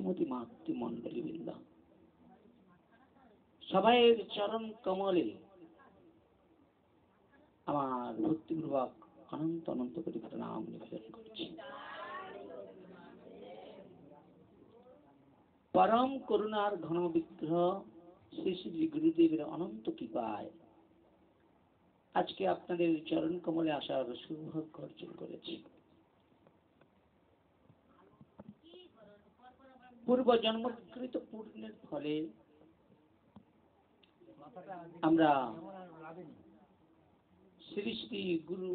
ভক্তিমতী মাতৃমণ্ডলী বৃন্দ, সবাইয়ের চরণ কমলে আমার ভক্তিপূর্বক অনন্ত অনন্ত করে প্রণাম নিবেদন করছি। পরম করুণার ঘন বিগ্রহ শ্রী শ্রী গুরুদেবের অনন্ত কৃপায় আজকে আপনাদের চরণ কমলে আসার সৌভাগ্য অর্জন করেছি। পূর্ব জন্মকৃত পুণ্যের ফলে আমরা শ্রী শ্রী গুরু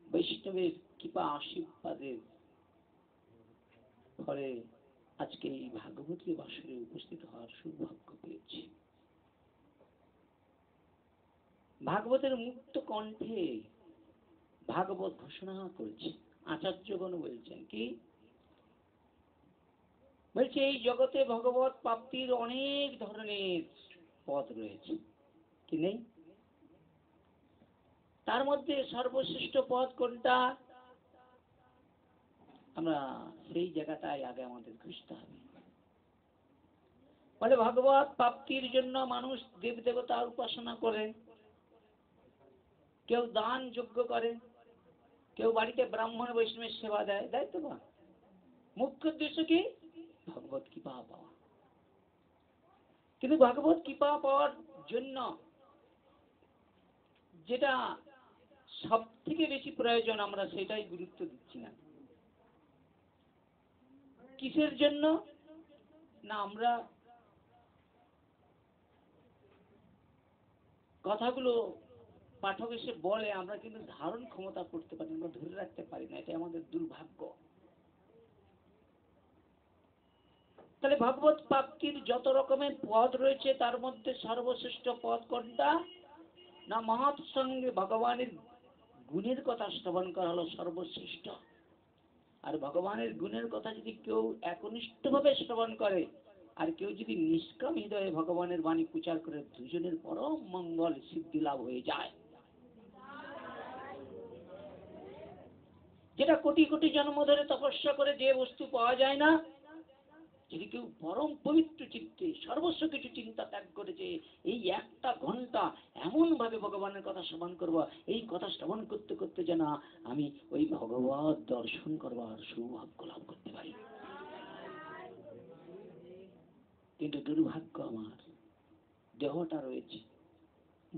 বৈষ্ণবের কৃপা আশীর্বাদের ফলে আজকে এই ভাগবতী বাসরে উপস্থিত হওয়ার সৌভাগ্য পেয়েছি। ভাগবতের মুক্ত কণ্ঠে ভাগবত ঘোষণা করেছে। আচার্যগণ বলছেন কি, বলছে এই জগতে ভগবত প্রাপ্তির অনেক ধরনের পথ রয়েছে, কি নেই? তার মধ্যে সর্বশ্রেষ্ঠ পথ কোনটা? আমরা সেই জায়গাটাই আগে আমাদের খুঁজতে হবে। বলে ভগবত প্রাপ্তির জন্য মানুষ দেব দেবতার উপাসনা করে, কেউ দান যজ্ঞ করে, কেউ বাড়িতে ব্রাহ্মণ বৈষ্ণবের সেবা দেয়, দেয় তো বা? মুখ্য উদ্দেশ্য কি? ভগবত কৃপা পাওয়া। কিন্তু ভগবত কৃপা পাওয়ার জন্য যেটা সব থেকে বেশি প্রয়োজন আমরা সেটাই গুরুত্ব দিচ্ছি না। কিসের জন্য? না, আমরা কথাগুলো পাঠক এসে বলে, আমরা কিন্তু ধারণ ক্ষমতা করতে পারি, আমরা ধরে রাখতে পারি না। এটা আমাদের দুর্ভাগ্য। তাহলে ভগবত প্রাপ্তির যত রকমের পদ রয়েছে তার মধ্যে সর্বশ্রেষ্ঠ পদ কোনটা? না, মহৎ সঙ্গে ভগবানের গুণের কথা শ্রবণ করা হলো সর্বশ্রেষ্ঠ। আর ভগবানের গুণের কথা যদি কেউ একনিষ্ঠভাবে শ্রবণ করে আর কেউ যদি নিষ্কাম হৃদয়ে ভগবানের বাণী প্রচার করে, দুজনের পরম মঙ্গল সিদ্ধি লাভ হয়ে যায়। যেটা কোটি কোটি জন্ম ধরে তপস্যা করে যে বস্তু পাওয়া যায় না, যদি কেউ পরম পবিত্র চিত্তে সর্বস্ব কিছু চিন্তা ত্যাগ করেছে, এই একটা ঘন্টা এমন ভাবে ভগবানের কথা শ্রবণ করব, এই কথা শ্রবণ করতে করতে যেন আমি ওই ভগবত দর্শন করবার সৌভাগ্য লাভ করতে পারি। কিন্তু দুর্ভাগ্য, আমার দেহটা রয়েছে,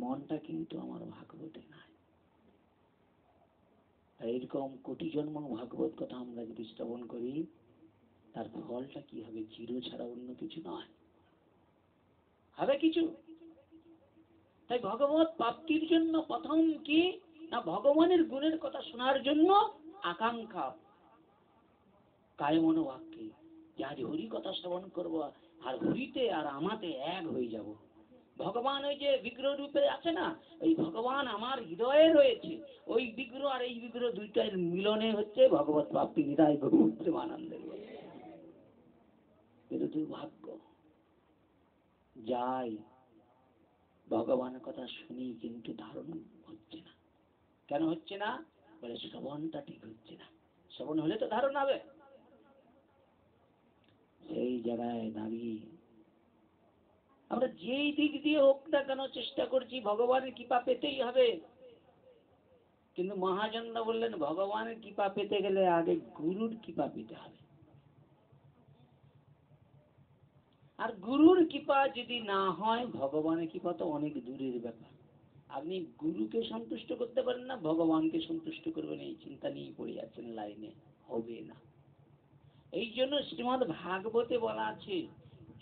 মনটা কিন্তু আমার ভাগবতে নাই। এইরকম কোটি জন্ম ভাগবত কথা আমরা যদি শ্রবণ করি, তার ফলটা কি হবে? চির ছাড়া অন্য কিছু নয়, হবে কিছু। তাই ভগবত প্রাপ্তির জন্য প্রথম কি না, ভগবানের গুণের কথা শোনার জন্য আকাঙ্ক্ষা, কায় মনোবাক্যে, যে আজ হরি কথা শ্রবণ করবো, আর হরিতে আর আমাতে এক হয়ে যাব। ভগবান ওই যে বিগ্রহ রূপে আছে না, ওই ভগবান আমার হৃদয়ে রয়েছে। ওই বিগ্রহ আর এই বিগ্রহ দুইটার মিলনে হচ্ছে ভগবত প্রাপ্তি। নিতাই গৌর প্রেমানন্দের। কিন্তু দুর্ভাগ্য, যাই ভগবানের কথা শুনি কিন্তু ধারণ হচ্ছে না। কেন হচ্ছে না? বলে শ্রবণটা ঠিক হচ্ছে না। শ্রবণ হলে তো ধারণ হবে। সেই জায়গায় দাঁড়িয়ে আমরা যেই দিক দিয়ে হোক না কেন চেষ্টা করছি, ভগবানের কৃপা পেতেই হবে। কিন্তু মহাজনরা বললেন, ভগবানের কৃপা পেতে গেলে আগে গুরুর কৃপা পেতে হবে। আর গুরুর কৃপা যদি না হয়, ভগবানের কৃপা তো অনেক দূরের ব্যাপার। আপনি গুরুকে সন্তুষ্ট করতে পারেন না, ভগবানকে সন্তুষ্ট করবেন এই চিন্তা নিয়ে পড়ে যাচ্ছেন লাইনে, হবে না। এই জন্য শ্রীমদ্ ভাগবতে বলা আছে,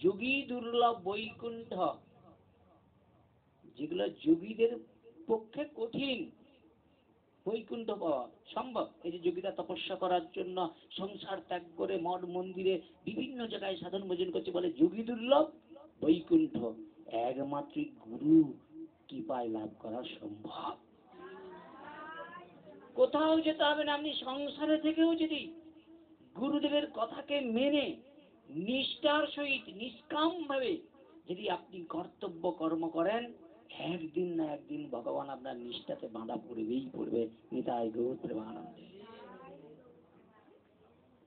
যোগী দুর্লভ বৈকুণ্ঠ, যেগুলো যোগীদের পক্ষে কঠিন, বৈকুণ্ঠ পাওয়া সম্ভব। এই যে যোগীরা তপস্যা করার জন্য সংসার ত্যাগ করে মঠ মন্দিরে বিভিন্ন জায়গায় সাধন ভোজন করছে, বলে যোগী দুর্লভ বৈকুণ্ঠ, একমাত্র গুরু কৃপায় লাভ করা সম্ভব। কোথাও যেতে হবে না। আপনি সংসারে থেকেও যদি গুরুদেবের কথাকে মেনে নিষ্ঠার সহিত নিষ্কাম ভাবে যদি আপনি কর্তব্য কর্ম করেন, একদিন না একদিন ভগবান আপনার নিষ্ঠাতে বাঁধা পড়বেই পড়বে। নিতাই গৌর প্রেমানন্দে।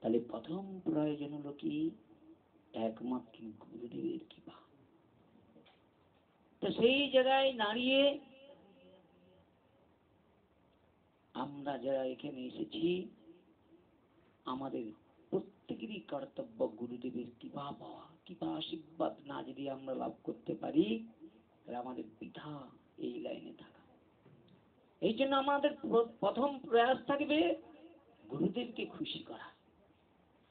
তাহলে প্রথম প্রয়োজন হলো কি? একমাত্র গুরুদেবের কৃপা। তো সেই জায়গায় দাঁড়িয়ে আমরা যারা এখানে এসেছি, আমাদের প্রত্যেকেরই কর্তব্য গুরুদেবের কৃপা পাওয়া। কৃপা আশীর্বাদ না যদি আমরা লাভ করতে পারি, তাহলে আমাদের বৃথা এই লাইনে থাকা। এই জন্য আমাদের প্রথম প্রয়াস থাকবে গুরুদেবকে খুশি করা।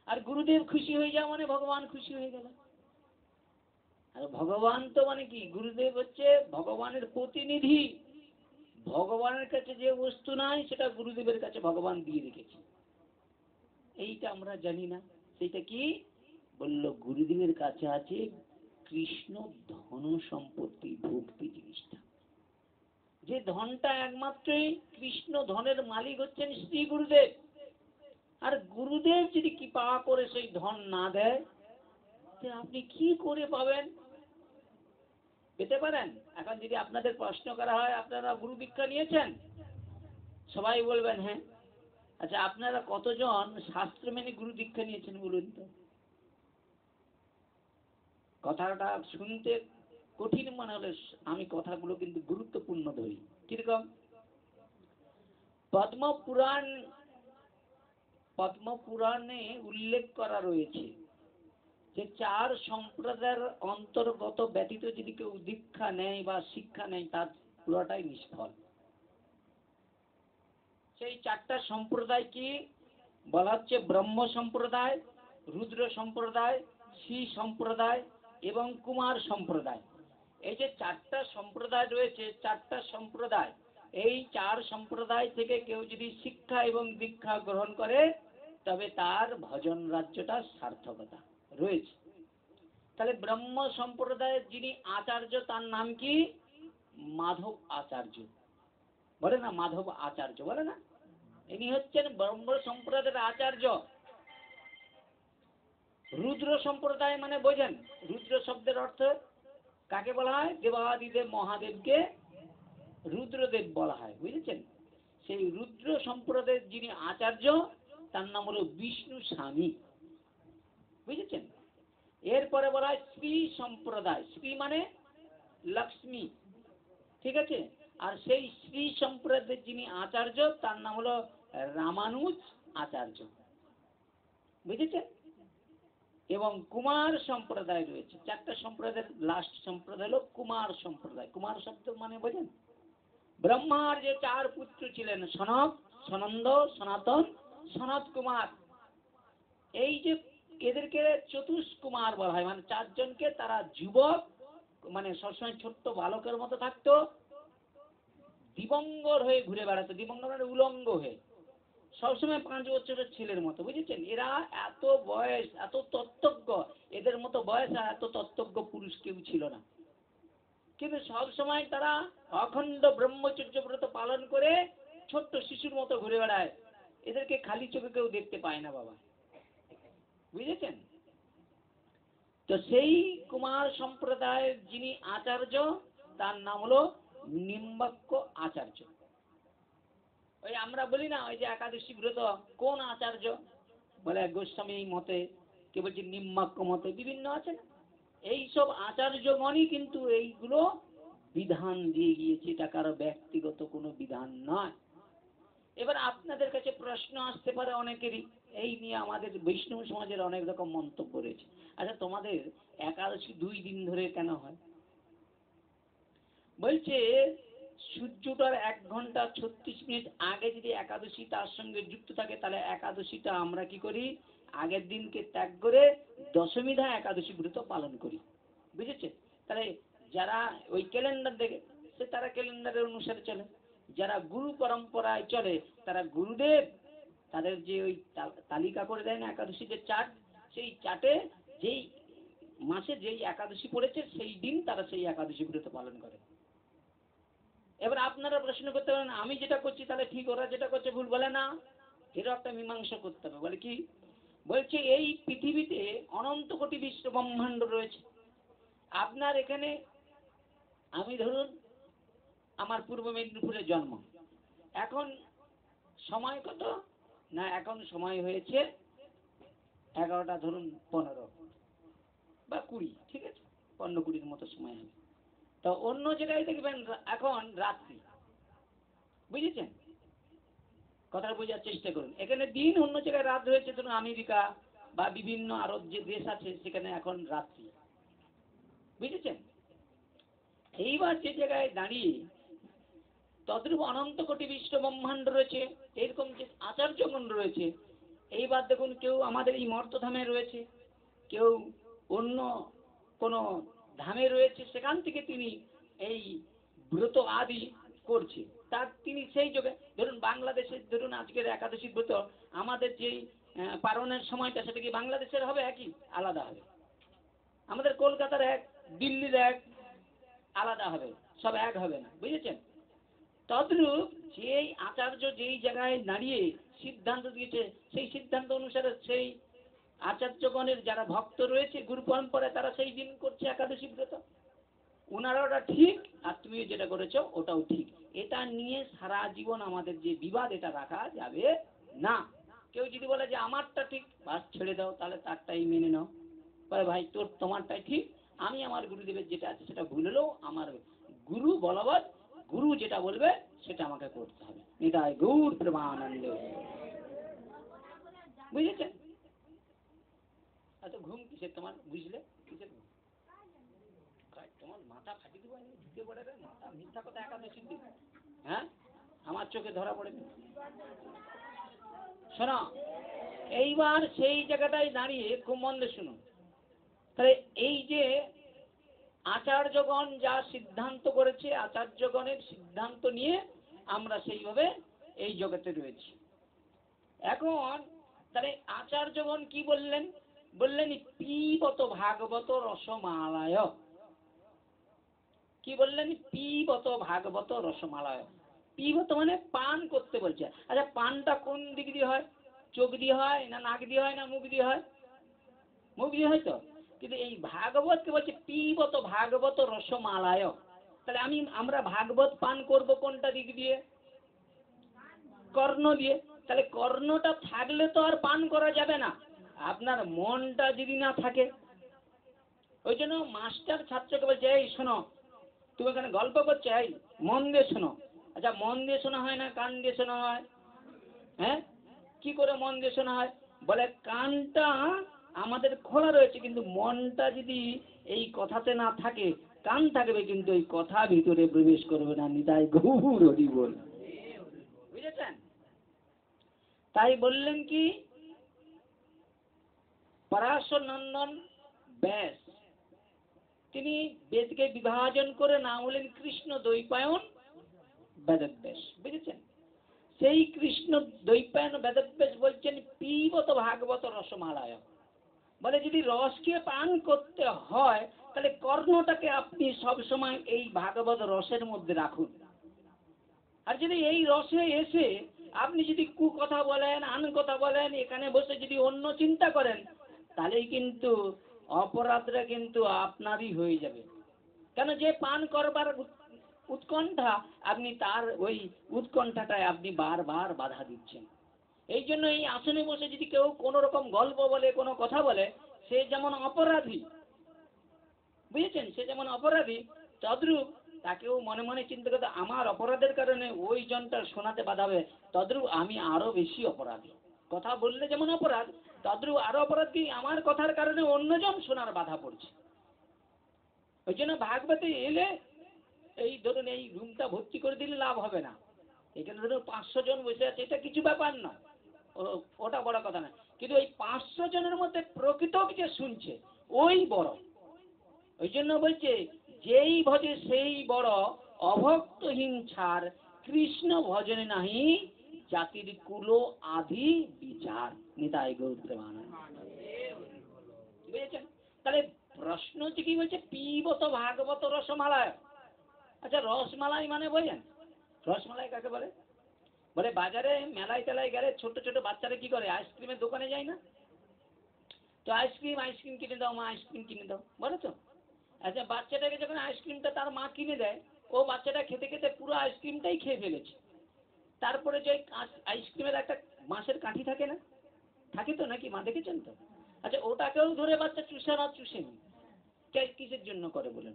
আর গুরুদেব খুশি হয়ে যাওয়া মানে ভগবান খুশি হয়ে গেল। আর ভগবান তো মানে কি, গুরুদেব হচ্ছে ভগবানের প্রতিনিধি। ভগবানের কাছে যে বস্তু নাই সেটা গুরুদেবের কাছে ভগবান দিয়ে রেখেছে। এইটা আমরা জানি না। সেইটা কি বলল, গুরুদেবের কাছে আছে কৃষ্ণ ধন সম্পত্তি, ভক্তি জিনিসটা। যে ধনটা একমাত্রই কৃষ্ণ ধনের মালিক হচ্ছেন শ্রী গুরুদেব। আর গুরুদেব যদি কৃপা করে সেই ধন না দেয়, আপনি কি করে পাবেন? পেতে পারেন? এখন যদি আপনাদের প্রশ্ন করা হয়, আপনারা গুরু দীক্ষা নিয়েছেন? সবাই বলবেন হ্যাঁ। আচ্ছা, আপনারা কতজন শাস্ত্র মেনে গুরু দীক্ষা নিয়েছেন বলুন তো? কথাটা শুনতে কঠিন মনে হলে আমি কথাগুলো কিন্তু গুরুত্বপূর্ণ ধরি। কিরকম? পদ্মপুরাণে উল্লেখ করা রয়েছে যে 4 সম্প্রদায়ের অন্তর্গত ব্যতীত যদি কেউ দীক্ষা নেয় বা শিক্ষা নেয়, তার পুরোটাই নিষ্ফল। সেই 4টা সম্প্রদায় কি বলা হচ্ছে? ব্রহ্ম সম্প্রদায়, রুদ্র সম্প্রদায়, শ্রী সম্প্রদায় এবং কুমার সম্প্রদায়। এই যে 4টা সম্প্রদায় রয়েছে, 4টা সম্প্রদায়, এই 4 সম্প্রদায় থেকে কেউ যদি শিক্ষা এবং দীক্ষা গ্রহণ করে, তবে তার ভজন রাজ্যটা সার্থকতা রয়েছে। তাহলে ব্রহ্ম সম্প্রদায়ের যিনি আচার্য, তার নাম কি? মাধব আচার্য। বলে না মাধব আচার্য, বলে না? ইনি হচ্ছেন ব্রহ্ম সম্প্রদায়ের আচার্য। রুদ্র সম্প্রদায় মানে বোঝেন, রুদ্র শব্দের অর্থ কাকে বলা হয়? দেবাদিদেব মহাদেবকে রুদ্রদেব বলা হয়, বুঝেছেন? সেই রুদ্র সম্প্রদায়ের যিনি আচার্য, তার নাম হলো বিষ্ণু স্বামী, বুঝেছেন? এরপরে বলা হয় শ্রী সম্প্রদায়। শ্রী মানে লক্ষ্মী, ঠিক আছে? আর সেই শ্রী সম্প্রদায়ের যিনি আচার্য, তার নাম হলো রামানুজ আচার্য, বুঝেছেন? এবং কুমার সম্প্রদায় রয়েছে। 4টা সম্প্রদায়ের লাস্ট সম্প্রদায় হলো কুমার সম্প্রদায়। কুমার শব্দ মানে বোঝেন? ব্রহ্মার যে 4 পুত্র ছিলেন, সনক, সনন্দ, সনাতন, সনত কুমার, এই যে এদেরকে চতুষ্কুমার বলা হয়। মানে 4 জনকে তারা যুবক, মানে সবসময় ছোট্ট বালকের মতো থাকতো, দিবঙ্গর হয়ে ঘুরে বেড়াতো। দিবঙ্গর মানে উলঙ্গ হয়ে, সবসময় 5 বছরের ছেলের মতো, বুঝেছেন? এরা এত বয়স, এত তত্ত্বজ্ঞ, এদের মতো বয়স আর এত তত্ত্বজ্ঞ পুরুষ কেউ ছিল না। কিন্তু সব সময় তারা অখণ্ড ব্রহ্মচর্য ব্রত পালন করে ছোট্ট শিশুর মতো ঘুরে বেড়ায়। এদেরকে খালি চোখে কেউ দেখতে পায় না বাবা, বুঝেছেন? তো সেই কুমার সম্প্রদায়ের যিনি আচার্য, তার নাম হলো নিম্বাক্য আচার্য। ওই আমরা বলি না, ওই যে একাদশী ব্রত কোন আচার্য? বলে গোস্বামী মতে, কে বলছে নিম্বাক্য মতে, বিভিন্ন আছে না? এইসব আচার্যগণই কিন্তু এইগুলো বিধান দিয়ে গিয়েছে, এটা কারো ব্যক্তিগত কোনো বিধান নয়। এবার আপনাদের কাছে প্রশ্ন আসতে পারে অনেকেরই, এই নিয়ে আমাদের বৈষ্ণব সমাজের অনেক রকম মন্তব্য রয়েছে। আচ্ছা, তোমাদের একাদশী 2 দিন ধরে কেন হয়? বলছে সূর্যটার 1 ঘন্টা 36 মিনিট আগে যদি একাদশী তার সঙ্গে যুক্ত থাকে, তাহলে একাদশীটা আমরা কি করি? আগের দিনকে ত্যাগ করে দশমীধা একাদশী ব্রত পালন করি, বুঝেছে? তাহলে যারা ওই ক্যালেন্ডার দেখে, সে তারা ক্যালেন্ডারের অনুসারে চলে। যারা গুরু পরম্পরায় চলে, তারা গুরুদেব তাদের যে ওই তালিকা করে দেয় না একাদশীদের চার্ট, সেই চার্টে যেই মাসে যেই একাদশী পড়েছে সেই দিন তারা সেই একাদশী ব্রত পালন করে। এবার আপনারা প্রশ্ন করতে পারেন, আমি যেটা করছি তাহলে ঠিক, ওরা যেটা করছে ভুল। বলে না, এরও একটা মীমাংসা করতে হবে। বলে কি? বলছে এই পৃথিবীতে অনন্ত কোটি বিশ্ব ব্রহ্মাণ্ড রয়েছে। আপনার এখানে, আমি ধরুন আমার পূর্ব মেদিনীপুরে জন্ম, এখন সময় কত না? এখন সময় হয়েছে 11টা ধরুন 15। 15:20, ঠিক আছে, 15:20 মতো সময় হবে। তো অন্য জায়গায় দেখবেন এখন রাত্রি, বুঝেছেন? কথাটা বোঝার চেষ্টা করুন। এখানে দিন, অন্য জায়গায় রাত রয়েছে, ধরুন আমেরিকা বা বিভিন্ন আরব যে দেশ আছে সেখানে এখন রাত্রি, বুঝেছেন? এইবার যে জায়গায় দাঁড়িয়ে তদ্রূপ অনন্ত কোটি বিশ্ব ব্রহ্মাণ্ড রয়েছে, এরকম যে আচার্যগণ রয়েছে, এইবার দেখুন কেউ আমাদের এই মর্তধামে রয়েছে, কেউ অন্য কোনো ধামে রয়েছে, সেখান থেকে তিনি এই ব্রত আদি করছে। তার তিনি সেই যোগে, ধরুন বাংলাদেশের ধরুন আজকের একাদশী ব্রত, আমাদের যেই পালনের সময়টা সেটা কি বাংলাদেশের হবে একই? আলাদা হবে। আমাদের কলকাতার এক, দিল্লির এক, আলাদা হবে, সব এক হবে না, বুঝেছেন? তদ্রূপ যেই আচার্য যেই জায়গায় দাঁড়িয়ে সিদ্ধান্ত দিয়েছে, সেই সিদ্ধান্ত অনুসারে সেই আচার্যগণের যারা ভক্ত রয়েছে গুরু পরম্পরায়, তারা সেই দিন করছে একাদশী ব্রত। ওনারা ওটা ঠিক, আর তুমি যেটা করেছো ওটাও ঠিক। এটা নিয়ে সারা জীবন আমাদের যে বিবাদ, এটা রাখা যাবে না। কেউ যদি বলে যে আমারটা ঠিক, বাস ছেড়ে দাও, তাহলে তারটাই মেনে নাও। ভাই তোমারটাই ঠিক, আমি আমার গুরুদেবের যেটা আছে সেটা ভুল হলেও আমার গুরু বলবৎ, গুরু যেটা বলবে সেটা আমাকে করতে হবে। নিতাই গৌর প্রেমানন্দ। বুঝেছেন? এত ঘুম কিসের তোমার, বুঝলে? কিসের ঘুম? তোমার মাথা ফাটি দেবো, ঢুকে পড়ে রে মাথা, মিথ্যা কথা একাদশীর দিন, হ্যাঁ, আমার চোখে ধরা পড়ে। শোনো, এইবার সেই জায়গাটায় দাঁড়িয়ে খুব মন দিয়ে শুনুন। তাহলে এই যে আচার্যগণ যা সিদ্ধান্ত করেছে, আচার্যগণের সিদ্ধান্ত নিয়ে আমরা সেইভাবে এই জগতে রয়েছি। এখন তাহলে আচার্যগণ কি বললেন? বললেন পিবত ভাগবত রসমালায়। কি বললেন? পিবত ভাগবত রসমালায়। পিবত মানে পান করতে বলছে। আচ্ছা, পানটা কোন দিক দিয়ে হয়? চোখ দিয়ে হয় না নাক দিয়ে হয় না মুখ দিয়ে হয়? মুখ দিয়ে হয় তো। কিন্তু এই ভাগবতকে বলছে পিবত ভাগবত রসমালায়। তাহলে আমরা ভাগবত পান করব কোনটা দিক দিয়ে? কর্ণ দিয়ে। তাহলে কর্ণটা থাকলে তো আর পান করা যাবে না, আপনার মনটা যদি না থাকে। ওই জন্য মাস্টার ছাত্রকে বলছে, এই শোনো, তুমি এখানে গল্প করছো, এই মন দিয়ে শোনো। আচ্ছা, মন দিয়ে শোনা হয় না কান দিয়ে শোনা হয়? হ্যাঁ, কি করে মন দিয়ে শোনা হয়? বলে কানটা আমাদের খোলা রয়েছে, কিন্তু মনটা যদি এই কথাতে না থাকে, কান থাকবে কিন্তু এই কথা ভিতরে প্রবেশ করবে না। নিতাই গৌর হরি বল। বুঝেছেন? তাই বললেন কি, পরাশর নন্দন ব্যাস তিনি বেদকে বিভাজন করে নাম হলেন কৃষ্ণ দ্বৈপায়ন বেদব্যাস। বুঝেছেন? সেই কৃষ্ণ দ্বৈপায়ন বেদব্যাস বলছেন পিবত ভাগবত রসমালায়। বলে যদি রসকে পান করতে হয়, তাহলে কর্ণটাকে আপনি সব সময় এই ভাগবত রসের মধ্যে রাখুন। আর যদি এই রসে এসে আপনি যদি কথা বলেন, আন কথা বলেন, এখানে বসে যদি অন্য চিন্তা করেন, তাহলেই কিন্তু অপরাধটা কিন্তু আপনারই হয়ে যাবে। কেন, যে পান করবার উৎকণ্ঠা, আপনি তার ওই উৎকণ্ঠাটায় আপনি বারবার বাধা দিচ্ছেন। এই জন্য এই আসনে বসে যদি কেউ কোনো রকম গল্প বলে, কোনো কথা বলে, সে যেমন অপরাধী, বুঝেছেন, সে যেমন অপরাধী, তদ্রূপ তাকেও মনে মনে চিন্তা করতে, আমার অপরাধের কারণে ওই জনটা শোনাতে বাধা হবে, তদ্রূপ আমি আরো বেশি অপরাধী। কথা বললে যেমন অপরাধ, তদ্রূপ আরো অপরাধ কি, আমার কথার কারণে অন্যজন শোনার বাধা পড়ছে। ওই জন্য ভাগবতে এলে এই ধরুন এই রুমটা ভর্তি করে দিলে লাভ হবে না। এখানে ধরুন 500 জন বসে আছে, এটা কিছু ব্যাপার না, ওটা বড় কথা না। কিন্তু এই 500 জনের মধ্যে প্রকৃত যে শুনছে ওই বড়। ওই জন্য বলছে যেই ভজে সেই বড়, অভক্তহীন ছাড়, কৃষ্ণ ভজনে নাহি জাতির কুলো আদি বিচার। নিতাই গৌর প্রেমানন্দ। বুঝেছেন? তাহলে প্রশ্ন হচ্ছে কি, বলছে পিবত ভাগবত রসমালায়। আচ্ছা, রসমালাই মানে বোঝেন? রসমালাই কাকে বলে? বলে বাজারে মেলায় টেলায় গেলে ছোট ছোট বাচ্চারা কি করে, আইসক্রিমের দোকানে যায় না? তো আইসক্রিম কিনে দাও মা, আইসক্রিম কিনে দাও, বলো তো? আচ্ছা, বাচ্চাটাকে যখন আইসক্রিমটা তার মা কিনে দেয়, ও বাচ্চাটা খেতে খেতে পুরো আইসক্রিমটাই খেয়ে ফেলেছে। তারপরে যে আইসক্রিমের একটা বাঁশের কাঠি থাকে না, থাকে তো নাকি, মা দেখেছেন তো? আচ্ছা, ওটাকেও ধরে বাচ্চা চুষে না চুষেনি। কিসের জন্য করে বলেন?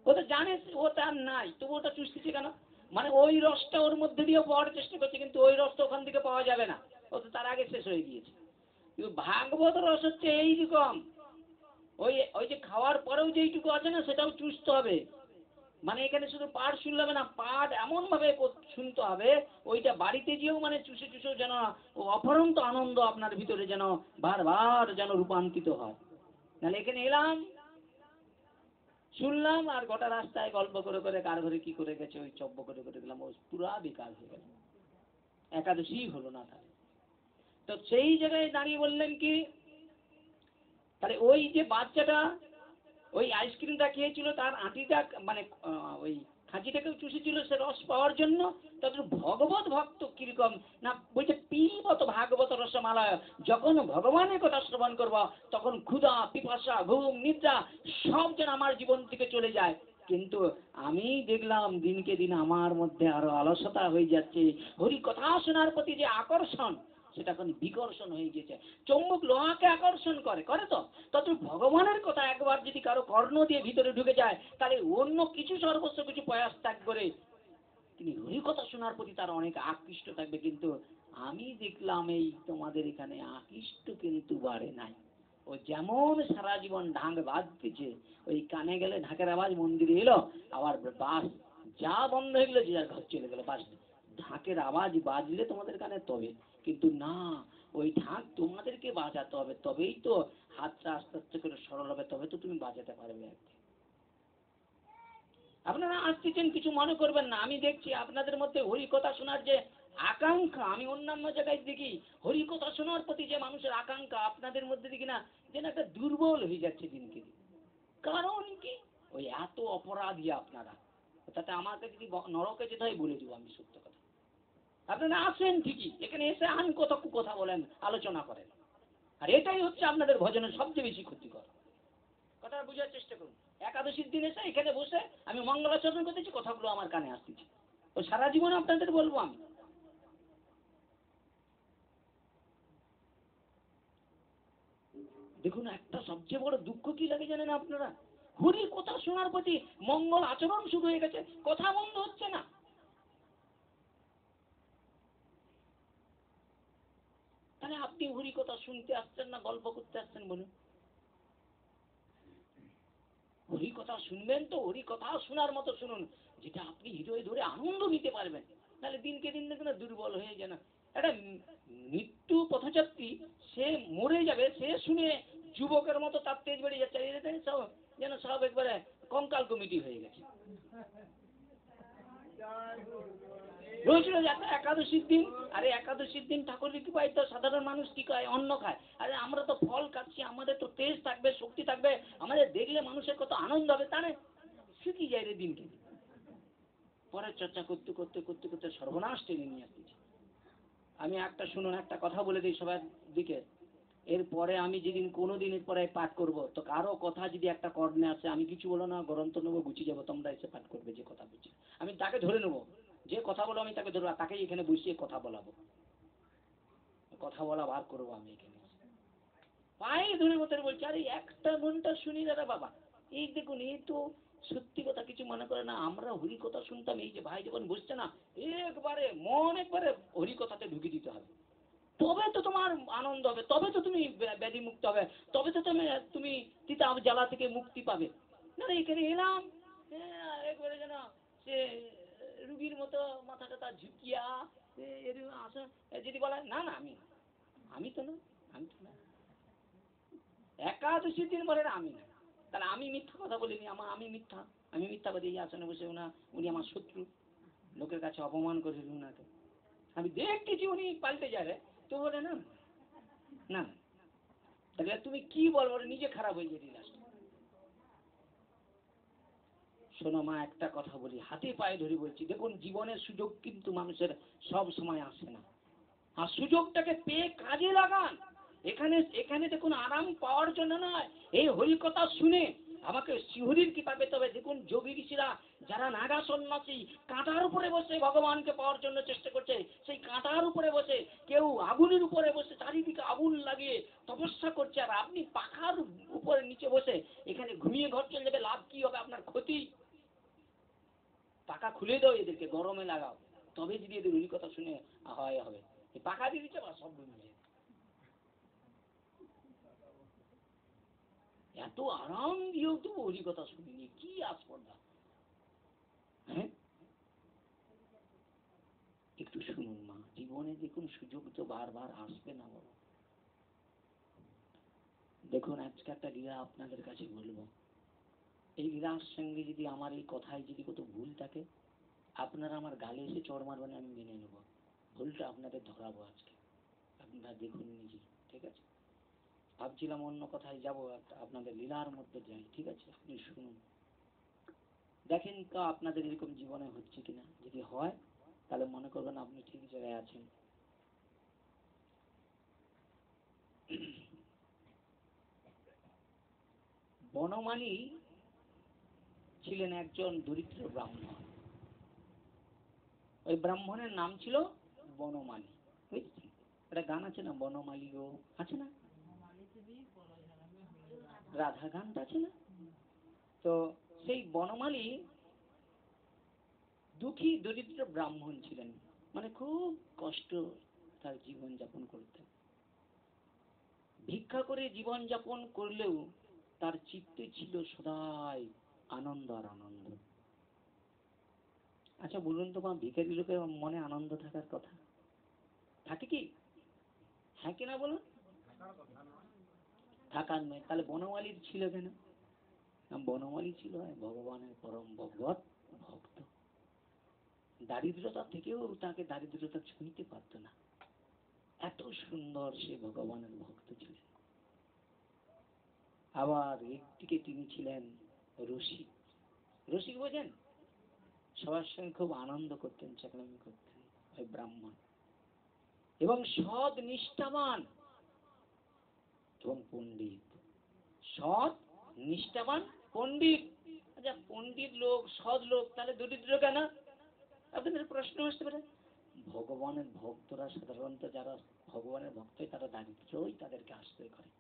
ও তো জানে ও তার নাই, তবু ওটা চুষতেছে কেন? মানে ওই রসটা ওর মধ্যে দিয়ে পাওয়ার চেষ্টা করছে, কিন্তু ওই রসটা ওখান থেকে পাওয়া যাবে না, ও তো তার আগে শেষ হয়ে গিয়েছে। কিন্তু ভাগবত রস হচ্ছে এইরকম, ওই ওই যে খাওয়ার পরেও যেইটুকু আছে না সেটাও চুষতে হবে। মানে এখানে শুধু পাঠ শুনলে হবে না, পাঠ এমন ভাবে শুনতে হবে ওইটা বাড়িতে গিয়েও মানে চুষে চুষেও যেন অপরন্ত আনন্দ আপনার ভিতরে যেন বারবার যেন রূপান্তরিত হয়। নাহলে এখানে এলাম, শুনলাম, আর গোটা রাস্তায় গল্প করে করে কার ঘরে কি করে গেছে ওই চব্য করে করে দিলাম, ও পুরা বেকার হয়ে গেল, একাদশী হলো না। তাহলে তো সেই জায়গায় দাঁড়িয়ে বললেন কি, তাহলে ওই যে বাচ্চাটা ওই আইসক্রিমটা খেয়েছিল তার আঁটিটা মানে ওই খাঁচিটাকেও চুষেছিল সে রস পাওয়ার জন্য। তাদের ভগবত ভক্ত কিরকম না বলছে, পিবত ভাগবত রসমালয়, যখন ভগবানের কথা শ্রবণ করব তখন ক্ষুধা পিপাসা ঘুম নিদ্রা সব যেন আমার জীবন থেকে চলে যায়। কিন্তু আমি দেখলাম দিনকে দিন আমার মধ্যে আরো অলসতা হয়ে যাচ্ছে, হরি কথা শোনার প্রতি যে আকর্ষণ সেটা এখন বিকর্ষণ হয়ে গেছে। চৌম্বক লোহাকে আকর্ষণ করে করে তো, তত ভগবানের কথা একবার যদি কারো কর্ণ দিয়ে ভিতরে ঢুকে যায় তাহলে অন্য কিছু সর্বস্ব কিছু প্রয়াস ত্যাগ করে তিনি হরি কথা শোনার প্রতি তার অনেক আকৃষ্ট থাকবে। কিন্তু আমি দেখলাম এই তোমাদের এখানে আকৃষ্ট কিন্তু বাড়ে নাই। ও যেমন সারা জীবন ঢাক বাজতেছে, ওই কানে গেলে ঢাকের আওয়াজ, মন্দিরে এলো আবার বাস যা বন্ধ হয়ে গেলো, যে যার ঘর চলে গেল, বাস ঢাকের আওয়াজ বাজলে তোমাদের কানে তবে, কিন্তু না, ওই ঢাক তোমাদেরকে বাজাতে হবে, তবেই তো হাতটা আস্তে আস্তে করে সরল হবে, তবে তো তুমি বাজাতে পারবে। আপনারা আসতেছেন, কিছু মনে করবেন না, আমি দেখছি আপনাদের মধ্যে হরি কথা শোনার যে আকাঙ্ক্ষা, আমি অন্যান্য জায়গায় দেখি হরি কথা শোনার প্রতি যে মানুষের আকাঙ্ক্ষা আপনাদের মধ্যে দেখি না যেন একটা দুর্বল হয়ে যাচ্ছে দিনকে দিন। কারণ কি, ওই এত অপরাধী আপনারা, তাতে আমাকে যদি নরকে যেতে হয় বলে দেবো আমি সত্য কথা। আপনারা আসেন ঠিকই, এখানে এসে আন কত কথা বলেন, আলোচনা করেন, আর এটাই হচ্ছে আপনাদের ভজনের সবচেয়ে বেশি ক্ষতিকর। কথাটা বোঝার চেষ্টা করুন। একাদশীর দিন এসে এখানে বসে আমি মঙ্গলাচরণ করতেছি, কথাগুলো আমার কানে আসতেছে, ও সারা জীবন আপনাদের বলবো আমি। দেখুন, একটা সবচেয়ে বড় দুঃখ কি লাগে জানেন আপনারা, হরির কথা শোনার প্রতি মঙ্গল আচরণ শুরু হয়ে গেছে, কথা বন্ধ হচ্ছে না। তাহলে আপনি হরি কথা শুনতে আসছেন না গল্প করতে আসছেন বলুন? হরি কথা শুনবেন তো হরি কথা শোনার মতো শুনুন, যেটা আপনি হৃদয়ে ধরে আনন্দ নিতে পারবেন। তাহলে দিনকে দিন দেখুন না দুর্বল হয়ে যায় না। একটা মৃত্যু পথযাত্রী, সে মরে যাবে, সে শুনে যুবকের মতো তার তেজ বেড়ে যাচ্ছে, সব যেন সব একবারে কঙ্কাল কমিটি হয়ে গেছে। রোজ রোজ একটা একাদশীর দিন, আরে একাদশীর দিন ঠাকুরের কৃপায় তো সাধারণ মানুষ কি খায়, অন্ন খায়, আরে আমরা তো ফল খাচ্ছি, আমাদের তো তেজ থাকবে, শক্তি থাকবে, আমাদের দেখলে মানুষের কত আনন্দ হবে, তাহলে শুকিয়ে যায় রে দিনকে। পরের চর্চা করতে করতে করতে করতে সর্বনাশ টেনে নিয়ে আসতেছি। আমি একটা শুনুন, একটা কথা বলে দিই সবার দিকে, এরপরে আমি যেদিন কোনোদিন এরপরে পাঠ করব তো কারো কথা যদি একটা কর্ণে আসে আমি কিছু বলো না, গ্রন্থ নেবো, গুছিয়ে যাবো, তোমরা এসে পাঠ করবে যে কথা বলছি, আমি তাকে ধরে নেবো, যে কথা বলো আমি তাকে ধরবো, তাকেই এখানে বসিয়ে কথা বলাবো, কথা বলা বার করবো আমি এখানে পায়ে ধরে মতো বলছি, আরে একটা ঘন্টা শুনি দাদা বাবা, এই দেখুন এই তো সত্যি কথা কিছু মনে করে না, আমরা হরি কথা শুনতাম, এই যে ভাই যখন বসছে না একবারে মন একবারে হরি কথাতে ঢুকে দিতে হবে, তবে তো তোমার আনন্দ হবে, তবে তো তুমি ব্যাধি মুক্ত হবে, তবে তো তুমি তুমি তিতাব জ্বালা থেকে মুক্তি পাবে। না এখানে এলাম একবারে যেন সে রুগীর মতো মাথাটা তার ঝুঁকিয়া এরকম আসা, যদি বলে না না আমি আমি তো না, আমি তো না, একাদশীর দিন বলে না আমি না, তাহলে আমি মিথ্যা কথা বলিনি, আমি মিথ্যা, আমি মিথ্যাবাদী, এই আসনে বসে উনি আমার শত্রু, লোকের কাছে অপমান করে উনাকে আমি দেখতেছি উনি পাল্টে যায় রে, তো বলে না না, তাহলে তুমি কি বলবো, নিজে খারাপ হয়ে যেতে লাস্ট। শোনো মা, একটা কথা বলি, হাতে পায়ে ধরে বলছি, দেখুন জীবনের সুযোগ কিন্তু মানুষের সব সময় আসে না, আর সুযোগটাকে পেয়ে কাজে লাগান। এখানে এখানে দেখুন আরাম পাওয়ার জন্য নয়, এই হরি কথা শুনে আমাকে শিহরির কৃপা পেতে হবে। দেখুন যোগী ঋষিরা যারা নাগা সন্ন্যাসী কাঁটার উপরে বসে ভগবানকে পাওয়ার জন্য চেষ্টা করছে, সেই কাঁটার উপরে বসে, কেউ আগুনের উপরে বসে চারিদিকে আগুন লাগিয়ে তপস্যা করছে, আর আপনি পাখার উপরে নিচে দিচ্ছে বসে, এখানে ঘুমিয়ে ঘর চলে যাবে, লাভ কি হবে, আপনার ক্ষতি। পাখা খুলে দাও, এদেরকে গরমে লাগাও, তবে যদি এদের ওই কথা শুনে হয় হবে। এই পাখা দিয়ে দিচ্ছে বা সব ঘুমিয়ে যায়। এত আরাম দিয়েও তো ওই কথা শুনিনি, কি আস্পর্ধা। হ্যাঁ, একটু শুনুন মা, জীবনে দেখুন সুযোগ তো বারবার আসবে না বাবা। দেখুন আজকে একটা লীলা আপনাদের কাছে বলবো, এই লীলার সঙ্গে যদি আমার এই কথায় যদি কত ভুল থাকে, আপনারা আমার গালে এসে চড় মারবেন, আমি মেনে নেব, ভুলটা আপনাদের ধরাবো আজকে, আপনারা দেখুন নিজে, ঠিক আছে? ভাবছিলাম অন্য কথায় যাব, আপনাদের লীলার মধ্যে যাই, ঠিক আছে? আপনি শুনুন, দেখেন তো আপনাদের এরকম জীবনে হচ্ছে কিনা, যদি হয় তাহলে মনে করবেন আপনি ঠিক জায়গায় আছেন। বনমালী ছিলেন একজন দরিদ্র ব্রাহ্মণ। ওই ব্রাহ্মণের নাম ছিল বনমালী। বুঝছেন? একটা গান আছে না, বনমালী গো, আছে না, রাধা গানটা আছে না? তো সেই বনমালী দুঃখী দরিদ্র ব্রাহ্মণ ছিলেন, মানে খুব কষ্ট তার জীবন যাপন করতেন। ভিক্ষা করে জীবন যাপন করলেও তার চিত্তে ছিল সদাই আনন্দ আর আনন্দ। আচ্ছা বলুন তো মা, ভিখারি লোকের মনে আনন্দ থাকার কথা থাকে কি? হ্যাঁ কিনা বলুন? থাকার নয়, তাহলে বনমালীর ছিল কেন? বনমালী ছিল ভগবানের পরম ভগবত ভক্ত। দারিদ্রতা থেকেও তাকে দারিদ্রতা ছুঁইতে পারত না, এত সুন্দর সে ভগবানের ভক্ত ছিলেন। আবার একদিকে তিনি ছিলেন রসিক। রসিক বোঝেন? সবার সঙ্গে খুব আনন্দ করতেন, চাকলামি করতেন ওই ব্রাহ্মণ। এবং সৎ নিষ্ঠাবান এবং পণ্ডিত। সৎ নিষ্ঠাবান পণ্ডিত। আচ্ছা পণ্ডিত লোক, সৎ লোক, তাহলে দরিদ্র কেন? আপনাদের প্রশ্ন আসতে পারে। ভগবানের ভক্তরা সাধারণত যারা ভগবানের ভক্ত হয় তারা দারিদ্রই তাদেরকে আশ্রয় করে।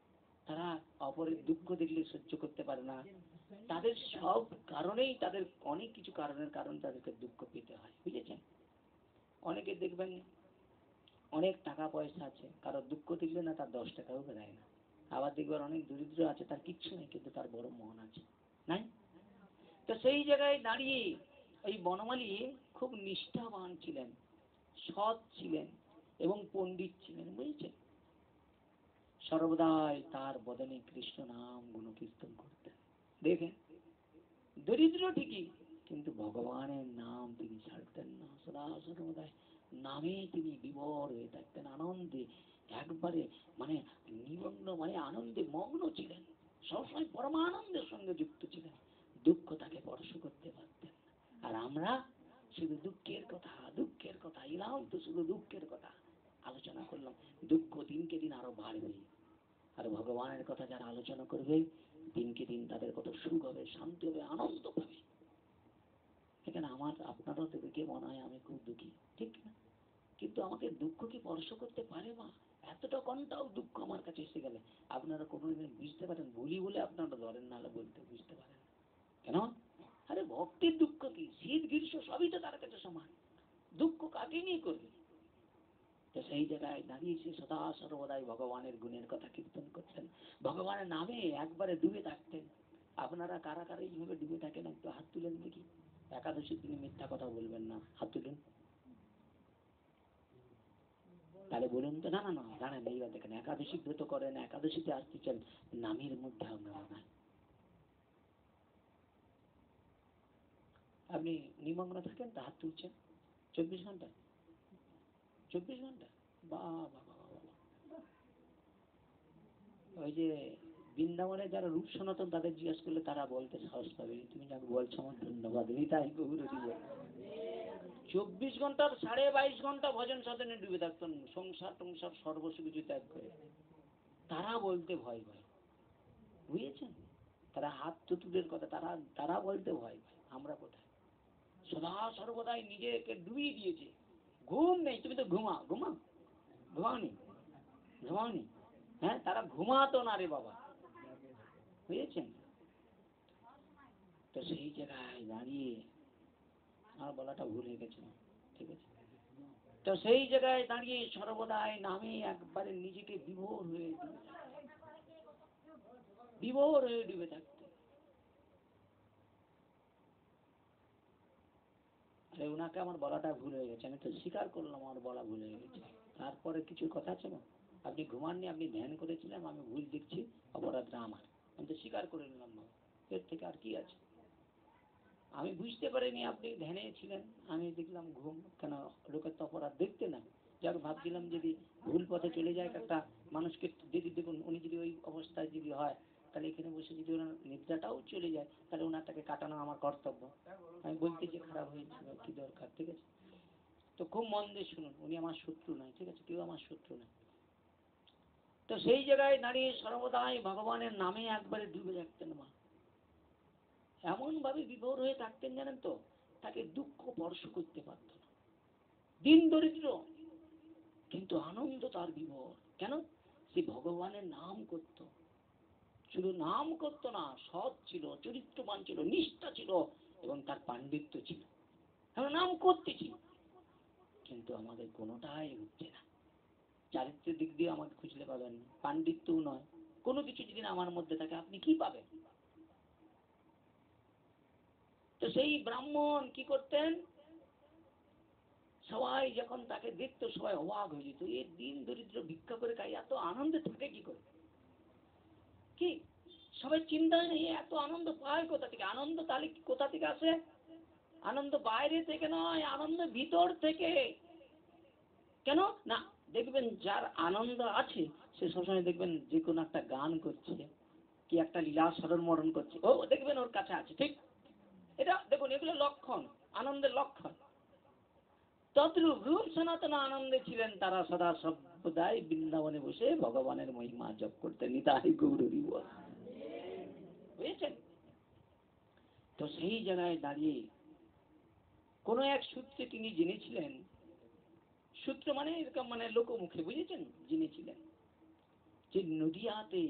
তারা অপরের দুঃখ দেখলে সহ্য করতে পারে না, তাদের সব কারণেই, তাদের অনেক কিছু কারণের কারণ তাদেরকে দুঃখ পেতে হয়, বুঝেছেন? অনেকে দেখবেন অনেক টাকা পয়সা আছে, কারো দুঃখ দেখলে না তার 10 টাকাও দেয় না। আবার দেখবেন অনেক দরিদ্র আছে, তার কিচ্ছু নেই কিন্তু তার বড় মন আছে, নাই? তো সেই জায়গায় দাঁড়িয়ে ওই বনমালী খুব নিষ্ঠাবান ছিলেন, সৎ ছিলেন এবং পণ্ডিত ছিলেন, বুঝেছেন? সর্বদাই তার বদনে কৃষ্ণ নাম গুণকীর্তন করতেন। দেখেন দরিদ্র ঠিকই, কিন্তু ভগবানের নাম তিনি ছাড়তেন না, সদা সর্বদাই নামে তিনি বিভোর হয়ে থাকতেন, আনন্দে একবারে মানে নিমগ্ন, মানে আনন্দে মগ্ন ছিলেন, সবসময় পরমানন্দের সঙ্গে যুক্ত ছিলেন, দুঃখ তাকে স্পর্শ করতে পারতেন না। আর আমরা শুধু দুঃখের কথা, দুঃখের কথা, এলাম তো শুধু দুঃখের কথা আলোচনা করলাম। দুঃখ দিনকে দিন আরো বাড়বে, আর ভগবানের কথা যারা আলোচনা করবে দিনকে দিন তাদের কত সুখ হবে, শান্তি হবে, আনন্দ পাবে। এখানে আমার আপনারাও তো দেখে মনে হয় আমি খুব দুঃখী, ঠিক না? কিন্তু আমাকে দুঃখ কি স্পর্শ করতে পারে মা? এতটা কোনটাও দুঃখ আমার কাছে এসে গেলে আপনারা কোনোদিন বুঝতে পারেন? বলি বলে আপনারা ধরেন, না বলতে বুঝতে পারেন কেন? আরে ভক্তির দুঃখ কি, শীত গ্রীষ্ম সবই তো তার কাছে সমান, দুঃখ কাকে নিয়ে করবে? তো সেই জায়গায় দাঁড়িয়ে সে সদা সর্বদাই ভগবানের গুণের কথা কীর্তন করতেন, ভগবানের নামে একবারে ডুবে থাকতেন। আপনারা কারা কারা এইভাবে ডুবে থাকেন একটু হাত তুলেন দেখি। একাদশীর দিনে মিথ্যা কথা বলবেন না, হাত তুলুন। তাহলে বলুন তো, না না না জানেন, এইবার দেখেন একাদশী ব্রত করেন, একাদশীতে আসতেছেন, নামের মধ্যে আপনারা নাই, আপনি নিমগ্ন থাকেন তা হাত তুলছেন 24 ঘন্টা, 24 ঘন্টা, বাহ বাহ বাহ বাহ। ওই যে বৃন্দাবনে যারা রূপ সনাতন তাদের জিজ্ঞেস করলে তারা বলতে সাহস পাবে, তুমি যাকে বলছো আমার ধন্যবাদ, তাই গৌরী বল। 24 ঘন্টার 22.5 ঘন্টা ভজন সাধনে ডুবে থাকতেন, সংসার টংসার সর্বস্ব কিছু ত্যাগ করে। তারা বলতে ভয় পায়, বুঝেছেন? তারা হাত তো দূরের কথা, তারা তারা বলতে ভয় পায়। আমরা কোথায় সদা সর্বদাই নিজেকে ডুবিয়ে দিয়েছে, ঘুম নেই, তুমি তো ঘুমাও, ঘুমাও, ঘুমাওনি, ঘুমাওনি? হ্যাঁ, তারা ঘুমাতো না রে বাবা, বুঝেছেন? তো সেই জায়গায় দাঁড়িয়ে আমার বলাটা ভুল হয়ে গেছে, ঠিক আছে? তো সেই জায়গায় দাঁড়িয়ে সর্বদাই নামে একবারে নিজেকে বিভোর হয়ে ডুবে থাকতে। আরে ওনাকে আমার বলাটা ভুল হয়ে গেছে, আমি তো স্বীকার করলাম আমার বলা ভুল হয়ে গেছে। তারপরে কিছু কথা আছে না, আপনি ঘুমাননি, আপনি ধ্যান করেছিলেন, আমি ভুল দেখছি, অপরাধটা আমার, আমি তো স্বীকার করে নিলাম। এর থেকে আর কি আছে? আমি বুঝতে পারিনি আপনি ধ্যানে ছিলেন, আমি দেখলাম ঘুম, কেন লোকের তো অপরাধ দেখতে না। যাক, ভাবছিলাম যদি ভুল পথে চলে যায় একটা মানুষকে, যদি দেখুন উনি যদি ওই অবস্থায় যদি হয়, তাহলে এখানে বসে যদি ওনার নিদ্রাটাও চলে যায়, তাহলে ওনারটাকে কাটানো আমার কর্তব্য। আমি বলতে যে খারাপ হয়েছিল, কি দরকার, ঠিক আছে? তো খুব মন দিয়ে শুনুন, উনি আমার শত্রু নয়, ঠিক আছে? কেউ আমার শত্রু নয়। তো সেই জায়গায় দাঁড়িয়ে সর্বদাই ভগবানের নামে একবারে ডুবে থাকতেন মা, এমন ভাবে বিভোর হয়ে থাকতেন জানেন তো, তাকে দুঃখ স্পর্শ করতে পারত না। দিন দরিদ্র, কিন্তু আনন্দ তার বিভোর। কেন? সে ভগবানের নাম করত। শুধু নাম করত না, সৎ ছিল, চরিত্রবান ছিল, নিষ্ঠা ছিল, এবং তার পাণ্ডিত্য ছিল। আমরা নাম করতেছি, কিন্তু আমাদের কোনোটাই হচ্ছে না। চারিত্রের দিক দিয়ে আমাকে খুঁজলে পাবেন, পাণ্ডিত্যও নয়, কোনো কিছু যদি না আমার মধ্যে থাকে, আপনি কি পাবেন? তো সেই ব্রাহ্মণ কি করতেন, সবাই যখন তাকে দেখতো সবাই অবাক হয়ে যেত, এই দিন দরিদ্র ভিক্ষা করে খাই, এত আনন্দে থাকে কি করে? কি সবাই চিন্তায় নেই, এত আনন্দ পায় কোথা থেকে? আনন্দ তাহলে কোথা থেকে আসে? আনন্দ বাইরে থেকে নয়, আনন্দ ভিতর থেকে। কেন না? দেখবেন যার আনন্দ আছে সে সবসময় দেখবেন যে কোনো একটা গান করছে, কি একটা লীলা স্মরণ মরণ করছে, ও দেখবেন ওর কাছে আছে, ঠিক? এটা দেখুন, এগুলো লক্ষণ, আনন্দের লক্ষণ। তদ্রূপ রূপ সনাতন আনন্দে ছিলেন তারা, সদা সর্বদাই বৃন্দাবনে বসে ভগবানের মহিমা জপ করতেন। নিতাই গৌর হরি বল। বুঝেছেন? তো সেই জায়গায় দাঁড়িয়ে কোন এক সূত্রে তিনি জেনেছিলেন, সূত্র মানে এরকম মানে লোকমুখে, বুঝেছেন, জেনেছিলেন যে নদিয়াতে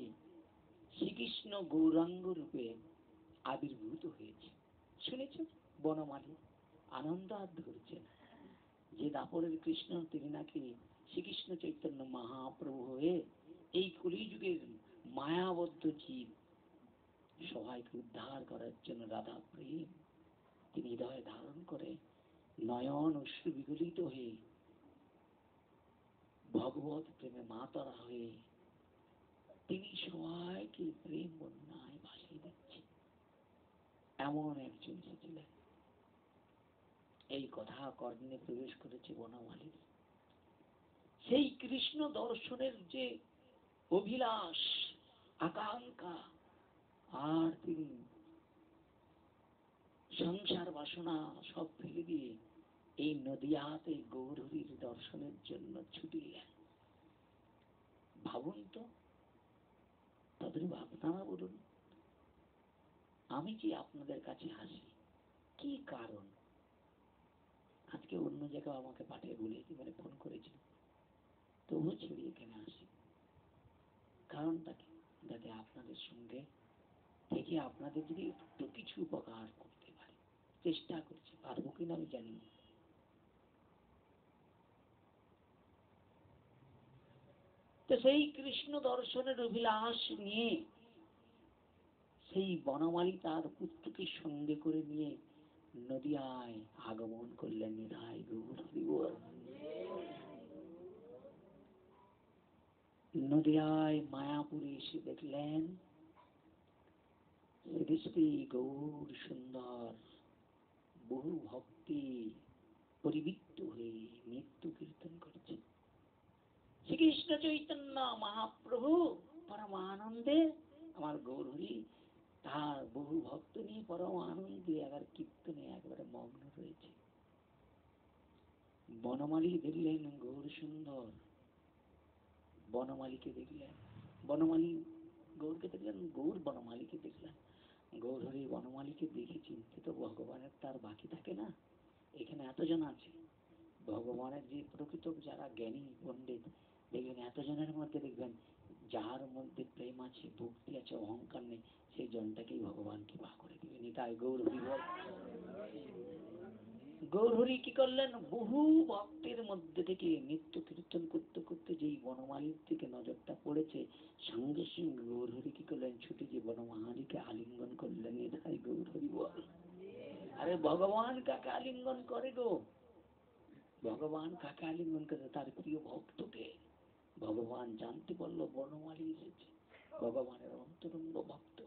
শ্রীকৃষ্ণ গৌরাঙ্গ রূপে আবির্ভূত হয়েছে। শুনেছেন? বনমালী আনন্দ আর ধরছেন যে দাপরের কৃষ্ণ, তিনি নাকি শ্রীকৃষ্ণ চৈতন্য মহাপ্রভু হয়ে এই কলিযুগের মায়াবদ্ধ জীব সবাইকে উদ্ধার করার জন্য রাধা প্রেম তিনি হৃদয়ে ধারণ করে নয়ন অশ্রু বিগলিত হয়ে ভগবত প্রেমে মাতারা হয়ে তিনি সবাইকে প্রেম বন্যায় ভাসিয়ে দিচ্ছে। এমন একজন ছিলেন। এই কথা কর্ণে প্রবেশ করেছে বনমালীর। সেই কৃষ্ণ দর্শনের যে অভিলাষ, আকাঙ্ক্ষা, আর তিনি সংসার বাসনা সব ফেলে দিয়ে এই নদিয়াতে গৌরহরির দর্শনের জন্য ছুটিলেন। ভাবুন তো, তাদের আপনারা বলুন, আমি কি আপনাদের কাছে আসি কি কারণ? আজকে অন্য জায়গায় আমাকে পাঠিয়ে বলেছি, মানে ফোন করেছিল, তবুও ছেড়ে এখানে আসি। কারণটা কি? যাতে আপনাদের সঙ্গে থেকে আপনাদের যদি একটু কিছু উপকার করতে পারি, চেষ্টা করছি, পারবো কিনা আমি জানি না। তো সেই কৃষ্ণ দর্শনের অভিলাষ নিয়ে সেই বনমালী তার পুত্রকে সঙ্গে করে নিয়ে নদিয়ায় আগমন করলেন। নিতাই গৌর হরি বল। নদিয়ায় মায়াপুরে এসে দেখলেন শ্রী গৌর সুন্দর বহু ভক্তি পরিবৃত্ত হয়ে মৃত্যু কীর্তন করছে। শ্রীকৃষ্ণ চৈতন্য মহাপ্রভু পরমানন্দে, আমার গৌর হরি তার বহু ভক্ত নিয়ে পরম আনন্দে একবার কীর্তনে একবারে মগ্ন রয়েছে। বনমালী দেখলেন গৌর সুন্দর, বনমালীকে দেখলেন, বনমালী গৌরকে দেখলেন, গৌর বনমালীকে দেখলেন। গৌর হরি বনমালীকে দেখে চিনতে তো ভগবানের তার বাকি থাকে না। এখানে এতজন আছে, ভগবানের যে প্রকৃত যারা জ্ঞানী পণ্ডিত, দেখবেন এতজনের মধ্যে দেখবেন যার মধ্যে প্রেম আছে, ভক্তি আছে, অহংকার নেই, সেই জনটাকেই ভগবান কৃপা করে দিবেন। তাই গৌর হরি বল। গৌর হরি কি করলেন, বহু ভক্তের মধ্যে থেকে নিত্য কীর্তন করতে করতে যেই বনমালীর থেকে নজরটা পড়েছে, সঙ্গে সঙ্গে গৌর হরি কি করলেন, ছুটে যে বনমালীকে আলিঙ্গন করলেন। তাই গৌর হরি বল। আরে ভগবান কাকে আলিঙ্গন করে গো? ভগবান কাকে আলিঙ্গন করে? তার প্রিয় ভক্তকে। ভগবান জানতে পারলো বনমালী এসেছে, ভগবানের অন্তরঙ্গ ভক্ত।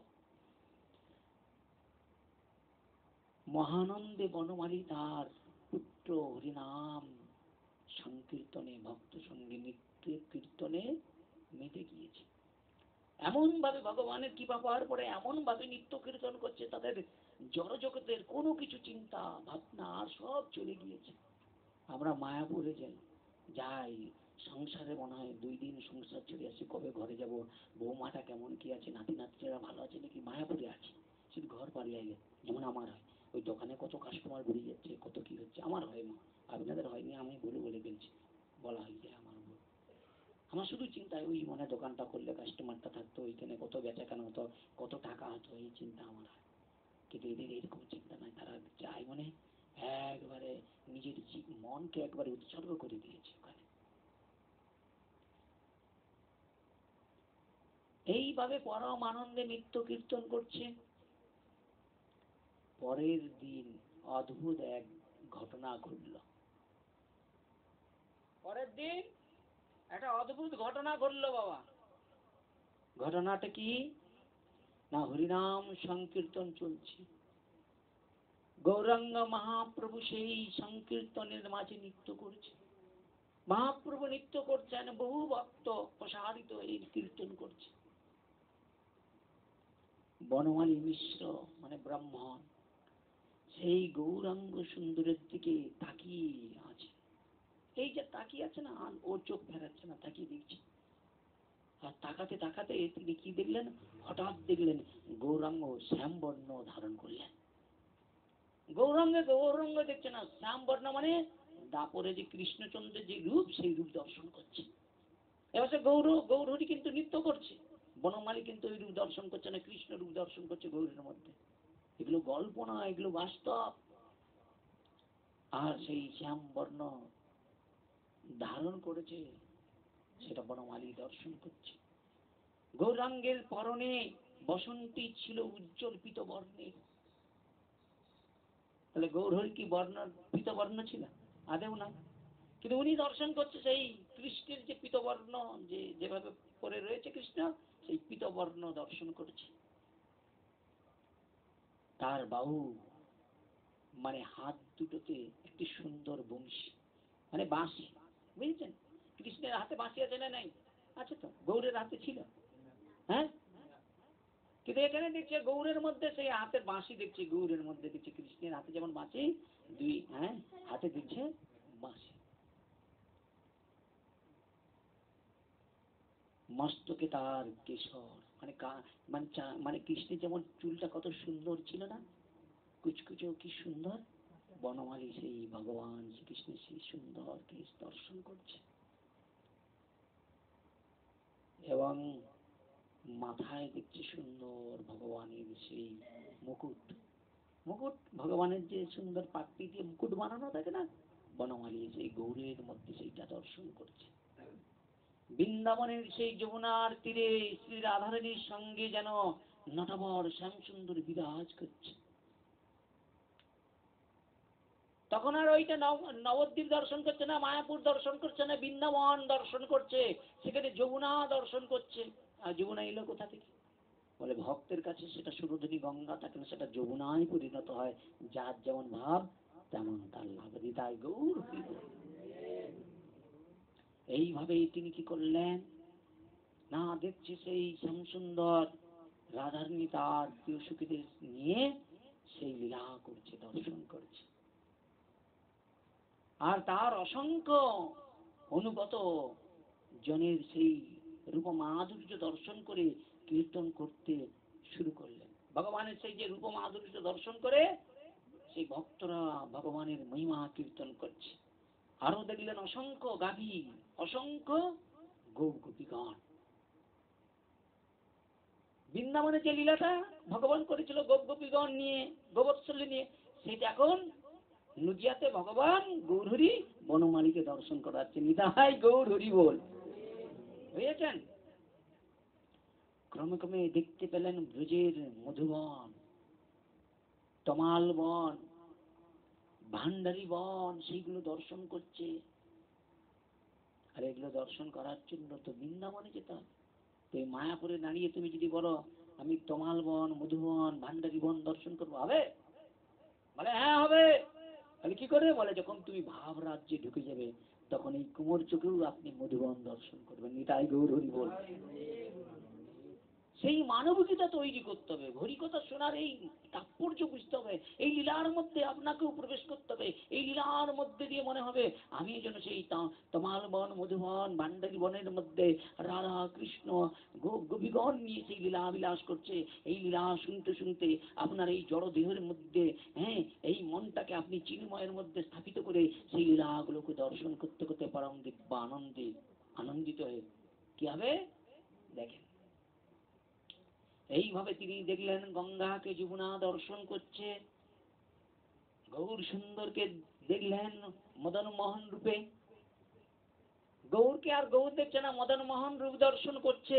মহানন্দে বনমালী তার পুত্র হরিনাম সংকীর্তনে, ভক্ত সঙ্গে নিত্য কীর্তনে মেতে গিয়েছে। এমন ভাবে ভগবানের কৃপা পাওয়ার পরে এমন ভাবে নিত্য কীর্তন করছে, তাদের জড় জগতের কোনো কিছু চিন্তা ভাবনা আর সব চলে গিয়েছে। আমরা মায়াপুরে যাই, সংসারে মনে হয় 2 দিন সংসার ছেড়ে আসি, কবে ঘরে যাব, বৌমাটা কেমন কি আছে, নাতি নাতিরা ভালো আছে নাকি, মায়াপুরে আছে। শুধু ঘর পাড়ি আইলে যেমন আমার হয়, ওই দোকানে কত কাস্টমার বেরিয়ে যাচ্ছে, কত কি হচ্ছে, আমার হয় মা, আপনাদের হয়নি, আমি বলে বলে ফেলছি, বলা হয়ে যায় আমার ভুল। আমার শুধু চিন্তায় ওই মনে দোকানটা করলে কাস্টমারটা থাকতো, ওইখানে কত বেচা কেন হতো, কত টাকা হতো, এই চিন্তা আমার হয়। কিন্তু এদের এরকম চিন্তা নাই, তারা চায় মানে একবারে নিজের মনকে একবারে উৎসর্গ করে দিয়েছে ওখানে। এইভাবে পরম আনন্দে নিত্য কীর্তন করছে। পরের দিন অদ্ভুত এক ঘটনা ঘটল। পরের দিন একটা অদ্ভুত ঘটনা ঘটলো বাবা। ঘটনাটা কি না, হরিনাম সংকীর্তন চলছে, গৌরাঙ্গ মহাপ্রভু সেই সংকীর্তনের মাঝে নৃত্য করছে। মহাপ্রভু নৃত্য করছেন, বহু ভক্ত প্রসারিত এই কীর্তন করছে। বনমালী মিশ্র মানে ব্রাহ্মণ সেই গৌরাঙ্গ সুন্দরের দিকে তাকিয়ে আছে। এই যে তাকিয়ে আছে না, ও চোখ ফেরাচ্ছে না, তাকিয়ে দেখছে। আর তাকাতে তাকাতে তিনি কি দেখলেন, হঠাৎ দেখলেন গৌরাঙ্গ শ্যামবর্ণ ধারণ করলেন। গৌরাঙ্গ দেখছে না, শ্যামবর্ণ মানে দাপরে যে কৃষ্ণচন্দ্রের যে রূপ, সেই রূপ দর্শন করছে। এবার সে গৌরহরি কিন্তু নৃত্য করছে, বনমালী কিন্তু ওই রূপ দর্শন করছে না, কৃষ্ণ রূপ দর্শন করছে গৌরের মধ্যে। এগুলো গল্প না, এগুলো বাস্তব। আর সেই শ্যাম বর্ণ ধারণ করেছে, সেটা বনমালী দর্শন করছে। গৌরাঙ্গের পরনে বসন্তী ছিল উজ্জ্বল পীত বর্ণের। তাহলে গৌরহরি কি বর্ণ পীত বর্ণ ছিল? আদেও না। কিন্তু উনি দর্শন করছে সেই কৃষ্ণের যে পীতবর্ণ, যে যেভাবে পরে রয়েছে কৃষ্ণ, সেই পীতবর্ণ দর্শন করছে। তার বাহু মানে হাত দুটোতে একটি সুন্দর বংশী মানে বাঁশি, বুঝেছেন? কৃষ্ণের হাতে বাঁশি আছে না নাই? আছে তো, গৌরের হাতে ছিল। হ্যাঁ, কিন্তু এখানে দেখছে গৌরের মধ্যে সেই হাতের বাঁশি দেখছে, গৌরের মধ্যে দেখছে কৃষ্ণের হাতে যেমন বাঁশি, দুই হাতে দেখছে বাঁশি। মস্তকে তার কেশর মানে মানে কৃষ্ণের যেমন চুলটা কত সুন্দর ছিল না, কুচকুচো কি সুন্দর, বনমালী সেই ভগবান শ্রীকৃষ্ণের সেই সুন্দর কেশ দর্শন করছে। এবং মাথায় দেখছে সুন্দর ভগবানের সেই মুকুট। মুকুট ভগবানের যে সুন্দর পাপড়ি দিয়ে মুকুট বানানো থাকে না, বনমালী সেই গৌরের মধ্যে সেইটা দর্শন করছে। বৃন্দাবনের সেই যমুনার তীরে শ্রী রাধারানীর সঙ্গে যেন নটবর শ্যামসুন্দর বিরাজ করছে। তখন আর ওইটা নবদ্বীপ দর্শন করছে না, মায়াপুর দর্শন করছে না, বৃন্দাবন দর্শন করছে, সেখানে যমুনা দর্শন করছে। আর যমুনা এলো কোথা থেকে? বলে ভক্তের কাছে সেটা সুরধনী গঙ্গা থাকে না, সেটা যমুনায় পরিণত হয়। যার যেমন ভাব তেমন তার লাভ। তাই গৌর এইভাবে তিনি কি করলেন না, দেখছে সেই শ্যামসুন্দর রাধারানী তার প্রিয় সখীদের নিয়ে সেই লীলা করছে, দর্শন করছে। আর তার অসংখ্য অনুগত জনের সেই রূপ মাধুর্য দর্শন করে কীর্তন করতে শুরু করলেন। ভগবানের সেই যে রূপ মাধুর্য দর্শন করে সেই ভক্তরা ভগবানের মহিমা কীর্তন করছে। আরো দেখলেন অসংখ্য গাভী, অসংখ্য গোপীগণ। বৃন্দাবনে যে লীলাটা ভগবান করেছিল গোপ গোপীগণ নিয়ে, গোবৎসল্য নিয়ে, সেটা এখন নুজিয়াতে ভগবান গৌরহরি বনমালীকে দর্শন করাচ্ছে। নিতাই গৌর হরি বল। বুঝেছেন? ক্রমে ক্রমে দেখতে পেলেন ব্রজের মধুবন, তমাল বন, ভান্ডারী বন, সেইগুলো দর্শন করছে। আর এগুলো দর্শন করার জন্য তো বৃন্দাবনে যেতাম। তো এই মায়াপুরে দাঁড়িয়ে তুমি যদি বলো আমি তমাল বন, মধুবন, ভান্ডারী বন দর্শন করবো, হবে? বলে হ্যাঁ হবে। তাহলে কি করে? বলে যখন তুমি ভাব রাজ্যে ঢুকে যাবে তখন এই কুমোর চোখেও আপনি মধুবন দর্শন করবেন। নিতাই গৌর হরি বল। সেই মানবিকতা তৈরি করতে হবে, হরিকথা শোনার এই তাৎপর্য বুঝতে হবে, এই লীলার মধ্যে আপনাকেও প্রবেশ করতে হবে। এই লীলার মধ্যে দিয়ে মনে হবে আমি যেন সেই তমাল বন, মধুবন, ভান্ডারী বনের মধ্যে রাধা কৃষ্ণ গোপীগণ নিয়ে সেই লীলা বিলাস করছে। এই লীলা শুনতে শুনতে আপনার এই জড় দেহের মধ্যে, হ্যাঁ, এই মনটাকে আপনি চিন্ময়ের মধ্যে স্থাপিত করে সেই লীলাগুলোকে দর্শন করতে করতে পরম দিব্য আনন্দে আনন্দিত হয়ে কি হবে দেখেন। এইভাবে তিনি দেখলেন গঙ্গাকে যমুনা দর্শন করছে, গৌর সুন্দরকে দেখলেন মদন মোহন রূপে। গৌরকে আর গৌর দেখছে না, মদন মোহন রূপ দর্শন করছে।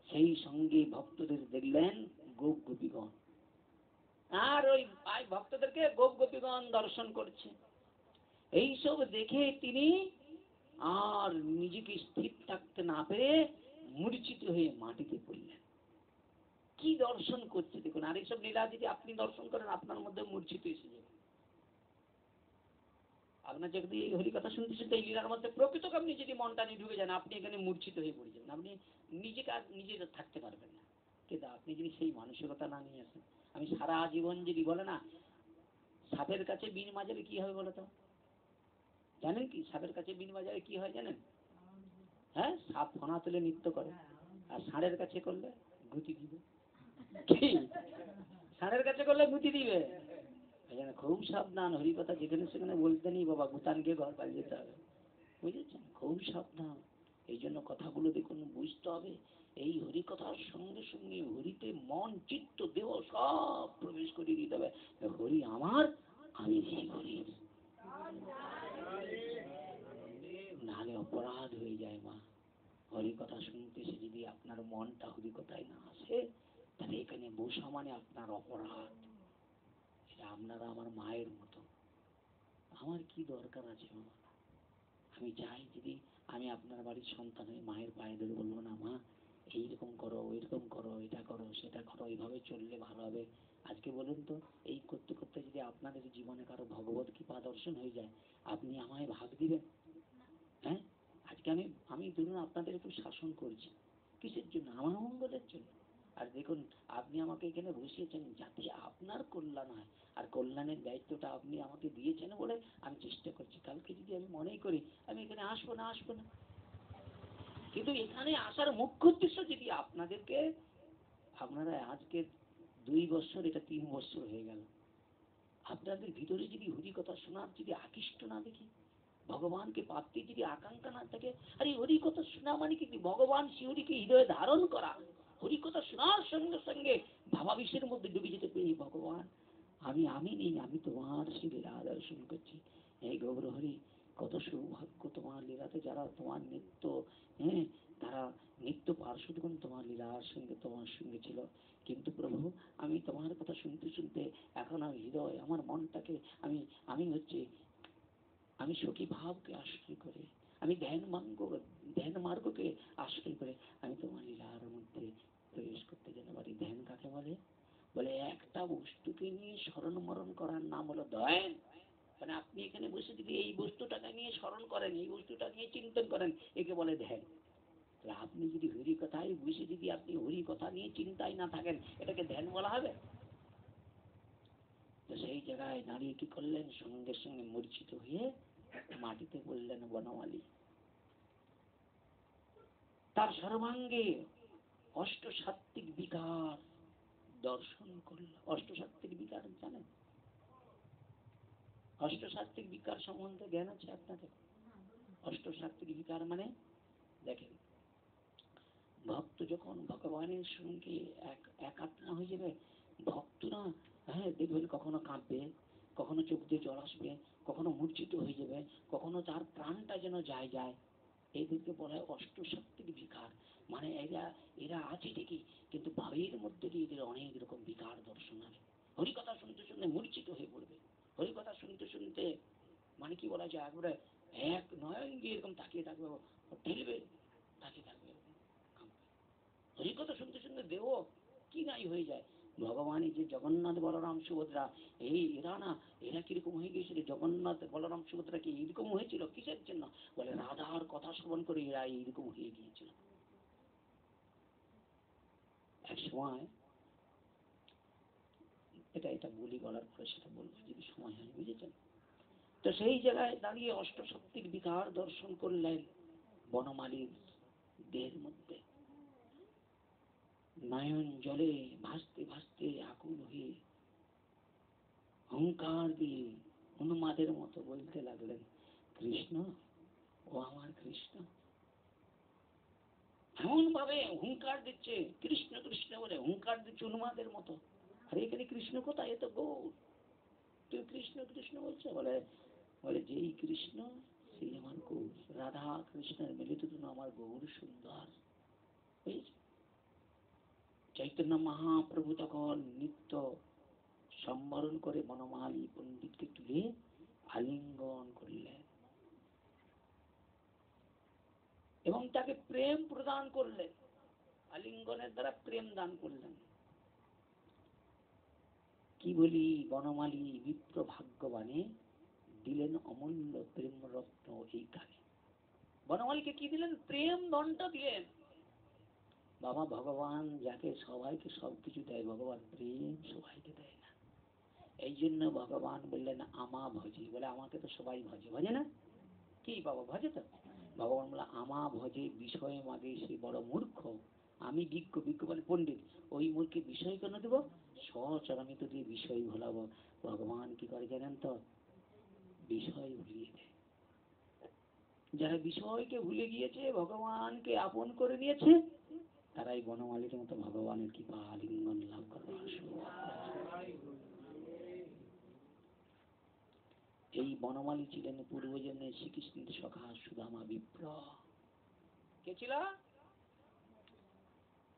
সেই সঙ্গে ভক্তদের দেখলেন গোপ গোপীগণ, আর ওই ভক্তদেরকে গোপ গোপীগণ দর্শন করছে। এইসব দেখে তিনি আর নিজেকে স্থির থাকতে না পেরে মূর্ছিত হয়ে মাটিতে পড়লেন। কি দর্শন করছে দেখুন। আর এইসব লীলা যদি আপনি দর্শন করেন আপনার মধ্যে মূর্ছিত এসে যাবে। আপনার যদি এই হরি কথা শুনতে শুনতে এই লীলার মধ্যে প্রকৃত আপনি যদি মনটা নিয়ে ঢুকে যান আপনি এখানে মূর্ছিত হয়ে পড়ে যাবেন। আপনি নিজেকে আর নিজে থাকতে পারবেন না। কিন্তু আপনি যদি সেই মানসিকতা না নিয়ে আসেন, আমি সারা জীবন যদি বলে না সাপের কাছে বিন বাজারে কি হবে বলো তো? জানেন কি সাপের কাছে বিন বাজারে কি হয় জানেন? হ্যাঁ, সাপ ফনা তুলে নৃত্য করে, আর ষাঁড়ের কাছে করলে গুতি দিবে। কি ষাঁড়ের কাছে করলে গুতি দিবে? এখানে খুব সাবধান, হরি কথা যেখানে সেখানে বলতে নেই বাবা, গুতান গিয়ে ঘর পালিয়ে যেতে হবে। বুঝেছেন? খুব সাবধান। এই জন্য কথাগুলো দেখুন বুঝতে হবে। এই হরি কথার সঙ্গে সঙ্গে হরিতে মন চিত্ত দেহ সব প্রবেশ করে দিতে হবে। হরি আমার, আমি সেই হরির। নাহলে অপরাধ হয়ে যায় মা। হরি কথা শুনতে সে যদি আপনার মনটা হরি কথায় না আসে তাহলে এখানে বসা মানে আপনার অপরাধ। এটা আপনারা আমার মায়ের মতো। আমার কি দরকার আছে বাবা? আমি চাই যদি আমি আপনার বাড়ির সন্তান হয়ে মায়ের পায়ে ধরে বলবো না মা এইরকম করো, ওইরকম করো, এটা করো, সেটা করো, এইভাবে চললে ভালো হবে। আজকে বলুন তো এই করতে করতে যদি আপনাদের জীবনে কারো ভগবত কৃপা দর্শন হয়ে যায় আপনি আমায় ভাগ দিবেন? হ্যাঁ, আজকে আমি আমি ধরুন আপনাদের একটু শাসন করছি, কিসের জন্য? আমার মঙ্গলের জন্য। আর দেখুন আপনি আমাকে এখানে বসিয়েছেন যাতে আপনার কল্যাণ হয়, আর কল্যাণের দায়িত্বটা আপনি আমাকে দিয়েছেন বলে আমি চেষ্টা করছি। কালকে যদি আমি মনেই করি আমি এখানে আসবো না, আসবো না। কিন্তু এখানে আসার মুখ্য উদ্দেশ্য যদি আপনাদেরকে, আপনারা আজকে 2 বছর, এটা 3 বছর হয়ে গেল, আপনাদের ভিতরে যদি হরি কথা শোনার যদি আকৃষ্ট না দেখি, ভগবানকে পাপতে যদি আকাঙ্ক্ষা না থাকে, আর এই হরি কথা শোনা মানে কি? ভগবান শিহরিকে হৃদয়ে ধারণ করা। হরি কথা শোনার সঙ্গে সঙ্গে ভাবাবিশ্বের মধ্যে ডুবে যেতে পেরে ভগবান আমি নেই, আমি তোমার শ্রী লীলা দর্শন করছি। এই গৌর হরি কত সৌভাগ্য তোমার লীলাতে যারা তোমার নিত্য, হ্যাঁ, তারা নিত্য পার্শ্বদগণ তোমার লীলার সঙ্গে তোমার সঙ্গে ছিল। কিন্তু প্রভু আমি তোমার কথা শুনতে শুনতে এখন আমি হৃদয় আমার মনটাকে আমি আমি হচ্ছে আমি সখী ভাবকে আশ্রয় করে, আমি ধ্যান মার্গকে আশ্রয় করে আমি তোমার লীলার মধ্যে প্রবেশ করতে যেন পারি। ধ্যান কাকে বলে? বলে একটা বস্তুকে নিয়ে স্মরণ মরণ করার নাম হলো ধ্যান। মানে আপনি এখানে বসে যদি এই বস্তুটাকে নিয়ে স্মরণ করেন, এই বস্তুটা নিয়ে চিন্তন করেন, একে বলে ধ্যান। আপনি যদি হরি কথায় বসে যদি আপনি হরি কথা নিয়ে চিন্তায় না থাকেন এটাকে ধ্যান বলা হবে? তো সেই জায়গায় দাঁড়িয়ে কি করলেন? সঙ্গে সঙ্গে মূর্ছিত হয়ে মাটিতে বললেন বনমালী। তার সর্বাঙ্গে অষ্টসাত্ত্বিক বিকার দর্শন করল। অষ্টসাত্ত্বিক বিকার জানেন? অষ্টসাত্ত্বিক বিকার সম্বন্ধে জ্ঞান আছে আপনাদের? অষ্টসাত্ত্বিক বিকার মানে দেখেন, ভক্ত যখন ভগবানের সঙ্গে একাত্মা হয়ে যাবে, ভক্তরা হ্যাঁ দেখবেন কখনো কাঁদবে, কখনো চোখ দিয়ে জল আসবে, কখনো মূর্ছিত হয়ে যাবে, কখনো তার প্রাণটা যেন যায়। এদেরকে বলা হয় অষ্টশক্তির বিকার। মানে এরা আছে ঠিকই, কিন্তু ভাবের মধ্যে দিয়ে এদের অনেক রকম বিকার দর্শন হবে। হরিকথা শুনতে শুনতে মূর্ছিত হয়ে পড়বে, হরিকথা শুনতে শুনতে মানে কি বলা যায়, একবারে এক নয়ন দিয়ে এরকম তাকিয়ে থাকবে, ঠেলবে, তাকিয়ে থাকবে এরকম। হরিকথা শুনতে শুনতে দেহ কি নাই হয়ে যায়। ভগবান এই যে জগন্নাথ বলরাম সুভদ্রা, এরা কিরকম হয়ে গিয়েছিল, জগন্নাথ বলরাম সুভদ্রা কি এইরকম হয়েছিল কিসের জন্য, বলে রাধার কথা শ্রবণ করে এরা এইরকম হয়ে গিয়েছিল। এক সময় এটা বলি, বলার পরে সেটা বলবো যদি সময় হয়, বুঝেছেন? তো সেই জায়গায় দাঁড়িয়ে অষ্টশক্তির বিকার দর্শন করলেন বনমালীর দেহের মধ্যে। নয়ন জলে ভাসতে ভাসতে আকুল হয়ে হুঙ্কার দিয়ে উন্মাদের মতো বলতে লাগলেন, কৃষ্ণ, ও আমার কৃষ্ণ। এমন ভাবে হুঙ্কার দিচ্ছে, কৃষ্ণ কৃষ্ণ বলে হুঙ্কার দিচ্ছে উন্মাদের মতো। আর এখানে কৃষ্ণ কোথায়, এ তো গৌর, তুই কৃষ্ণ কৃষ্ণ বলছো? বলে বলে যেই কৃষ্ণ সেই আমার গৌর, রাধা কৃষ্ণের মিলিত আমার গৌর সুন্দর। চৈতন্য মহাপ্রভু তখন নিত্য সম্বরণ করে বনমালী পণ্ডিতকে তুলে আলিঙ্গন করলেন এবং তাকে প্রেম প্রদান করলেন, আলিঙ্গনের দ্বারা প্রেম দান করলেন। কি বলি, বনমালী বিপ্র ভাগ্যবানে দিলেন অমূল্য প্রেম রত্ন এই কানে। বনমালীকে কি দিলেন? প্রেম দণ্ডটা দিলেন। বাবা, ভগবান যাকে সবাইকে সবকিছু দেয়, ভগবান প্রেম সবাইকে দেয় না। এই জন্য ভগবান বললেন আমা ভজি, বলে আমাকে তো সবাই ভজে, ভজে না? কি বাবা ভজে তো? ভগবান বলে আমা ভজে বিষয় মাগে সে বড় মূর্খ, আমি বিজ্ঞ, বিজ্ঞ বলে পণ্ডিত, ওই মূর্খে বিষয় কেন দেবো, সচরামি তো দিয়ে বিষয় ভোলাবো। ভগবান কি করে জানেন তো? বিষয় ভুলিয়ে দেয়। যারা বিষয়কে ভুলে গিয়েছে, ভগবানকে আপন করে নিয়েছে, তারাই বনমালীর মতো ভগবানের কৃপা আলিঙ্গন লাভ করবার সৌভাগ্য। এই বনমালী ছিলেন পূর্বজন্মে শ্রীকৃষ্ণের সখা সুদামা বিপ্র। কে ছিল?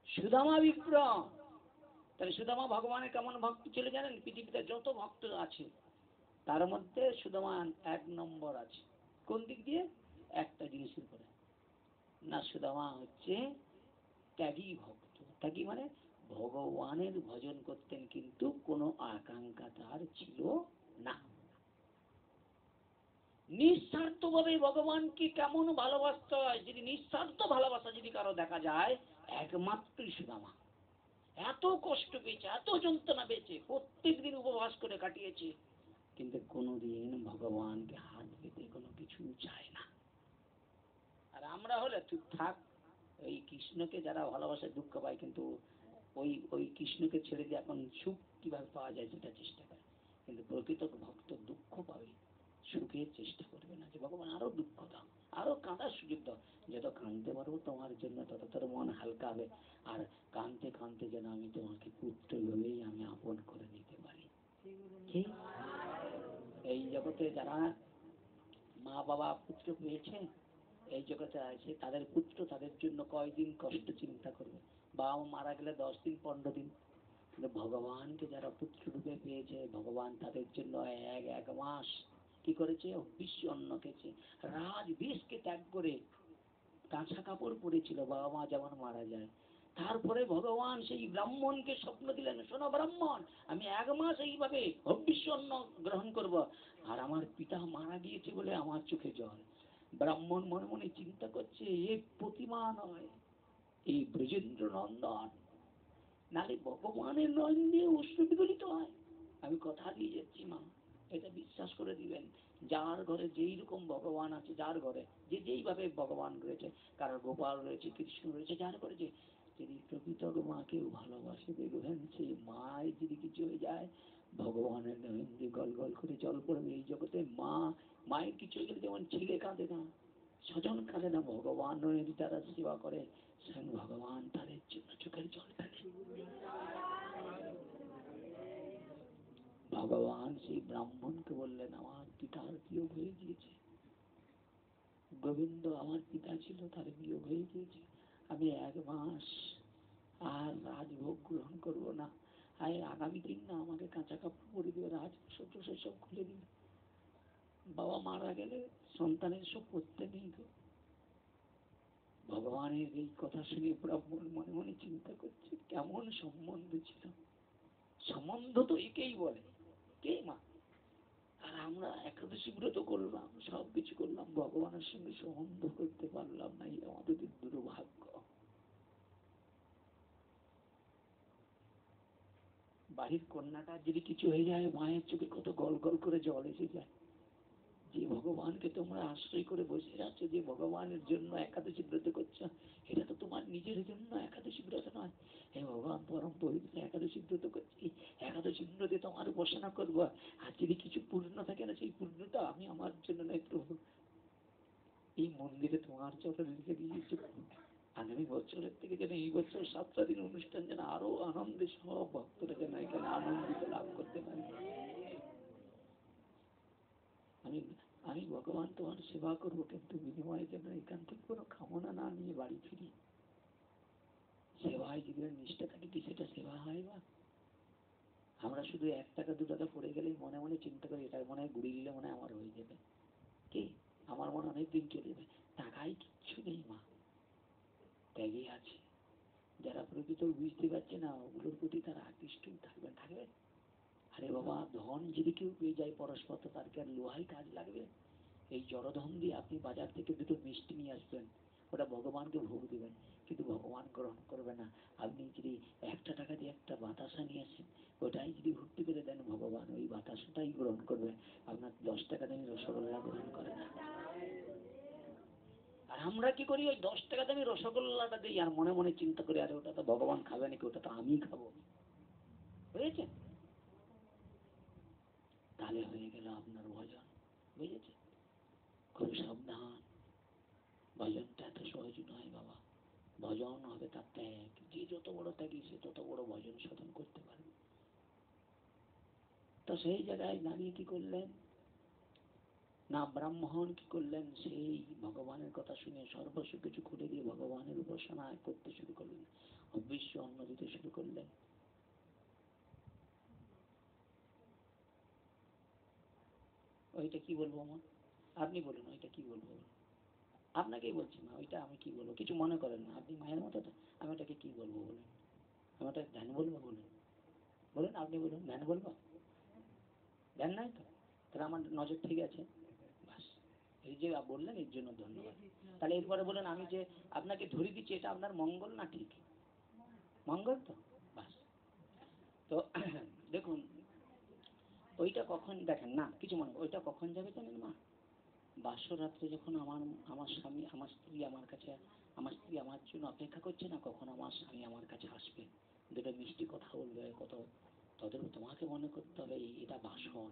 সুদামা বিপ্র। তাহলে সুদামা ভগবানের কেমন ভক্ত ছিল জানেন? পৃথিবীতে যত ভক্ত আছে তার মধ্যে সুদামা এক নম্বর আছে। কোন দিক দিয়ে? একটা জিনিসের উপরে, না, সুদামা হচ্ছে ত্যাগী ভক্ত। ত্যাগী মানে ভগবানের ভজন করতেন কিন্তু কোনো আকাঙ্ক্ষা তার ছিল না। নিঃস্বার্থভাবে ভগবানকে কেমন ভালোবাসতে হয়, যদি নিঃস্বার্থ ভালোবাসা যদি কারো দেখা যায়, একমাত্রই সুদামা। এত কষ্ট পেয়েছে, এত যন্ত্রণা পেয়েছে, প্রত্যেক দিন উপবাস করে কাটিয়েছে, কিন্তু কোনোদিন ভগবানকে হাত পেতে কোনো কিছু চায় না। আর আমরা হলে তুই থাক, ওই কৃষ্ণকে যারা ভালোবাসে দুঃখ পায়, কিন্তু ওই ওই কৃষ্ণকে ছেড়ে দিয়ে এখন সুখ কিভাবে পাওয়া যায় সেটা চেষ্টা করে। কিন্তু প্রকৃত ভক্ত দুঃখ পাবে, সুখের চেষ্টা করবে না, যে ভগবান আরো দুঃখ দাও, আরো কাঁদার সুযোগ দাও। যত কাঁদতে পারবো তোমার জন্য তত তোর মন হালকা হবে, আর কাঁদতে কাঁদতে যেন আমি তোমাকে পুত্র ভেবেই আমি আপন করে নিতে পারি। এই জগতে যারা মা বাবা পুত্র পেয়েছে, এই জগতে আছে, তাদের পুত্র তাদের জন্য কয়দিন কষ্ট চিন্তা করবে। বাবা মা মারা গেলে 10 দিন 15 দিন, কিন্তু ভগবানকে যারা পুত্র রূপে পেয়েছে, ভগবান তাদের জন্য এক মাস কি করেছে? বিশ্ব অন্ন খেয়েছে, রাজ বিষকে ত্যাগ করে কাঁচা কাপড় পরেছিল বাবা মা যেমন মারা যায়। তারপরে ভগবান সেই ব্রাহ্মণকে স্বপ্ন দিলেন, শোনো ব্রাহ্মণ, আমি 1 মাস এইভাবে হবিষ্য অন্ন গ্রহণ করব, আর আমার পিতা মারা গিয়েছে বলে আমার চোখে জল। ব্রাহ্মণ মনে মনে চিন্তা করছে, এ প্রতিমা নয়, এই ব্রজেন্দ্র নন্দন, নালে ভগবানের নয়ন দিয়ে অশ্রু বিগলিত হয়। আমি কথা দিয়ে যাচ্ছি মা, এটা বিশ্বাস করে দিবেন, যার ঘরে যেই রকম ভগবান আছে, যার ঘরে যে যেইভাবে ভগবান রয়েছে, কারো গোপাল রয়েছে, কৃষ্ণ রয়েছে, যার ঘরে যে, যদি প্রকৃত মাকেও ভালোবাসে, দেখবেন সেই মায়ের যদি কিছু হয়ে যায়, ভগবানের নয়ন দিয়ে গল গল করে জল পড়বে। এই জগতে মায়ের কিছু হয়ে গেলে যেমন ছেলে কাঁদে না, স্বজন কাঁদে না, ভগবান নয়ন যারা সেবা করে স্বয়ং ভগবান তাদের জন্য চোখের জল ফেলে। ভগবান সেই ব্রাহ্মণকে বললেন, আমার পিতার বিয়োগ হয়ে গিয়েছে, গোবিন্দ আমার পিতা ছিল, তার বিয়োগ হয়ে গিয়েছে, আমি 1 মাস আর রাজভোগ গ্রহণ করব না, আগামী দিন না আমাকে কাঁচা কাপড় পরে দিবে, রাজপ্রসাদ সব খুলে দিবে, বাবা মারা গেলে সন্তানের সব পড়তে নেই গো। ভগবানের এই কথা শুনে ব্রাহ্মণ মনে মনে চিন্তা করছে, কেমন সম্বন্ধ ছিল, সম্বন্ধ তো একেই বলে, কে মা? আর আমরা একাদশী ব্রত করলাম, সবকিছু করলাম, ভগবানের সঙ্গে সম্বন্ধ করতে পারলাম না, এই আমাদের দুর্ভাগ্য। বাড়ির কন্যাটা যদি কিছু হয়ে যায়, মায়ের চোখে কত গল গল করে জল এসে যায়। যে ভগবানকে তোমরা আশ্রয় করে বসে আছো, যে ভগবানের জন্য একাদশী ব্রত করছো, এটা তো তোমার নিজের জন্য একাদশী ব্রত নয়। হে ভগবান, পরম পবিত্র একাদশী ব্রত করছি, একাদশী ব্রতে তোমার উপাসনা করবো, আর যদি কিছু পূর্ণ থাকে না, সেই পূর্ণটা আমি আমার জন্য নয় প্রভু, এই মন্দিরে তোমার চরণে রেখে দিয়েছি। আগামী বছরের থেকে যেন এই বছর 7টা দিন অনুষ্ঠান যেন আরো আনন্দে সব ভক্তরা যেন এখানে আনন্দিত লাভ করতে পারে। আমি ভগবান তোমার সেবা করবো, কিন্তু বিনিময়ে যেন এখান থেকে কোনো কামনা না নিয়ে বাড়ি ফিরি। সেবায় যদি নিষ্ঠা থাকে, কি সেটা সেবা হয়? বা আমরা শুধু 1 টাকা 2 টাকা পড়ে গেলেই মনে মনে চিন্তা করি, এটা মনে হয় গুড়ি দিলে মনে হয় আমার হয়ে যাবে, কি আমার মনে অনেক দিন চলে যাবে। টাকায় কিচ্ছু নেই মা, ত্যাগে আছে। যারা প্রকৃত বুঝতে পারছে না, ওগুলোর প্রতি তারা আকৃষ্ট থাকবে। আরে বাবা, ধন যদি কেউ পেয়ে যায় পরস্পর, তো তার কি আর লোহাই কাজ লাগবে? এই জড়ধন দিয়ে আপনি বাজার থেকে 2টো মিষ্টি নিয়ে আসবেন, ওটা ভগবানকে ভোগ দিবেন, কিন্তু ভগবান গ্রহণ করবে না। আপনি যদি 1 টাকা দিয়ে একটা বাতাসা নিয়ে আসেন, ওটাই যদি ভর্তি করে দেন, ভগবান ওই বাতাসাটাই গ্রহণ করবে, আপনার 10 টাকা দামি রসগোল্লা গ্রহণ করে না। আর আমরা কি করি, ওই 10 টাকা দামি রসগোল্লাটা দিই, আর মনে মনে চিন্তা করি, আরে ওটা তো ভগবান খাবে নাকি, ওটা তো আমি খাবো। বুঝেছেন? তাহলে হয়ে গেল আপনার ভজন। বুঝেছেন? খুব সাবধান, ভজনটা এত সহজ নয় বাবা। ভজন হবে তার ত্যাগ, যে যত বড় ত্যাগী সে তত বড় ভজন সাধন করতে পারবে। তো সেই জায়গায় দাঁড়িয়ে কি করলেন না, ব্রাহ্মণ কি করলেন, সেই ভগবানের কথা শুনে সর্বস্ব কিছু খুলে দিয়ে ভগবানের উপাসনা করতে শুরু করলেন, অবিশ্ব অন্ন দিতে শুরু করলেন। ওইটা কি বলবো মা? আপনি বলুন, ওইটা কি বলবো? আপনাকেই বলছি মা, ওইটা আমি কি বলবো? কিছু মনে করেন না, আপনি মায়ের মতো তো, আমি ওটাকে কি বলবো বলুন? আমি ওটা ধ্যান বলবো বলুন? বলুন, আপনি বলুন, ধ্যান বলবো? ধ্যান নাই তো? তাহলে আমার নজর ঠিক আছে, বাস। এই যে বললেন এর জন্য ধন্যবাদ। তাহলে এরপরে বলেন, আমি যে আপনাকে ধরিয়ে দিচ্ছি, এটা আপনার মঙ্গল না ঠিক? মঙ্গল তো, বাস। তো দেখুন, ওইটা কখন দেখেন না, কিছু মনে, ওইটা কখন যাবে জানেন মা? বাসর রাত্রে যখন আমার স্বামী, আমার স্ত্রী আমার কাছে, আমার স্ত্রী আমার জন্য অপেক্ষা করছে না, কখন আমার স্বামী আমার কাছে আসবে, 2টো মিষ্টি কথা বলবে, কত তাদের তোমাকে মনে করতে হবে এটা বাসর।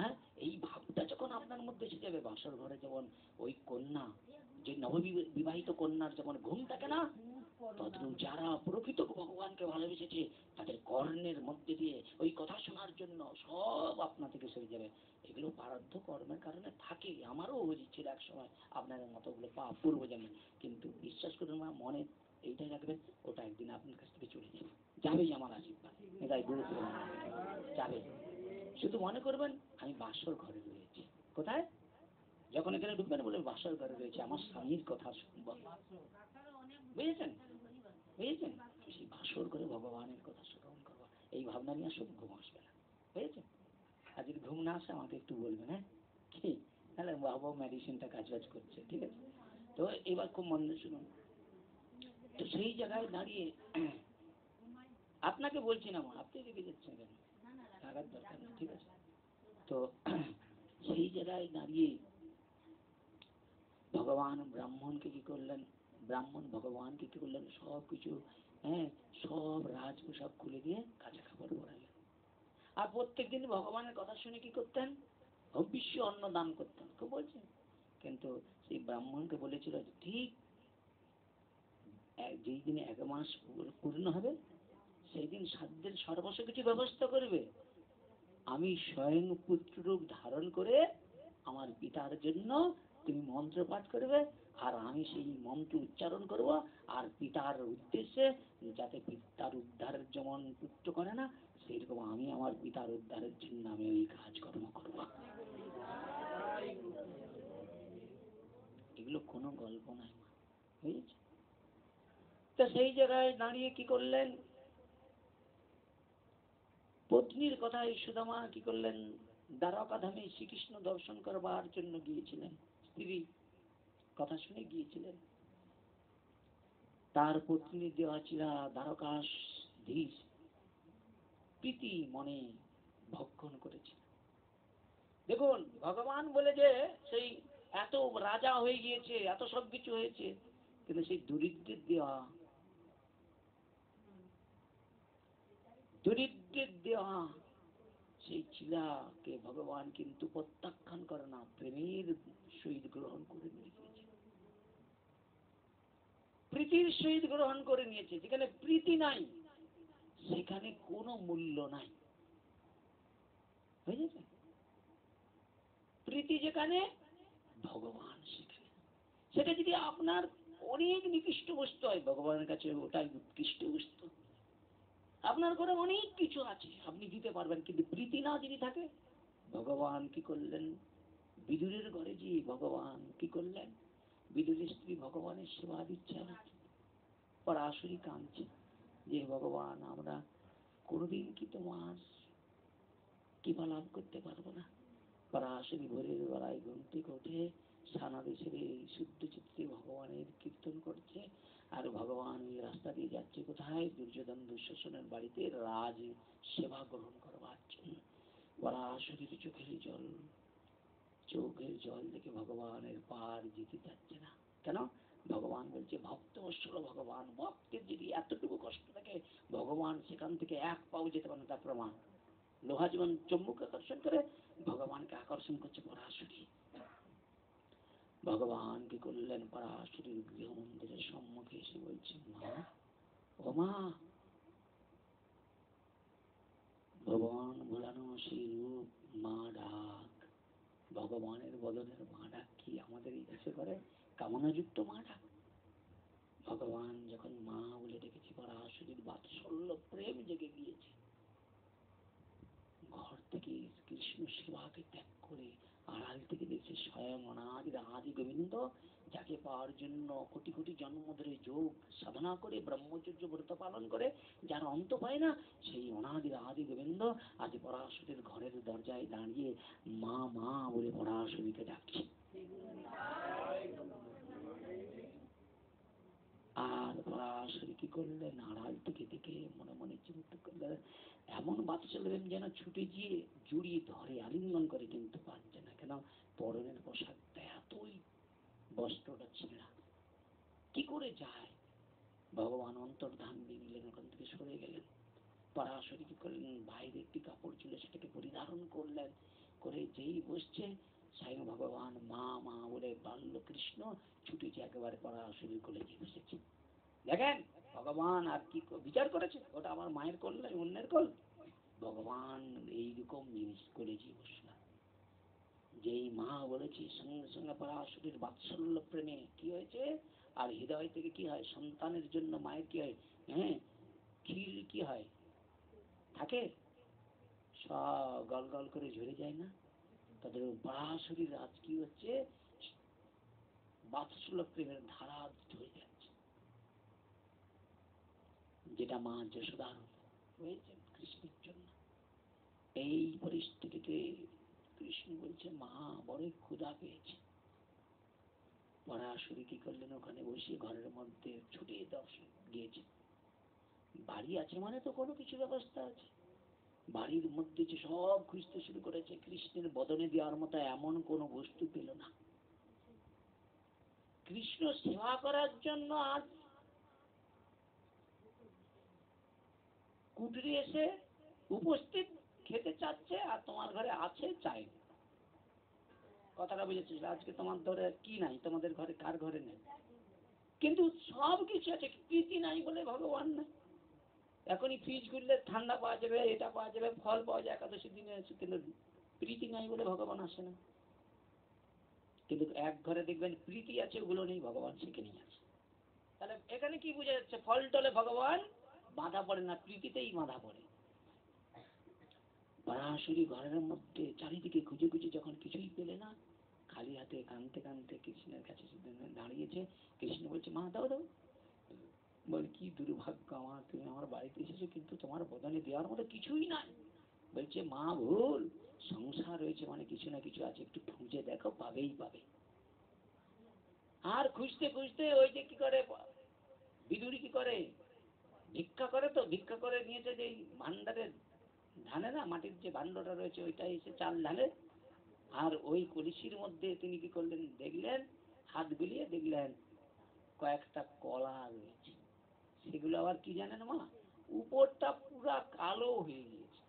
আর এই ভাবটা যখন আপনার মধ্যে এসে যাবে, বাসর ঘরে যেমন ওই কন্যা, যে নববিবাহিত কন্যার যেমন ঘুম থাকে না, তদ্রূপ যারা প্রকৃত ভগবানকে ভালোবেসেছে, তাদের কর্ণের মধ্যে দিয়ে ওই কথা শোনার জন্য সব আপনা থেকে সরে যাবে। এগুলো প্রারব্ধ কর্মের কারণে থাকে, আমারও হয়েছিল এক সময় আপনাদের মতোগুলো পাপ পূর্ব জন্মে, কিন্তু বিশ্বাস করুন মা, মনে এইটাই রাখবেন, ওটা একদিন আপনার কাছ থেকে চলে যাবে, যাবেই আমার আশীর্বাদ, এটাই গুরুত্ব যাবে। শুধু মনে করবেন আমি বাসর ঘরে রয়েছি। কোথায়? যখন এখানে ঢুকবেন বলে বাসর ঘরে রয়েছে, আমার স্বামীর কথা শুনবো। বুঝেছেন? বুঝেছেন? সেই বাসর ঘরে ভগবানের কথা শ্রবণ করবো, এই ভাবনা নিয়ে আসুন, ঘুম আসবে না। বুঝেছেন? আর যদি ঘুম না আসে আমাকে একটু বলবেন, হ্যাঁ কি, তাহলে বাবা মেডিসিনটা কাজ করছে, ঠিক আছে? তো এবার খুব মন দিয়ে শুনুন। তো সেই জায়গায় দাঁড়িয়ে আপনাকে বলছি না মা, আপনি রেখে যাচ্ছেন কেন? লাগার দরকার নেই, ঠিক আছে? তো সেই জায়গায় দাঁড়িয়ে ভগবান ব্রাহ্মণকে কি করলেন, ব্রাহ্মণ ভগবানকে কি করলেন, সব কিছু, হ্যাঁ, সব রাজপ্রসাদ খুলে দিয়ে কাঁচা কাপড় পরালেন। আর প্রত্যেকদিন ভগবানের কথা শুনে কি করতেন, ভবিষ্য অন্ন দান করতেন, খুব বলছেন। কিন্তু সেই ব্রাহ্মণকে বলেছিল, ঠিক যেই দিনে 1 মাস পূর্ণ হবে সেই দিন সাধ্যের সর্বস্ব কিছু ব্যবস্থা করবে। আমি স্বয়ং পুত্ররূপ ধারণ করে আমার পিতার জন্য তুমি মন্ত্র পাঠ করবে, আর আমি সেই মন্ত্র উচ্চারণ করব, আর পিতার উদ্দেশ্যে, যাতে পিতার উদ্ধারের যেমন পুত্র করে না, সেরকম আমি আমার পিতার উদ্ধারের জন্য আমি ওই কাজকর্ম করব। এগুলো কোনো গল্প নয়, বুঝেছ? তো সেই জায়গায় দাঁড়িয়ে কি করলেন, পত্নীর কথায় সুদামা কি করলেন, দ্বারকাধামে শ্রীকৃষ্ণ দর্শন করবার জন্য গিয়েছিলেন, স্ত্রী কথা শুনে গিয়েছিলেন। তার পত্নী দেওয়াচিরা দ্বারকাধীশ প্রীতি মনে ভক্ষণ করেছে। দেখুন, ভগবান বলে যে সেই এত রাজা হয়ে গিয়েছে, এত সব কিছু হয়েছে, কিন্তু সেই দরিদ্রের দেওয়া, দরিদ্রের দেওয়া সেই চিলাকে ভগবান কিন্তু প্রত্যাখ্যান করে না, প্রেমের সহিত গ্রহণ করে নিয়েছে, প্রীতির সহিত গ্রহণ করে নিয়েছে। যেখানে প্রীতি নাই সেখানে কোনো মূল্য নাই, বুঝেছে? প্রীতি যেখানে, ভগবান সেখানে। সেটা যদি আপনার অনেক নিকৃষ্ট বস্তু হয়, ভগবানের কাছে ওটাই উৎকৃষ্ট বস্তু। আপনার ঘরে অনেক কিছু আছে, আপনি দিতে পারবেন, কিন্তু প্রীতি না যদি থাকে, ভগবান কি করলেন, বিদুরের ঘরে যে ভগবান কি করলেন, বিদুরের স্ত্রী ভগবানের সেবা দিচ্ছে, পরাশরী কাঁদছে যে ভগবান আমরা কোনদিন কি তোমার কৃপা লাভ করতে পারবো না। পরাশরী ভোরের বেলায় ঘুম থেকে উঠে সানাদে ছেড়ে শুদ্ধ চিত্তে ভগবানের কীর্তন করছে, আর ভগবান ওই রাস্তা দিয়ে যাচ্ছে কোথায়, দুর্যোধন দুঃশাসনের বাড়িতে রাজ সেবা গ্রহণ করবার জন্য। পরাশরীর চোখের জল দেখে ভগবানের পার যেতে যাচ্ছে না। কেন? ভগবান বলছে ভক্ত বৎসল ভগবান, ভক্তের যদি এতটুকু কষ্ট থাকে, ভগবান সেখান থেকে 1 পাও যেতে পারে না, তার প্রমাণ। লোহা যেমন চুম্বক আকর্ষণ করে, ভগবানকে আকর্ষণ করছে পরাশরী। ভগবান কি করলেন, পরাশরীর গৃহ মন্দিরের সম্মুখে এসে বলছে, মা, ও মা। ভগবান ভোলানো সেই রূপ, মা ডাক, ভগবানের বদনের মা ডাক কি আমাদের এই দেশে করে? কামনাযুক্ত মা ডাক। ভগবান যখন মা বলে ডেকেছে, পরাশরীর বাৎসল্য প্রেম জেগে গিয়েছে। ঘর থেকে কৃষ্ণ সেবাকে ত্যাগ করে আড়াল থেকে দেখছে স্বয়ং অনাদি আদি গোবিন্দ, যাকে পাওয়ার জন্য কোটি কোটি জন্ম ধরে যোগ সাধনা করে ব্রহ্মচর্য ব্রত পালন করে যার অন্ত পায় না, সেই অনাদি আদি গোবিন্দ আজ পরাশরীর ঘরের দরজায় দাঁড়িয়ে মা মা বলে পরাশরীকে ডাকছে। আর পরাশরী কি করলেন, আড়াল থেকে দেখে মনে মনে চিন্তা করলেন, এমন বাৎসল্য যেন ছুটে গিয়ে জড়িয়ে ধরে আলিঙ্গন করে, কিন্তু পারছে না। কেন? পরনের পোশাকটা এতই, বস্ত্রটা ছেঁড়া, কি করে যায়? ভগবান অন্তর্ধান দিয়ে নিলেন, ওখান থেকে সরে গেলেন। পরাশরী কি করলেন, বাইরে একটি কাপড় ছিল সেটাকে পরিধারণ করলেন, করে যেই বসছে, স্বয়ং ভগবান মা মা বলে বাল্য কৃষ্ণ ছুটেছে একেবারে পরাশরীর কোলে গিয়ে বসেছে। দেখেন ভগবান আর কি বিচার করেছে, ওটা আমার মায়ের কোল নয়, অন্যের কোল। ভগবান এইরকম জিনিস করেছি বসলাম, যেই মা বলেছি সঙ্গে সঙ্গে পরাশরীর বাৎসল্য প্রেমে কি হয়েছে, আর হৃদয় থেকে কি হয়, সন্তানের জন্য মায়ের কি হয়, হ্যাঁ, ক্ষীর কি হয় থাকে, সব গল গল করে ঝরে যায় না? তাদের পরাশরীর আজ কি হচ্ছে, বাৎসল্য প্রেমের ধারা ঝরে যাচ্ছে, যেটা মা যশোদার হয়েছে কৃষ্ণের জন্য। এই পরিস্থিতিতে কৃষ্ণ বলছে, মা বড়ই ক্ষুধা পেয়েছে। পরাশরী কি করলেন, ওখানে বসে ঘরের মধ্যে ছুটে দর্শন গিয়েছে। বাড়ি আছে মানে তো কোনো কিছু ব্যবস্থা আছে, বাড়ির মধ্যে যে সব খুঁজতে শুরু করেছে, কৃষ্ণের বদনে দেওয়ার মতো এমন কোনো বস্তু পেল না। কৃষ্ণ সেবা করার জন্য আজ কুটিরে এসে উপস্থিত, খেতে চাচ্ছে, আর তোমার ঘরে আছে চাই। কথাটা বুঝেছিস? আজকে তোমার ধরে কি নাই, তোমাদের ঘরে কার ঘরে নেই? কিন্তু সব কিছু আছে, প্রীতি নাই বলে ভগবান নাই। এখনই ফ্রিজ খুললে ঠান্ডা পাওয়া যাবে, এটা পাওয়া যাবে, ফল পাওয়া যায় একাদশীর দিনে আছে, কিন্তু প্রীতি নাই বলে ভগবান আসে না। কিন্তু এক ঘরে দেখবেন প্রীতি আছে, ওগুলো নেই, ভগবান সেখানেই আছে। তাহলে এখানে কি বোঝা যাচ্ছে? ফল টলে ভগবান বাধা পড়ে না, প্রীতিতেই বাধা পড়ে। পরাশরী ঘরের মধ্যে চারিদিকে খুঁজে খুঁজে যখন কিছুই পেলে না, খালি হাতে কাঁদতে কাঁদতে কৃষ্ণের কাছে দাঁড়িয়েছে। কৃষ্ণ বলছে, মা দাও দাও। বলে, কি দুর্ভাগ্য আমার, তুমি আমার বাড়িতে এসেছো কিন্তু তোমার বদনে দেওয়ার মতো কিছুই নাই। বলছে, মা ভুল, সংসার রয়েছে মানে কিছু না কিছু আছে, একটু খুঁজে দেখো, পাবেই পাবে। আর খুঁজতে খুঁজতে ওই যে কি করে বিদুরি, কি করে ভিক্ষা করে, তো ভিক্ষা করে নিয়েছে যে ভান্ডারের ঢালে না, মাটির যে ভান্ডটা রয়েছে ওইটাই এসে চাল ঢালে। আর ওই কলসির মধ্যে তিনি কি করলেন, দেখলেন, হাত বুলিয়ে দেখলেন কয়েকটা কলা রয়েছে। সেগুলো আবার কি জানেন মা, উপরটা পুরা কালো হয়ে গিয়েছে।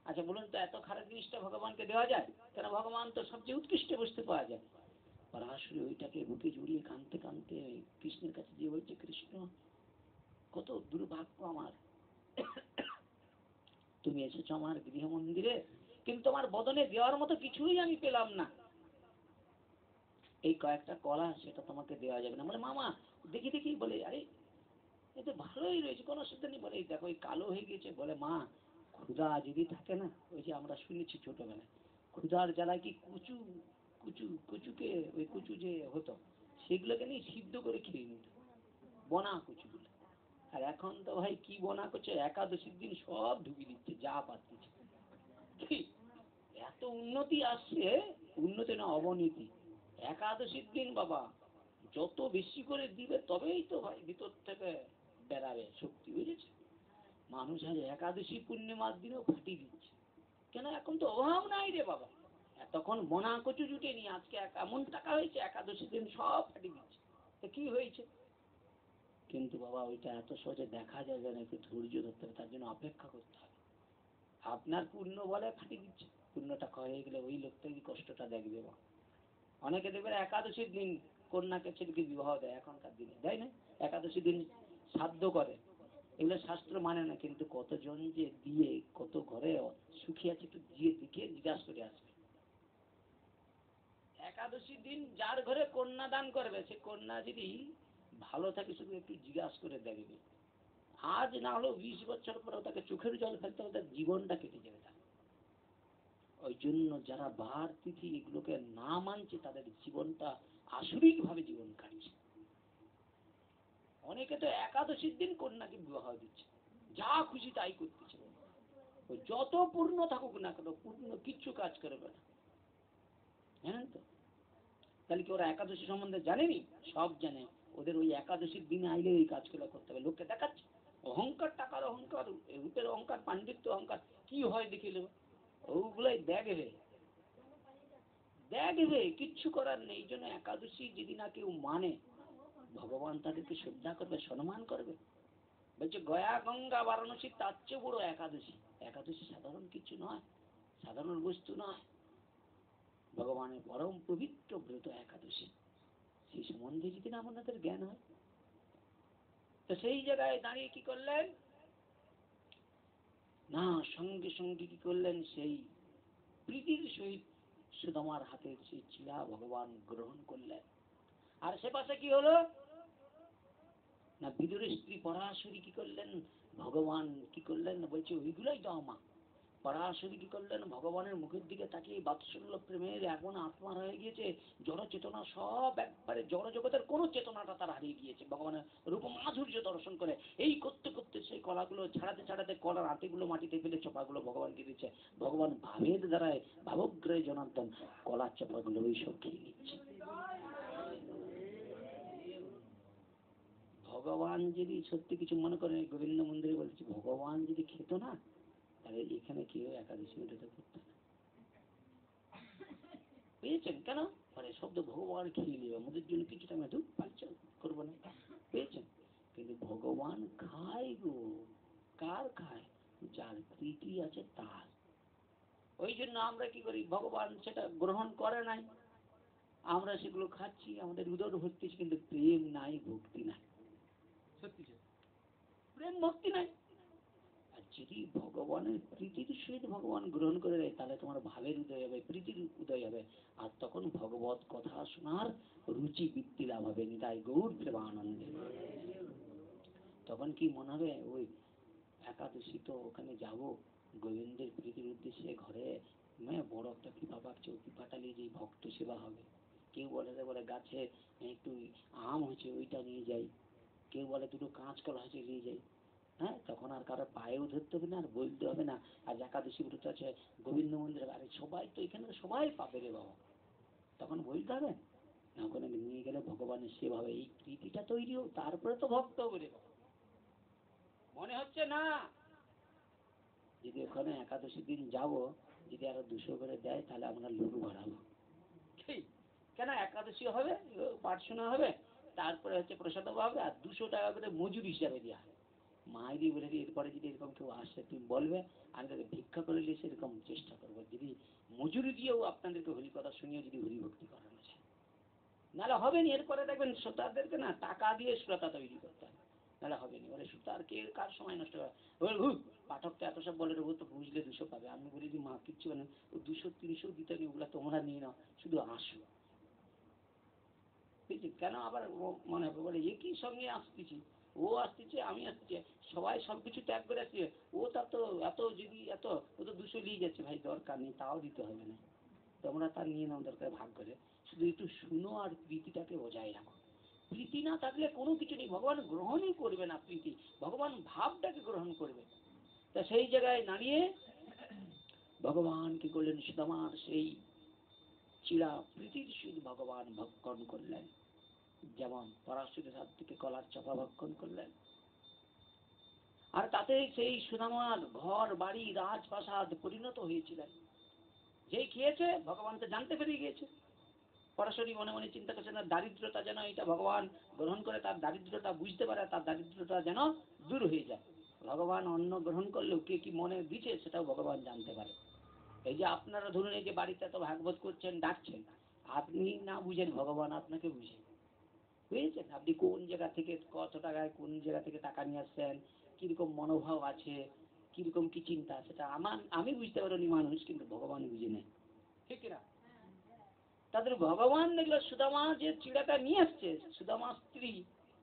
আচ্ছা বলুন তো, এত খারাপ জিনিসটা ভগবানকে দেওয়া যায়? কেন, ভগবান তো সবচেয়ে উৎকৃষ্ট বস্তু পাওয়া যায়। পরাশরী ওইটাকে বুকে জড়িয়ে কাঁদতে কাঁদতে কৃষ্ণের কাছে গিয়ে বলছে, কৃষ্ণ, কত দুর্ভাগ্য আমার, তুমি এসেছো আমার গৃহ মন্দিরে, কিন্তু তোমার বদনে দেওয়ার মতো কিছুই আমি পেলাম না। এই কয়েকটা কলা, সেটা তোমাকে দেওয়া যাবে না। বলে, মামা দেখি দেখি। বলে, আরে এ তো ভালোই রয়েছে, কোনো অসুবিধা নেই। বলে, দেখো এই কালো হয়ে গেছে। বলে, মা ক্ষুধা যদি থাকে না, ওই যে আমরা শুনেছি ছোটবেলায়, ক্ষুধার জ্বালায় কি কুচু কুচু কুচুকে, ওই কুচু যে হতো সেগুলোকে নিয়ে সিদ্ধ করে খেয়ে নিত, বনা কুচুগুলো। আর এখন তো ভাই কি বনা করছে, একাদশীর দিন সব ঢুকিয়ে দিচ্ছে যা পাচ্ছে। কি এত উন্নতি আসছে, উন্নতি না অবনতি। একাদশীর দিন বাবা যত বেশি করে দিবে তবেই তো ভাই ভিতর থেকে বেরাবে শক্তি, বুঝেছে? মানুষ আজ একাদশী পূর্ণিমার দিনেও ফাটিয়ে দিচ্ছে। কেন, এখন তো অভাব নাই রে বাবা। তখন বনা কচু জুটে নি, আজকে এমন টাকা হয়েছে, একাদশীর দিন সব ফাটিয়ে দিচ্ছে। তো কি হয়েছে? কিন্তু বাবা ওইটা এত সহজে দেখা যাবে না, একটু ধৈর্য ধরতে হবে, তার জন্য অপেক্ষা করতে হবে। আপনার পুণ্য বলে ফাটিয়ে দিচ্ছে, পুণ্যটা হয়ে গেলে ওই লোকটাই কষ্টটা দেখবে। অনেকে দেখবে একাদশীর দিন কন্যাকে ছেলেকে বিবাহ দেয়, এখনকার দিনে দেয় না, একাদশী দিন শ্রাদ্ধ করে। এগুলো শাস্ত্র মানে না, কিন্তু কতজন যে দিয়ে কত ঘরে সুখী আছে, একটু দিয়ে দিকে জিজ্ঞাসা করে আসবে। একাদশী দিন যার ঘরে কন্যা দান করবে, সে কন্যা যদি ভালো থাকে শুধু একটু জিজ্ঞাসা করে দেখবে, আজ না হলেও 20 বছর পরেও তাকে চোখের জল ফেলতে হবে, তার জীবনটা কেটে যাবে। তার ওই জন্য যারা বার তিথি এগুলোকে না মানছে, তাদের জীবনটা আসরিক ভাবে জীবন কাটছে। অনেকে তো একাদশীর দিন কন্যাকে বিবাহ দিচ্ছে, যা খুশি তাই করতেছে। ওই যত পূর্ণ থাকুক না কেন, পূর্ণ কিচ্ছু কাজ করবে না, জানেন তো? তাহলে কি ওরা একাদশী সম্বন্ধে জানেনি? সব জানে। ওদের ওই একাদশীর দিনে আইলে এই কাজগুলো করতে হবে, লোককে দেখাচ্ছে। অহংকার, টাকার অহংকার, রূপের অহংকার, পাণ্ডিত্য অহংকার, কি হয় দেখিল, ওগুলাই দেখবে দেখবে, কিচ্ছু করার নেই। এই জন্য একাদশী যদি না কেউ মানে, ভগবান তাদেরকে শ্রদ্ধা করবে, সম্মান করবে। বলছে, গয়া গঙ্গা বারাণসী তার চেয়ে বড় একাদশী। একাদশী সাধারণ কিছু নয়, সাধারণ বস্তু নয়, ভগবানের পরম পবিত্র ব্রত একাদশী। সেই সম্বন্ধে যদি না আপনাদের জ্ঞান হয়, তো সেই জায়গায় দাঁড়িয়ে কি করলেন না, সঙ্গে সঙ্গে কি করলেন, সেই প্রীতির সহিত সুদামার হাতের সেই চিড়া ভগবান গ্রহণ করলেন। আর সে পাশে কি হলো না, বিদুরের স্ত্রী পরাশরী কি করলেন, ভগবান কি করলেন, বলছে ওইগুলোই দাও মা। পরাশরী কি করলেন, ভগবানের মুখের দিকে তাকিয়ে বাৎসল্য প্রেমের এমন আত্মার হয়ে গিয়েছে, জড় চেতনা সব একবারে, জড় জগতের কোন চেতনাটা তার হারিয়ে গিয়েছে ভগবানের রূপ মাধুর্য দর্শন করে। এই করতে করতে সেই কলাগুলো ছাড়াতে ছাড়াতে কলার আটিগুলো মাটিতে ফেলে চোপাগুলো ভগবানকে দিচ্ছে। ভগবান ভাবের দ্বারায় ভাবগ্রহে জনার্দন কলার চোপাগুলো ওই সব খেয়ে নিচ্ছে। ভগবান যদি সত্যি কিছু মনে করেন, গোবিন্দ মন্দিরে বলছি, ভগবান যদি খেত না, তাহলে এখানে কেউ একাদশী ব্রত করতো না। পেয়েছেন কেন? মানে শব্দ ভগবান খেয়ে নেবে, আমাদের জন্য কিছুটা মেধু পাচ্ছেন, করবো না, পেয়েছেন? কিন্তু ভগবান খায় গো। কার খায়? যার প্রীতি আছে তার। ওই জন্য আমরা কি করি, ভগবান সেটা গ্রহণ করে নাই, আমরা সেগুলো খাচ্ছি, আমাদের উদর ভর্তি, কিন্তু প্রেম নাই, ভক্তি নাই। সত্যি প্রেম ভক্তি নাই। আর যদি ভগবানের প্রীতির সহিত ভগবান গ্রহণ করে দেয়, তাহলে তোমার ভাবের উদয় হবে, প্রীতির উদয় হবে, আর তখন ভগবত কথা শোনার রুচি বৃত্তি লাভ হবে। নিতাই গৌর প্রেমানন্দে। তখন কি মনে হবে, ওই একাদশী তো ওখানে যাব, গোবিন্দের প্রীতির উদ্দেশ্যে ঘরে বড় একটা পিপা পাকছে, ওই পিপাটা নিয়ে যে ভক্ত সেবা হবে। কেউ বলে গাছে একটু আম হয়েছে, ওইটা নিয়ে যাই। কেউ বলে দুটো কাঁচকলা হয়েছে, নিয়ে যাই। হ্যাঁ, তখন আর কারো পায়েও ধরতে হবে না, আর বলতে হবে না আজ একাদশী ব্রত আছে গোবিন্দ মন্দিরে। আরে সবাই তো এখানে সবাই পাবে রে বাবা, তখন বলতে হবে না। ওখানে নিয়ে গেলে ভগবানের সেভাবে এই প্রীতিটা তৈরি হোক, তারপরে তো ভক্ত হবে রে বাবা। মনে হচ্ছে না যদি ওখানে একাদশী দিন যাব, যদি আরো 200 করে দেয়, তাহলে আমরা লুরু ভরাবো। কেন, একাদশী হবে, পাঠ শোনা হবে, তারপরে হচ্ছে প্রসাদ হবে, আর 200 টাকা করে মজুরি হিসাবে দেওয়া হয়। মায়েরই বলে দিই, এরপরে যদি এরকম কেউ আসে তুমি বলবে, আমি তাকে ভিক্ষা করে নিয়ে সেরকম চেষ্টা করবো, যদি মজুরি দিয়েও আপনাদেরকে হরি কথা শুনিয়ে যদি হরি ভক্তি করানো যায়। নাহলে হবে নি। এরপরে দেখবেন শ্রোতাদেরকে না টাকা দিয়ে শ্রোতা তৈরি করতে হবে, নাহলে হবে নি। ওরে শ্রোতার কে কার সময় নষ্ট করে, পাঠক তো এত সব বলে, ও তো বুঝলে 200 পাবে। আমি বলি যে মা কিচ্ছু মানে ও 200-300 দিতে নেই, ওগুলো তোমরা নিয়ে নাও, শুধু আসো। বুঝলি, কেন আবার মনে হবে বলে একই সঙ্গে আসতেছি, ও আসতেছে আমি আসতেছি, সবাই সবকিছু ত্যাগ করে আসছে, ও তার তো এত যদি এত, ও তো 200 নিয়ে যাচ্ছে। ভাই দরকার নেই, তাও দিতে হবে না, তোমরা তার নিয়ে নাও দরকার ভাগ করে, শুধু একটু শুনো আর প্রীতিটাকে বজায় রাখো। প্রীতি না থাকলে কোনো কিছু নেই, ভগবান গ্রহণই করবে না প্রীতি, ভগবান ভাবটাকে গ্রহণ করবে। তা সেই জায়গায় দাঁড়িয়ে ভগবান কি করলেন, সুদামার সেই চিরা প্রীতির সহিত ভগবান ভক্ষণ করলেন। যেমন পরাশরের হাত থেকে কলার চাপা ভক্ষণ করলেন, আর তাতে সেই সুদামার ঘর বাড়ি রাজপ্রাসাদ পরিণত হয়েছিলেন। যেই খেয়েছে ভগবান তো জানতে পেরে গিয়েছে। পরাশরী মনে মনে চিন্তা করছে না, দারিদ্রতা যেন এটা ভগবান গ্রহণ করে, তার দারিদ্রতা বুঝতে পারে, তার দারিদ্রতা যেন দূর হয়ে যায়। ভগবান অন্ন গ্রহণ করলেও কে কি মনে দিচ্ছে সেটাও ভগবান জানতে পারে। এই যে আপনারা ধরুন, এই যে বাড়িতে তো ভাগবত করছেন, ডাকছেন, আপনি না বুঝেন, ভগবান আপনাকে বুঝেন। বুঝেছেন, আপনি কোন জায়গা থেকে কত টাকায় কোন জায়গা থেকে টাকা নিয়ে আসছেন, কিরকম মনোভাব আছে, কিরকম কি চিন্তা, সেটা আমি বুঝতে পারিনি মানুষ, কিন্তু ভগবান বুঝে নেয়, ঠিক না? তাদের ভগবান দেখলো সুদামা যে চিড়াটা নিয়ে আসছে, সুদামা স্ত্রী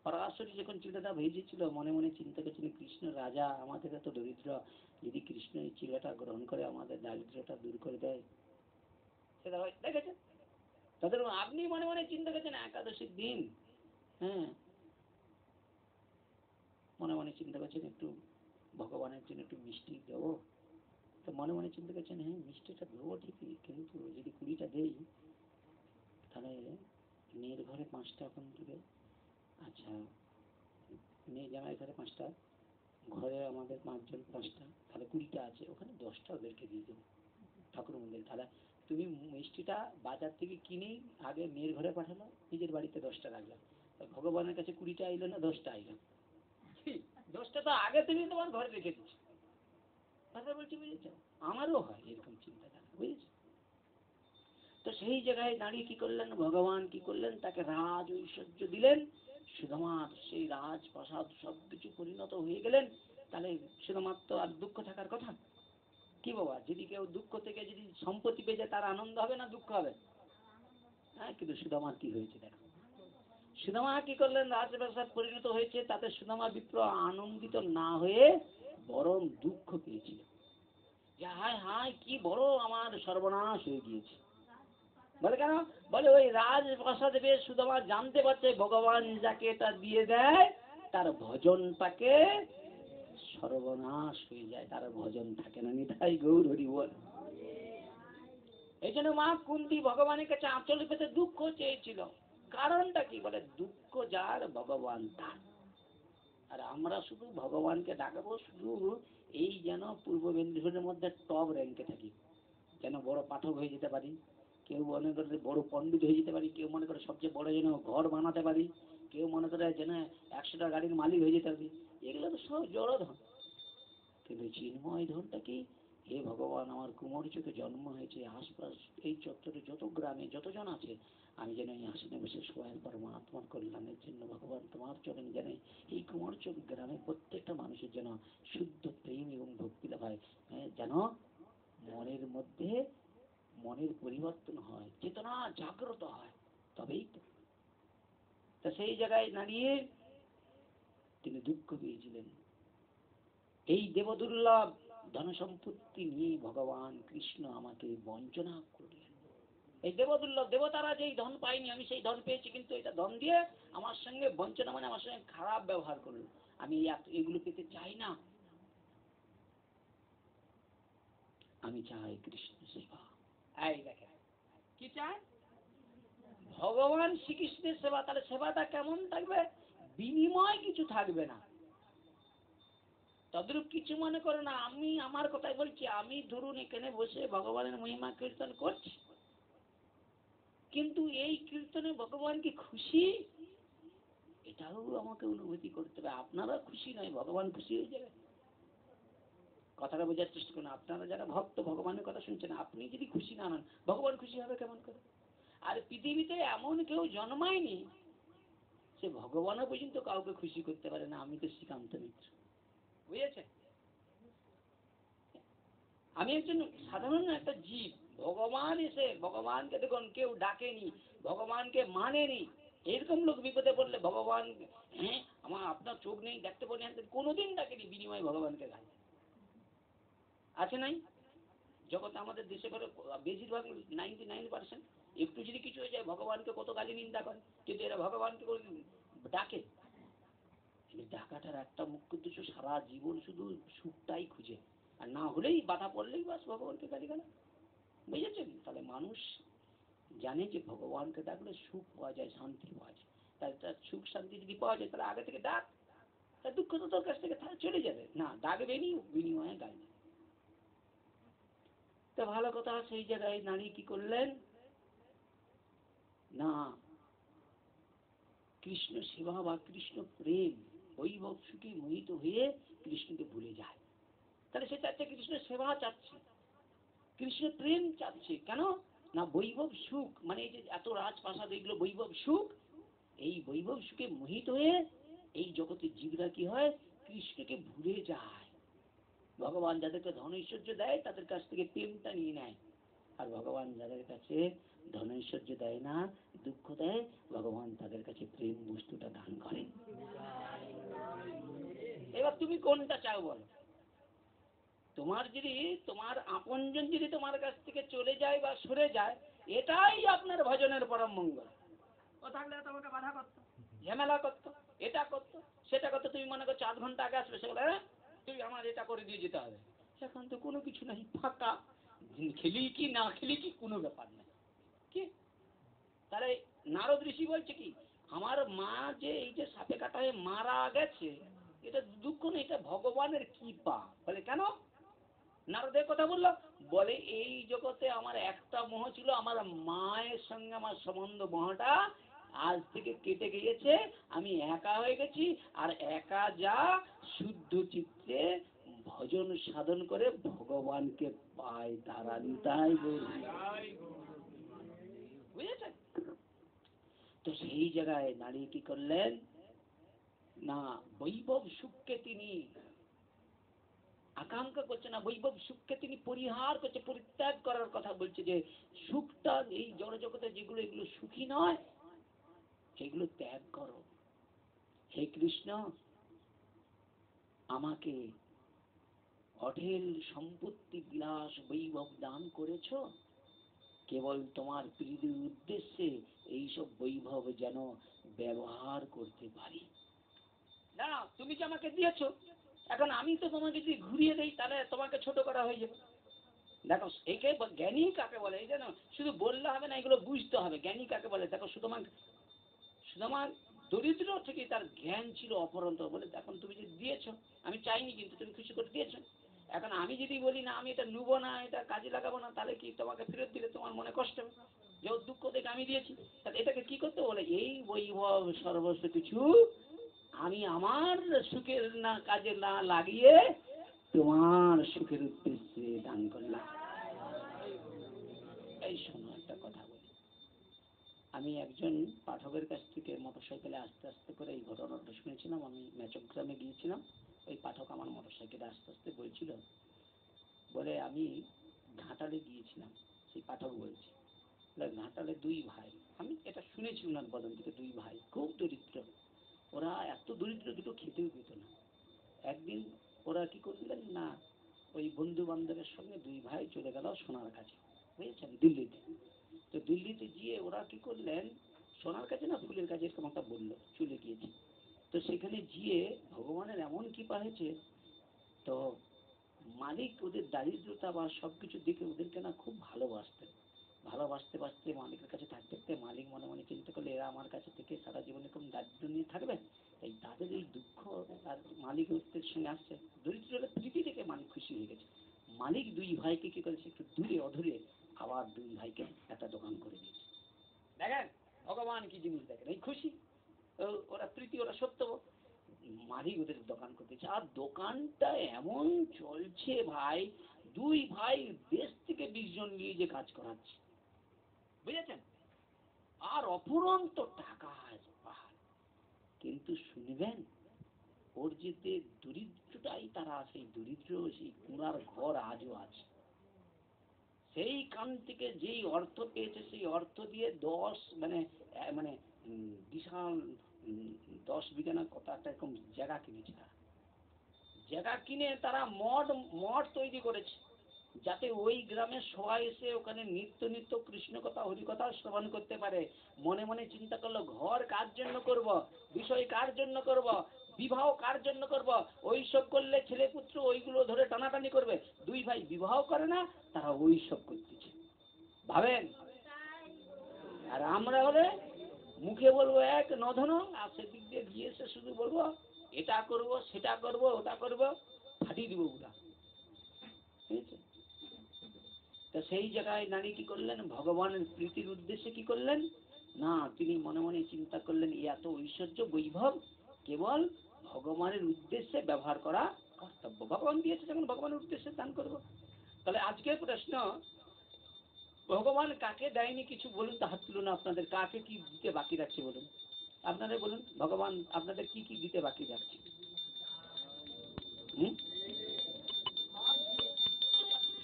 পরাশরী যখন চিড়াটা ভেজেছিল, মনে মনে চিন্তা করছেন, কৃষ্ণ রাজা, আমাদের এত দরিদ্র, যদি কৃষ্ণ এই চিড়াটা গ্রহণ করে আমাদের দারিদ্রটা দূর করে দেয়, সেটা দেখেছেন। তাদের আপনি মনে মনে চিন্তা করছেন একাদশীর দিন, হ্যাঁ, মনে মনে চিন্তা করছেন একটু ভগবানের জন্য একটু মিষ্টি দেবো, তো মনে মনে চিন্তা করছেন, হ্যাঁ মিষ্টিটা দেবো ঠিকই, কিন্তু যদি 20টা দেই, তাহলে মেয়ের ঘরে 5টা এখন দেবে, আচ্ছা মেয়ে জামাই ঘরে 5টা, ঘরে আমাদের 5 জন 5টা, তাহলে 20টা আছে, ওখানে 10টা ওদেরকে দিয়ে দেবো ঠাকুর মন্দিরে। তাহলে তুমি মিষ্টিটা বাজার থেকে কিনেই আগে মেয়ের ঘরে পাঠালো, নিজের বাড়িতে 10টা রাখলাম, ভগবানের কাছে 20টা আইলো না 10টা আইলো, 10টা তো আগে তুমি তোমার ঘরে রেখে দিচ্ছ। কথা বলছি, বুঝেছ? আমারও হয় এরকম চিন্তাধারা, বুঝেছ? তো সেই জায়গায় দাঁড়িয়ে কি করলেন ভগবান, কি করলেন, তাকে রাজ ঐশ্বর্য দিলেন, সুদামার সেই রাজপ্রাসাদ সবকিছু পরিণত হয়ে গেলেন। তাহলে সুদামার তো আর দুঃখ থাকার কথা কি বাবা? যদি কেউ দুঃখ থেকে যদি সম্পত্তি পেয়ে যায়, তার আনন্দ হবে না দুঃখ হবে? হ্যাঁ, কিন্তু সুদামার কি হয়েছে দেখো। সুদামা কি করলেন, রাজপ্রাসাদ পরিণত হয়েছে, তাতে সুদামা বিপ্র আনন্দিত না হয়ে বরং দুঃখ পেয়েছিল, যে হায় হায় কি বড় আমার সর্বনাশ হয়ে গিয়েছে। বলে কেন? বলে ওই রাজপ্রাসাদে পেয়ে সুদামা জানতে পারছে ভগবান যাকে এটা দিয়ে দেয় তার ভজনটাকে সর্বনাশ হয়ে যায়, তার ভজন থাকে না। নিতাই গৌর হরি বল। এই জন্য মা কুন্তী ভগবানের কাছে আঁচল পেতে দুঃখ চেয়েছিল। কারণটা কি? বলে দুঃখ যার ভগবান তার। আর আমরা শুধু ভগবানকে ডাকাবো শুধু এই যেন পূর্ব মেদিনীপুরের মধ্যে টপ র্যাঙ্কে থাকি, যেন বড় পাঠক হয়ে যেতে পারি, কেউ মনে করে বড় পণ্ডিত হয়ে যেতে পারি, কেউ মনে করে সবচেয়ে বড় যেন ঘর বানাতে পারি, কেউ মনে করে যেন 100টা গাড়ির মালিক হয়ে যেতে পারি। এগুলো তো সব জড় ধন, কিন্তু চিন্ময় ধনটা কি? হে ভগবান, আমার কুমোর চোখে জন্ম হয়েছে, আশপাশ এই চত্বরে যত গ্রামে যতজন আছে, আমি যেন এই আসনে বসে সবাই পরমাত্মার কল্যাণের জন্য ভগবান তোমার চরণে যেন এই কুমোর চোখ গ্রামে প্রত্যেকটা মানুষের যেন শুদ্ধ প্রেম এবং ভক্তি লাভ হয়, যেন মনের মধ্যে মনের পরিবর্তন হয়, চেতনা জাগ্রত হয়, তবেই তো। তা সেই জায়গায় দাঁড়িয়ে তিনি দুঃখ পেয়েছিলেন। এই দেবদুর্লভ ধন সম্পত্তি নিয়ে ভগবান কৃষ্ণ আমাকে বঞ্চনা করলেন। এই দেবদুর্লভ, দেবতারা যেই ধন পায়নি আমি সেই ধন পেয়েছি, কিন্তু এটা ধন দিয়ে আমার সঙ্গে বঞ্চনা মানে আমার সঙ্গে খারাপ ব্যবহার করলো। আমি এগুলো পেতে চাই না, আমি চাই কৃষ্ণ সেবা। এই দেখেন কি চায় ভগবান শ্রীকৃষ্ণের সেবা। তাহলে সেবাটা কেমন থাকবে? বিনিময় কিছু থাকবে না। তদ্রূপ কিছু মনে করো না, আমি আমার কথাই বলছি, আমি ধরুন এখানে বসে ভগবানের মহিমা কীর্তন করছি, কিন্তু এই কীর্তনে ভগবান কি খুশি এটাও আমাকে অনুভূতি করতে হবে। আপনারা খুশি নয়, ভগবান খুশি হয়ে যাবে। কথাটা বোঝার চেষ্টা করুন। আপনারা যারা ভক্ত ভগবানের কথা শুনছেন, আপনি যদি খুশি না হন, ভগবান খুশি হবে কেমন করে? আর পৃথিবীতে এমন কেউ জন্মায়নি সে ভগবানও পর্যন্ত কাউকে খুশি করতে পারে না। আমি তো শ্রীকান্ত মিত্র, বুঝেছেন? আমি একজন সাধারণ একটা জীব। ভগবান এসে ভগবানকে দেখুন কেউ ডাকেনি, ভগবানকে মানেনি, এরকম লোক বিপদে পড়লে ভগবান, হ্যাঁ আমার আপনার চোখ নেই দেখতে পারেন, কোনোদিন ডাকেনি, বিনিময়ে ভগবানকে গায় আছে নাই জগতে? আমাদের দেশে করে বেশিরভাগ 99% একটু যদি কিছু হয়ে যায় ভগবানকে কত গালি নিন্দা করে, কিন্তু এরা ভগবানকে ডাকে। ডাকাটার একটা মুখ্য উদ্দেশ্য, সারা জীবন শুধু সুখটাই খুঁজে, আর না হলেই বাধা পড়লেই বাস ভগবানকে গালি গালা। বুঝেছেন? তাহলে মানুষ জানে যে ভগবানকে ডাকলে সুখ পাওয়া যায়, শান্তি পাওয়া যায়। তাহলে তার সুখ শান্তি যদি পাওয়া যায় তাহলে আগে থেকে ডাক, তার দুঃখ তো তোর কাছ থেকে চলে যাবে না, ডাকবেনি, বিনিময়ে গাইবে। তো ভালো কথা, সেই জায়গায় নারী কি করলেন না, কৃষ্ণ সেবা বা কৃষ্ণ প্রেম বৈভব সুখে মোহিত হয়ে কৃষ্ণকে ভুলে যায়। তাহলে সে চাচ্ছে কৃষ্ণ সেবা চাচ্ছে, কৃষ্ণ প্রেম চাচ্ছে। কেন না? বৈভব সুখ মানে এই যে এত রাজপ্রাসাদ, এগুলো বৈভব সুখ। এই বৈভব সুখে মোহিত হয়ে এই জগতের জীবরা কি হয়, কৃষ্ণকে ভুলে যায়। ভগবান যাদেরকে ধন ঐশ্বর্য দেয় তাদের কাছ থেকে প্রেমটা নিয়ে নেয়, আর ভগবান যাদের কাছে ধন ঐশ্বর্য দেয় না, দুঃখ দেয়, ভগবান তাদের কাছে প্রেম বস্তুটা দান করে। এবার তুমি কোনটা চাও বলো? তোমার যদি তোমার আপনজন যদি তোমার কাছ থেকে চলে যায় বা সরে যায়, এটাই আপনার ভজনের পরম মঙ্গল। ও থাকলে তোমাকে বাধা করতো, ঝামেলা করতো, এটা করতো সেটা করতো। তুমি মনে করছো 8 ঘন্টা আগে আসবে, সেগুলো তুই আমার এটা করে দিয়ে যেতে হবে। সেখান তো কোনো কিছু নাই, ফাঁকা। খেলি কি না খেলি কি কোনো ব্যাপার নেই। কি তাহলে নারদ ঋষি বলছে কি, আমার মা যে এই যে সাপে কাটায় মারা গেছে, এটা দুঃখ না, এটা ভগবানের কৃপা। বলে কেন? নারদের কথা বললো, বলে এই জগতে আমার একটা মোহ ছিল, আমার মায়ের সঙ্গে আমার সম্বন্ধ মোহটা আজ থেকে কেটে গিয়েছে, আমি একা হয়ে গেছি। আর একা যা শুদ্ধ চিত্তে ভজন সাধন করে ভগবানকে পায়, তারা নিতাই বুঝেছেন? তো সেই জায়গায় নারী কি করলেন না, বৈভব সুখকে তিনি আকাঙ্ক্ষা করছে না, বৈভব সুখকে তিনি পরিহার করছে, পরিত্যাগ করার কথা বলছে, যে সুখটা এই জড়জগতে যেগুলো এগুলো সুখী নয়, সেগুলো ত্যাগ করো। হে কৃষ্ণ, আমাকে অঢেল সম্পত্তি বিলাস বৈভব দান করেছ, কেবল তোমার প্রীতির উদ্দেশ্যে এইসব বৈভব যেন ব্যবহার করতে পারি। না, তুমি যে আমাকে দিয়েছো, এখন আমি তো তোমাকে যদি ঘুরিয়ে দেই তাহলে তোমাকে ছোট করা হয়ে যাবে। দেখো একে জ্ঞানী কাকে বলে, এই যেন শুধু বললে হবে না, এগুলো বুঝতে হবে। জ্ঞানী কাকে বলে? দেখো সুতমার দরিদ্র থেকে তার জ্ঞান ছিল অপরন্ত। বলে এখন তুমি যে দিয়েছো, আমি চাইনি কিন্তু তুমি খুশি করে দিয়েছো, এখন আমি যদি বলি না আমি এটা নেবো না, এটা কাজে লাগাবো না, তাহলে কি তোমাকে ফেরত দিলে তোমার মনে কষ্ট হবে, যে ওর দুঃখ দেখে আমি দিয়েছি। তাহলে এটাকে কি করতে বলে? এই বৈভব সর্বস্ব কিছু আমি আমার সুখের না কাজে না লাগিয়ে তোমার সুখের উদ্দেশ্যে দান একজন পাঠকের কাছ থেকে মোটরসাইকেলে আস্তে আস্তে করে এই ঘটনাটা শুনেছিলাম। আমি মেচকগ্রামে গিয়েছিলাম, ওই পাঠক আমার মোটরসাইকেলে আস্তে আস্তে বলছিল, বলে আমি ঘাটালে গিয়েছিলাম, সেই পাঠক বলছে, ঘাটালে দুই ভাই, আমি এটা শুনেছি ওনার বদন থেকে, দুই ভাই খুব দরিদ্র, ওরা এত দরিদ্র দুটো খেতেও পেত না। একদিন ওরা কি করলেন না, ওই বন্ধু বান্ধবের সঙ্গে দুই ভাই চলে গেল সোনার কাছে, বুঝেছেন, দিল্লিতে। তো দিল্লিতে গিয়ে ওরা কি করলেন, সোনার কাছে না ফুলের কাছে এরকম একটা বললো, চলে গিয়েছে। তো সেখানে গিয়ে ভগবানের এমন কৃপা হয়েছে, তো মালিক ওদের দারিদ্রতা বা সবকিছু দেখে ওদেরকে না খুব ভালোবাসতেন। ভালোবাসতে বাসতে মালিকের কাছে থাকতে থাকতে মালিক মনে মনে চিন্তা করলে এরা আমার কাছে থেকে সারা জীবন এরকম দারিদ্র নিয়ে থাকবে, তাই তাদের এই দুঃখ আর মালিক ওদের সঙ্গে আসছে, দরিদ্রের প্রীতি থেকে মালিক খুশি হয়ে গেছে। মালিক দুই ভাইকে কি করেছে, একটু দূরে অধূরে আবার দুই ভাইকে একটা দোকান করে দিয়েছে। দেখেন ভগবান কি জিনিস, দেখেন এই খুশি, ওরা প্রীতি, ওরা সত্য, মালিক ওদের দোকান করতেছে। আর দোকানটা এমন চলছে ভাই, দুই ভাই দেশ থেকে 20 জন নিয়ে যে কাজ করাচ্ছে, বুঝেছেন, আর অপুরন্ত টাকা আছে পাহাড়। কিন্তু শুনবেন, ওর যে দরিদ্রটাই তারা, সেই দরিদ্র সেই কুড়ার ঘর আজও আছে। সেইখান থেকে যেই অর্থ পেয়েছে সেই অর্থ দিয়ে 10 মানে মানে বিশাল 10 বিঘা না কত একটা এরকম জায়গা কিনেছে। তারা জায়গা কিনে তারা মঠ তৈরি করেছে, যাতে ওই গ্রামের সবাই এসে ওখানে নিত্য নিত্য কৃষ্ণ কথা হরি কথা শ্রবণ করতে পারে। মনে মনে চিন্তা করলো, ঘর কার জন্য করব, বিষয় কার জন্য করব, বিবাহ কার জন্য করব, ওই সব করলে ছেলে পুত্র ওইগুলো ধরে টানাটানি করবে। দুই ভাই বিবাহ করে না, তারা ওই সব করতেছে, ভাবেন। আর আমরা হলে মুখে বলবো এক নধন, আর সেদিক দিয়ে গিয়ে এসে শুধু বলবো এটা করব সেটা করব ওটা করব, ফাটিয়ে দিব ওটা, ঠিক আছে। তা সেই জায়গায় নারী কি করলেন, ভগবানের প্রীতির উদ্দেশ্যে কি করলেন না, তিনি মনে মনে চিন্তা করলেন এত ঐশ্বর্য বৈভব কেবল ভগবানের উদ্দেশ্যে ব্যবহার করা কর্তব্য। ভগবান দিয়েছে যখন ভগবানের উদ্দেশ্যে দান করব। তাহলে আজকের প্রশ্ন, ভগবান কাকে দেয়নি কিছু বলুন তো, হাত তুলুন আপনাদের, কাকে কি দিতে বাকি রাখছে বলুন, আপনারা বলুন, ভগবান আপনাদের কি কি দিতে বাকি রাখছে?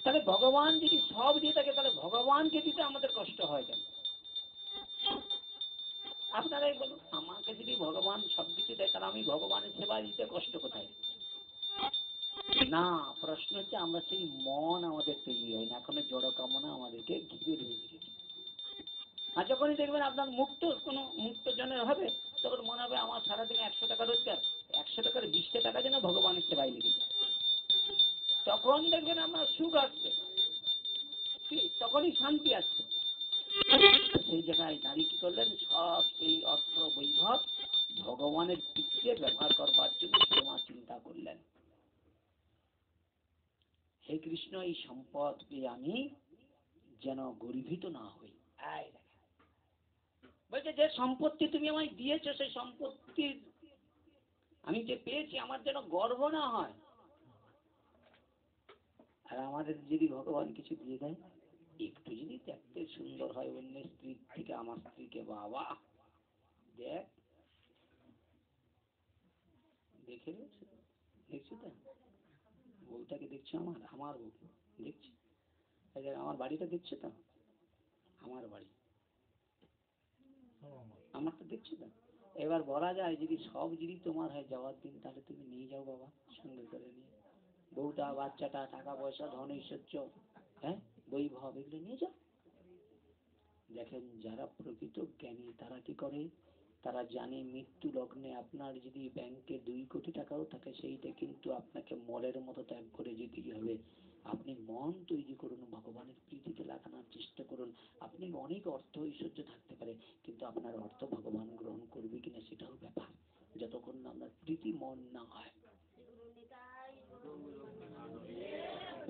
তাহলে ভগবান যদি সব দিয়ে থাকে, তাহলে ভগবানকে দিতে আমাদের কষ্ট হয় কেন? আপনারাই বলুন, আমাকে যদি ভগবান সব কিছু দেয়, তাহলে আমি ভগবানের সেবা দিতে কষ্ট কোথায়? না, প্রশ্ন হচ্ছে আমরা সেই মন আমাদের তৈরি হয় না, এখনো জড় কামনা আমাদেরকে ঘিরে রেখেছে। আর যখনই দেখবেন আপনার কোনো মুক্ত জনের হবে, তখন মনে হবে আমার সারাদিনে 100 টাকা রোজগার, 100 টাকার 20টা টাকা যেন ভগবানের সেবায় লেগেছে। তখন দেখবেন আমার সুখ আসছে, তখনই শান্তি আসছে। সেই জায়গায় নারী কি করলেন, সব সেই অর্থ বৈভব ভগবানের দিকে ব্যবহার করবার জন্য তোমা চিন্তা করলেন, হে কৃষ্ণ এই সম্পদ পেয়ে আমি যেন গর্বিত না হই। বলছে যে সম্পত্তি তুমি আমায় দিয়েছো, সেই সম্পত্তি আমি যে পেয়েছি আমার যেন গর্ব না হয়। আর আমাদের যদি ভগবান কিছু দিয়ে দেয়, একটু যদি দেখতে সুন্দর হয় অন্যের স্ত্রীর থেকে আমার স্ত্রীকে, বাবা দেখ, দেখে দেখছি তো বউটাকে, দেখছো আমার আমার বউ দেখছি, আমার বাড়িটা দেখছো তো, আমার বাড়ি আমার তো দেখছো তো। এবার বলা যায় যদি সব যদি তোমার হয় যাওয়ার দিন, তাহলে তুমি নিয়ে যাও বাবা, সঙ্গে করে নিয়ে বউটা, বাচ্চাটা, টাকা পয়সা, ধন ঐশ্বর্য, হ্যাঁ বৈভব, এগুলো নিয়ে যাও। দেখেন যারা প্রকৃত জ্ঞানী তারা কি করে, তারা জানে মৃত্যু লগ্নে আপনার যদি ব্যাংকে 2 কোটি টাকাও থাকে, সেইটা কিন্তু আপনাকে মলের মতো ত্যাগ করে যেতেই হবে। আপনি মন তৈরি করুন, ভগবানের প্রীতিতে লাগানোর চেষ্টা করুন। আপনি অনেক অর্থ ঐশ্বর্য থাকতে পারে, কিন্তু আপনার অর্থ ভগবান গ্রহণ করবে কিনা সেটাও ব্যাপার, যতক্ষণ না আপনার প্রীতি মন না হয়।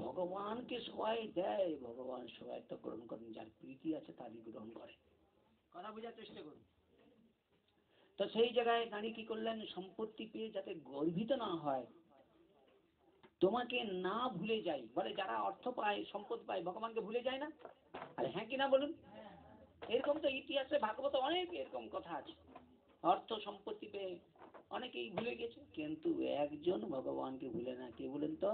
ভগবানকে সবাই দেয়, ভগবান সবাই তো গ্রহণ করেন, যার প্রীতি আছে তারই গ্রহণ করে, কথা বোঝার চেষ্টা করুন। তো সেই জায়গায় নারী কি করলেন, সম্পত্তি পেয়ে যাতে গর্বিত না হয়, তোমাকে না ভুলে যাই, বলে যারা অর্থ পায় সম্পদ পায় ভগবানকে ভুলে যায় না, আরে হ্যাঁ কিনা বলুন। এরকম তো ইতিহাসে ভাগবত অনেক এরকম কথা আছে, অর্থ সম্পত্তি পেয়ে অনেকেই ভুলে গেছে, কিন্তু একজন ভগবানকে ভুলে না, কে বলেন তো?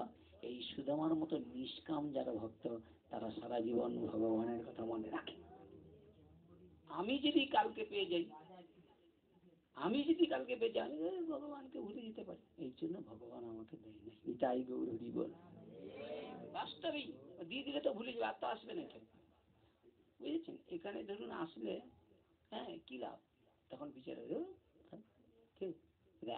এই সুদামার মতো নিষ্কাম যারা ভক্ত, তারা সারা জীবন ভগবানের কথা মনে রাখে। আমি যদি কালকে পেয়ে যাই, আমি ভগবানকে ভুলে যেতে পারি, এই জন্য ভগবান আমাকে দেয় নাই। এটাই গৌর হরি বল। বাস্তবেই দিয়ে দিলে তো ভুলে যাবে, আর তো আসবে না এখানে, বুঝেছেন? এখানে ধরুন আসলে, হ্যাঁ কি লাভ, তখন বিচার ঠিক।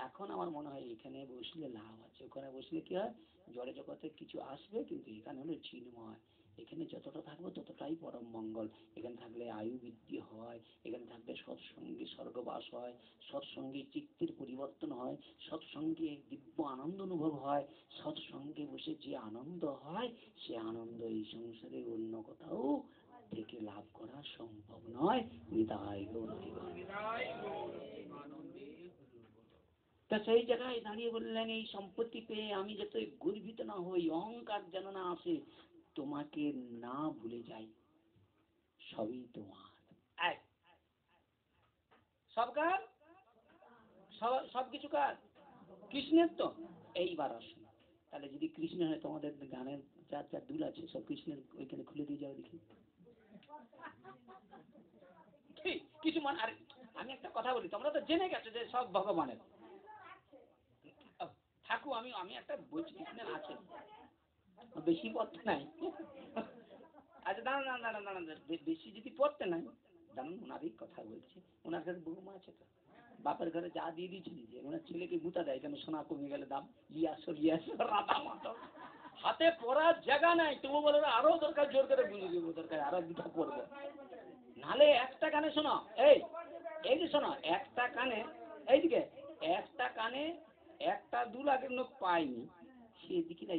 এখন আমার মনে হয় এখানে বসলে লাভ আছে, ওখানে বসলে কি হয়, জড়ে জগতে কিছু আসবে, কিন্তু এখানে হলো চিন্ময়, এখানে যতটা থাকবো ততটাই পরম মঙ্গল। এখানে থাকলে আয়ু বৃদ্ধি হয়, এখানে থাকলে সৎসঙ্গে স্বর্গবাস হয়, সৎসঙ্গে চিত্তের পরিবর্তন হয়, সৎসঙ্গে দিব্য আনন্দ অনুভব হয়, সৎসঙ্গে বসে যে আনন্দ হয়, সে আনন্দ এই সংসারে অন্য কোথাও থেকে লাভ করা সম্ভব নয়। নিতাই গৌর হরি বল। তা সেই জায়গায় দাঁড়িয়ে বললেন, এই সম্পত্তি পেয়ে আমি যতই গর্বিত না হই, অহংকার যেন না আসে, তোমাকে না ভুলে যাই, সবই তোমার। সব কার? সব কিছু কার? কৃষ্ণের তো। এইবার আসুন, তাহলে যদি কৃষ্ণ হয়, তোমাদের গানের যার যার দুল আছে সব কৃষ্ণের, ওইখানে খুলে দিয়ে যাও দেখি। কিছু মনে, আরে আমি একটা কথা বলি, তোমরা তো জেনে গেছো যে সব ভগবানের। ঠাকুর আমি একটা বলছি, কৃষ্ণের আছে, বেশি পড়তে নাই। আচ্ছা দাঁড়ান, বেশি যদি পড়তে নাই, দাঁড়ান ওনারই কথা বলছি। ওনার ঘরে বৌমা আছে তো, বাপের ঘরে যা দিয়ে দিয়েছেন, যে ওনার ছেলেকে গুতা দেয়, কেন সোনা কমে গেলে দাম, লিয়াসো রাধা মাধব, হাতে পড়ার জায়গা নাই, তবু বলে আরো দরকার, জোর করে বুঝে দিব দরকার, আরো দুটা পড়বো। নালে একটা কানে শোনো, এই যে শোনো, একটা কানে, এইদিকে একটা কানে একটা দুল আগের লোক পায়নি, সেদিকে না,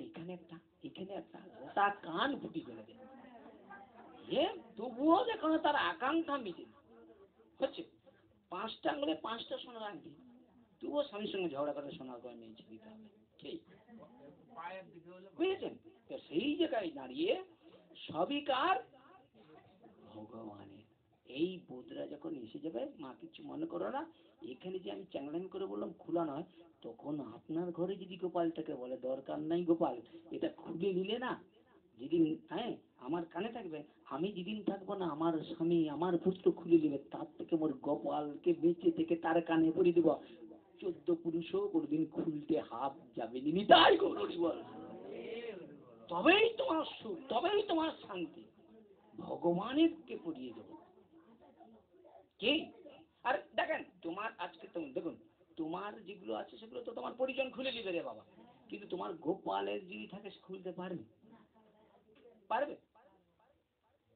এখানে একটা গোটা কান ফুটি ফেলে দেয়, তবুও দেখো তার আকাঙ্ক্ষা মিটে হচ্ছে, 5টা আঙুলে 5টা সোনা রাখবি, তবুও স্বামীর সঙ্গে ঝগড়া করে সোনার গয়না নিয়ে দিতে হবে, ঠিক বুঝেছেন? তো সেই জায়গায় দাঁড়িয়ে সবই কার? ভগবানের। এই বোধরা যখন এসে যাবে, মা কিছু মনে করো না, এখানে যে আমি চ্যাংলামি করে বললাম খোলা নয়, তখন আপনার ঘরে যদি গোপালটাকে বলে, দরকার নাই গোপাল, এটা খুলে নিলে না, যেদিন হ্যাঁ আমার কানে থাকবে, আমি যেদিন থাকবো না, আমার স্বামী আমার পুত্র খুলে নেবে, তার থেকে মোর গোপালকে বেঁচে থেকে তার কানে পরিয়ে দেবো, 14 পুরুষও কোনোদিন খুলতে হাত যাবে নি। তাই গৌরী বল, তবেই তোমার সুখ, তবেই তোমার শান্তি, ভগবানের কে পরিয়ে দেবো কি। আর দেখেন তোমার আজকে দেখুন, তোমার যেগুলো আছে সেগুলো তো তোমার পরিজন খুলে নিবে রে বাবা, কিন্তু তোমার গোপালের যদি থাকে, সে খুলতে পারবে?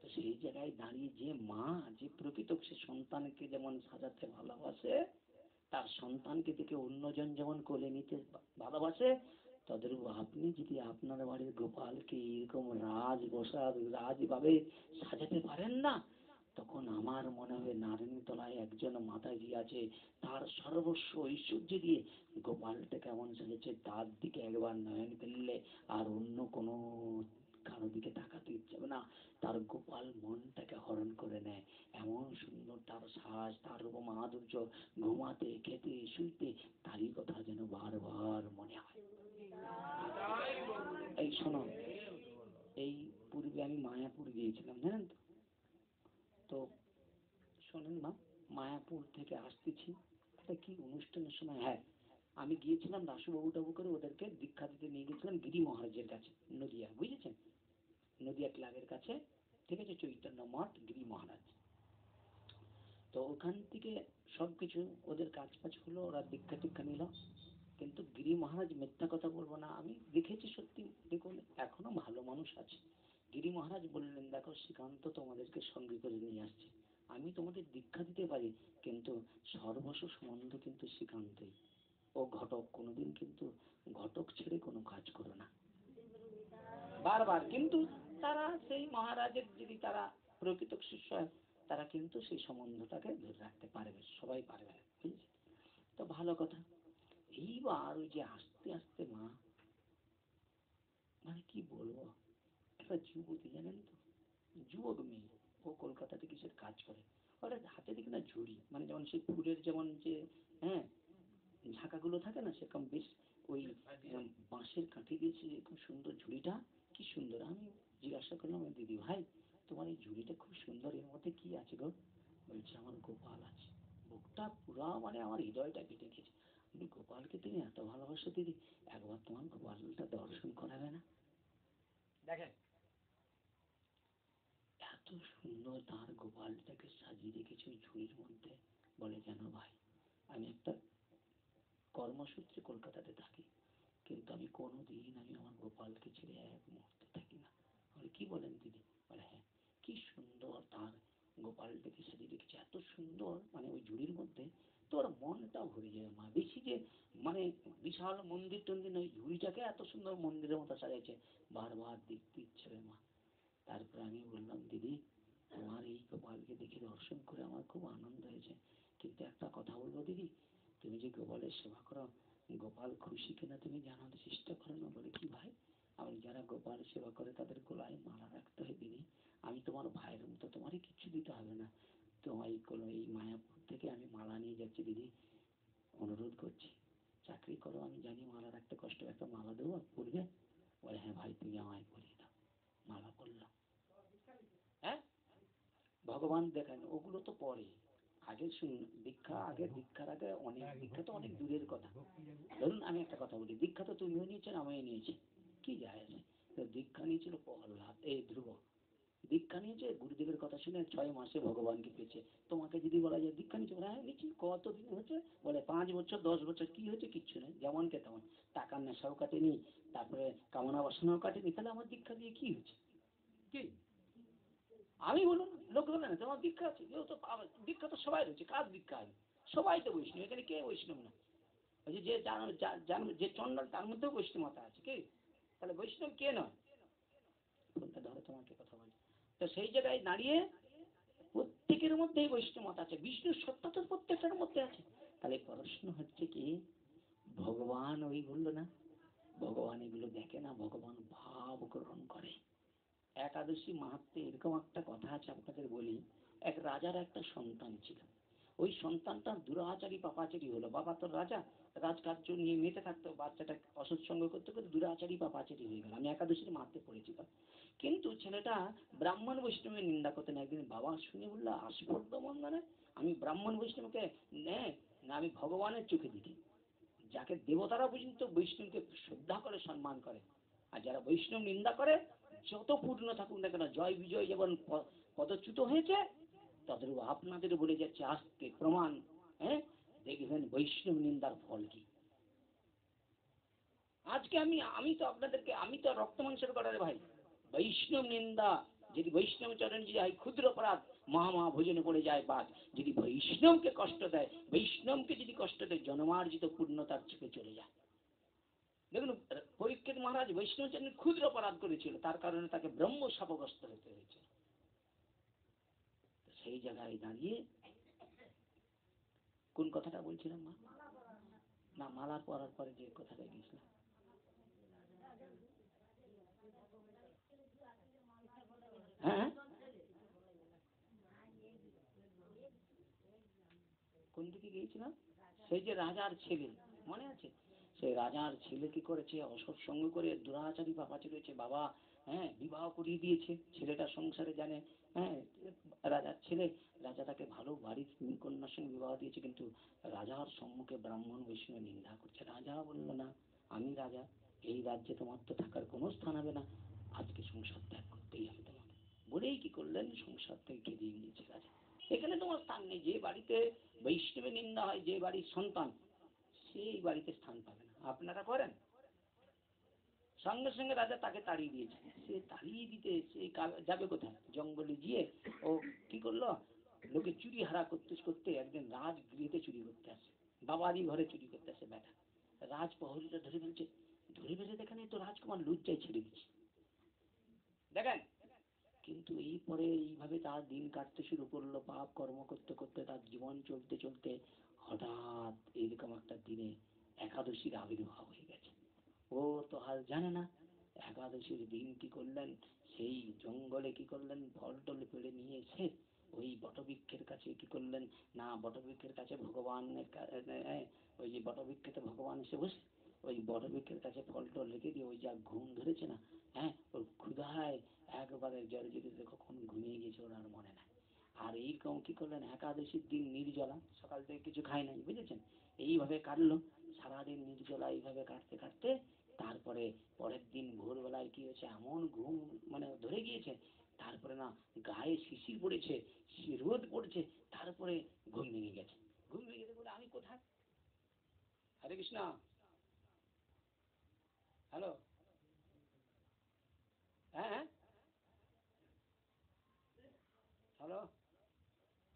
তো সেই জায়গায় দাঁড়িয়ে যে মা, যে প্রকৃত সে সন্তানকে যেমন সাজাতে ভালোবাসে, তার সন্তানকে দেখে অন্যজন যেমন কোলে নিতে ভালোবাসে, তদ্রূপ আপনি যদি আপনার বাড়ির গোপালকে এরকম রাজভাবে সাজাতে পারেন না, তখন আমার মনে হয় নারায়ণতলায় একজন মাতাজি আছে, তার সর্বস্ব ঐশ্বর্য দিয়ে গোপালটাকে এমন সাজেছে, তার দিকে একবার নয়ন ফেললে আর অন্য কোনো কারো দিকে তাকাতে ইচ্ছে হবে না, তার গোপাল মনটাকে হরণ করে নেয়, এমন সুন্দর তার শ্বাস, তার রূপ মাধুর্য, ঘুমাতে খেতে শুইতে তারই কথা যেন বারবার মনে হয়। এই শোনো, এই পূর্বে আমি মায়াপুর গিয়েছিলাম, জানেন তো? তো শোনেন মা, মায়াপুর থেকে আসতেছি, এটা কি অনুষ্ঠানের সময়, হ্যাঁ আমি গিয়েছিলাম দাশুবাবু টাবু করে, ওদেরকে দীক্ষা দিতে নিয়ে গেছিলাম গিরি মহারাজের কাছে, নদিয়া, বুঝেছেন? নদিয়া ক্লাবের কাছে, ঠিক আছে, চৈতন্য মঠ, গিরি মহারাজ। তো ওখান থেকে সবকিছু ওদের কাজ ফাজ হলো, ওরা দীক্ষা টিক্ষা নিল, কিন্তু গিরি মহারাজ, মিথ্যা কথা বলবো না, আমি দেখেছি সত্যি, দেখুন এখনো ভালো মানুষ আছে। গিরি মহারাজ বললেন, দেখো শ্রীকান্ত তোমাদেরকে সঙ্গে করে নিয়ে আসছে, আমি তোমাদের দীক্ষা দিতে পারি, কিন্তু সর্বস্ব সম্বন্ধ কিন্তু শ্রীকান্তই, ও ঘটক, কোনোদিন কিন্তু ঘটক ছেড়ে কোনো কাজ করো না, বারবার। কিন্তু তারা সেই মহারাজের যদি তারা প্রকৃত শিষ্য হয়, তারা কিন্তু সেই সম্বন্ধটাকে ধরে রাখতে পারবে, সবাই পারবে না, বুঝেছি? তো ভালো কথা। এইবার ওই যে আস্তে আস্তে মা, মানে কি বলবো, একটা যুবতী, জানেন তো, যুবক মেয়ে, ও কলকাতাতে কিসের কাজ করে, ওরা হাতে দেখি না ঝুড়ি, মানে যেমন সেই ফুলের যেমন যে হ্যাঁ ঝাঁকাগুলো থাকে না, সেরকম বেশ ওই বাঁশের কাঠি দিয়েছে খুব সুন্দর ঝুড়িটা, কি সুন্দর। আমি জিজ্ঞাসা করলাম, দিদি ভাই তোমার এই ঝুড়িটা খুব সুন্দর, এর মধ্যে কি আছে গো? বলছে আমার গোপাল আছে। বুকটা পুরা মানে আমার হৃদয়টা কেটে গেছে। আমি, গোপালকে তুমি এত ভালোবাসো দিদি, একবার তোমার গোপালটা দর্শন করাবে না? দেখেন এত সুন্দর তার গোপালটাকে সাজিয়ে রেখেছে ওই ঝুড়ির মধ্যে। বলে জানো ভাই, আমি একটা কর্মসূত্রে কলকাতাতে থাকি, কিন্তু আমি কোনোদিন আমি আমার গোপালকে ছেড়ে এক মুহূর্ত থাকি না। বলে কি বলেন দিদি? বলে হ্যাঁ, কি সুন্দর তার গোপালটাকে সাজিয়ে রেখেছে, এত সুন্দর, মানে ওই ঝুড়ির মধ্যে তোর মনটা ভরে যাবে মা। বেশি যে মানে বিশাল মন্দির টন্দির নয়, ঝুড়িটাকে এত সুন্দর মন্দিরের মতো সাজাইছে, বারবার দেখতে ইচ্ছে হয় মা। তারপরে আমি বললাম, দিদি তোমার এই গোপালকে দেখে দর্শন করে আমার খুব আনন্দ হয়েছে, কিন্তু একটা কথা বলবো দিদি, তুমি যে গোপালের সেবা করো, গোপাল খুশি কিনা তুমি জানার চেষ্টা করো না? বলে কি ভাই? আমি, যারা গোপাল সেবা করে তাদের গলায় মালা রাখতে হয় দিদি, আমি তোমার ভাইয়ের মতো, তোমারই কিচ্ছু দিতে হবে না, তোমার এই মায়াপুর থেকে আমি মালা নিয়ে যাচ্ছি দিদি, অনুরোধ করছি চাকরি করো, আমি জানি মালা রাখতে কষ্ট, একটা মালা দেবো পড়বে? বলে হ্যাঁ ভাই তুমি আমায় পরিয়ে দাও। মালা পড়লাম। হ্যাঁ, ভগবান দেখেন, ওগুলো তো পরে, আগে শুনুন, দীক্ষা আগে, দীক্ষার আগে অনেক, দীক্ষা তো অনেক দূরের কথা। ধরুন আমি একটা কথা বলি, দীক্ষা তো তুমিও নিয়েছেন আমিও নিয়েছি, কি যায় আছে? তো দীক্ষা নিয়েছিল প্রহ্লাদ, এই ধ্রুব দীক্ষা নিয়েছে, গুরুদেবের কথা শুনে 6 মাসে ভগবানকে পেয়েছে। তোমাকে যদি বলা যায় দীক্ষা নিয়েছে, বলে হ্যাঁ নিচ্ছি। কতদিন হচ্ছে? বলে 5 বছর 10 বছর। কি হয়েছে? কিচ্ছু নেই, যেমন কে তেমন, টাকার নেশাও কাটেনি, তারপরে কামনা বাসনাও কাটেনি, তাহলে আমার দীক্ষা দিয়ে কি হয়েছে? কি আমি বলুন, লোক বলে না তোমার দীক্ষা আছে, দীক্ষা তো সবাই রয়েছে, কার দীক্ষা আছে? সবাই তো বৈষ্ণব, এখানে কে বৈষ্ণব না? ওই যে যে চন্ডাল তার মধ্যেও বৈষ্ণবতা আছে, কি? তাহলে বৈষ্ণব কে নয়? ফোনটা ধরো, তোমাকে কথা বলি। তো সেই জায়গায় দাঁড়িয়ে প্রত্যেকের মধ্যেই বৈষ্ণবতা আছে, বিষ্ণুর সত্তা তো প্রত্যেকটার মধ্যে আছে। তাহলে প্রশ্ন হচ্ছে কি, ভগবান ওই বললো না, ভগবান এগুলো দেখে না, ভগবান ভাব গ্রহণ করে। একাদশী মাহাত্ম্যে এরকম একটা কথা আছে, আপনাদের বলি। এক রাজার একটা সন্তান ছিল, ওই সন্তানটা দুরাচারী পাপাচারী হলো। বাবা তো রাজা, রাজকার্য নিয়ে মেতে থাকতো, বাচ্চাটা অসৎসঙ্গ করতে করতে দুরাচারী পাপাচারী হয়ে গেল। আমি একাদশীর মাহাত্ম্যে পড়েছিলাম। কিন্তু ছেলেটা ব্রাহ্মণ বৈষ্ণবের নিন্দা করতেন। একদিন বাবা শুনে বললো, আস্পর্ধ মন্দনে, আমি ব্রাহ্মণ বৈষ্ণবকে না, আমি ভগবানের চোখে দেখি। যাকে দেবতারা পর্যন্ত বৈষ্ণবকে শ্রদ্ধা করে, সম্মান করে, আর যারা বৈষ্ণব নিন্দা করে, যত পূর্ণ থাকুক না কেন, জয় বিজয় যেমন পদচ্যুত হয়েছে, তাদের আপনাদের বলে যাচ্ছে আজকে প্রমাণ। হ্যাঁ, দেখবেন বৈষ্ণব নিন্দার ফল কি। আজকে আমি তো আপনাদেরকে, আমি তো রক্ত মাংসের করারে ভাই, বৈষ্ণব নিন্দা, যদি বৈষ্ণব চরণ যদি হয় ক্ষুদ্র অপরাধ, মহা ভোজনে পড়ে যায় বাদ। যদি বৈষ্ণবকে কষ্ট দেয়, বৈষ্ণবকে যদি কষ্ট দেয়, জন্মার্জিত পূর্ণতার থেকে চলে যায়। দেখুন, পরীক্ষিত মহারাজ বৈষ্ণব চরণে ক্ষুদ্র অপরাধ করেছিল, তার কারণে তাকে ব্রহ্ম শাপগ্রস্ত হতে হয়েছে। সেই জায়গায় দাঁড়িয়ে কোন কথাটা বলছিলাম মা? না, মালা পরার পরে যে কথাটা গেছিলাম, হ্যাঁ কোন দিকে গিয়েছিলাম? সেই যে রাজার ছেলে, মনে আছে? সেই রাজার ছেলে কি করেছে, অসৎসঙ্গ করে দুরাচারী পাপাচারী হয়েছে। বাবা হ্যাঁ বিবাহ করিয়ে দিয়েছে, ছেলেটা সংসারে জানে। হ্যাঁ, রাজার ছেলে, রাজা তাকে ভালো বাড়ির কন্যার সঙ্গে বিবাহ দিয়েছে, কিন্তু রাজার সম্মুখে ব্রাহ্মণ বৈষ্ণব নিন্দা করছে। রাজা বলল, না আমি রাজা, এই রাজ্যে তোমার তো থাকার কোনো স্থান হবে না, আজকে সংসার ত্যাগ করতেই হবে তোমাকে। বলেই কি করলেন, সংসার থেকে খেদিয়ে নিয়েছে রাজা। এখানে তোমার স্থান নেই। যে বাড়িতে বৈষ্ণবের নিন্দা হয়, যে বাড়ির সন্তান, সেই বাড়িতে স্থান পাবে না। আপনারা করেন? সঙ্গে সঙ্গে রাজা তাকে তাড়িয়ে দিয়েছে। সে তাড়িয়ে দিতে সে যাবে কোথায়? জঙ্গলে গিয়ে ও কি করলো, লোকে চুরি হারা করতে করতে একদিন রাজগৃহতে চুরি করতে আসে, বাবারই ঘরে চুরি করতে আসে বেটা। রাজপ্রহরীরা ধরে ফেলছে, ধরে ফেলে দেখেন এই তো রাজকুমার লজ্জায় ছেড়ে দিচ্ছে। দেখেন, কিন্তু এই পরে এইভাবে তার দিন কাটতে শুরু করলো, পাপ কর্ম করতে করতে তার জীবন চলতে চলতে হঠাৎ এরকম একটা দিনে একাদশীর আবির্ভাব হয়ে গেছে। ও তো হাল জানে না। একাদশীর দিন কি করলেন, সেই জঙ্গলে কি করলেন, ফল টল পেড়ে নিয়ে এসে ওই বটবৃক্ষের কাছে কি করলেন না, বটবৃক্ষের কাছে ভগবানের ওই যে বটবৃক্ষেতে ভগবান এসে বসে ওই বটবৃক্ষের কাছে ফল টল রেখে দিয়ে ওই যা ঘুম ধরেছে না, ওর ক্ষুধায় একবারে জল জড়িতে কখন ঘুমিয়ে গেছে ওর আর মনে নাই। আর এইরকম কি করলেন, একাদশীর দিন নির্জলা, সকাল থেকে কিছু খায় নাই, বুঝেছেন, এইভাবে কাটলো সারাদিন নির্জলা, এইভাবে কাটতে কাটতে তারপরে পরের দিন ভোরবেলায় কি হয়েছে, এমন ঘুম মানে ধরে গিয়েছে, তারপরে না গায়ে শিশির পড়েছে, রোদ পড়ছে, তারপরে ঘুম ভেঙে গেছে। ঘুম ভেঙে গেছে বলে আমি কোথায়, হরে কৃষ্ণ, হ্যালো, হ্যাঁ হ্যাঁ, হ্যালো,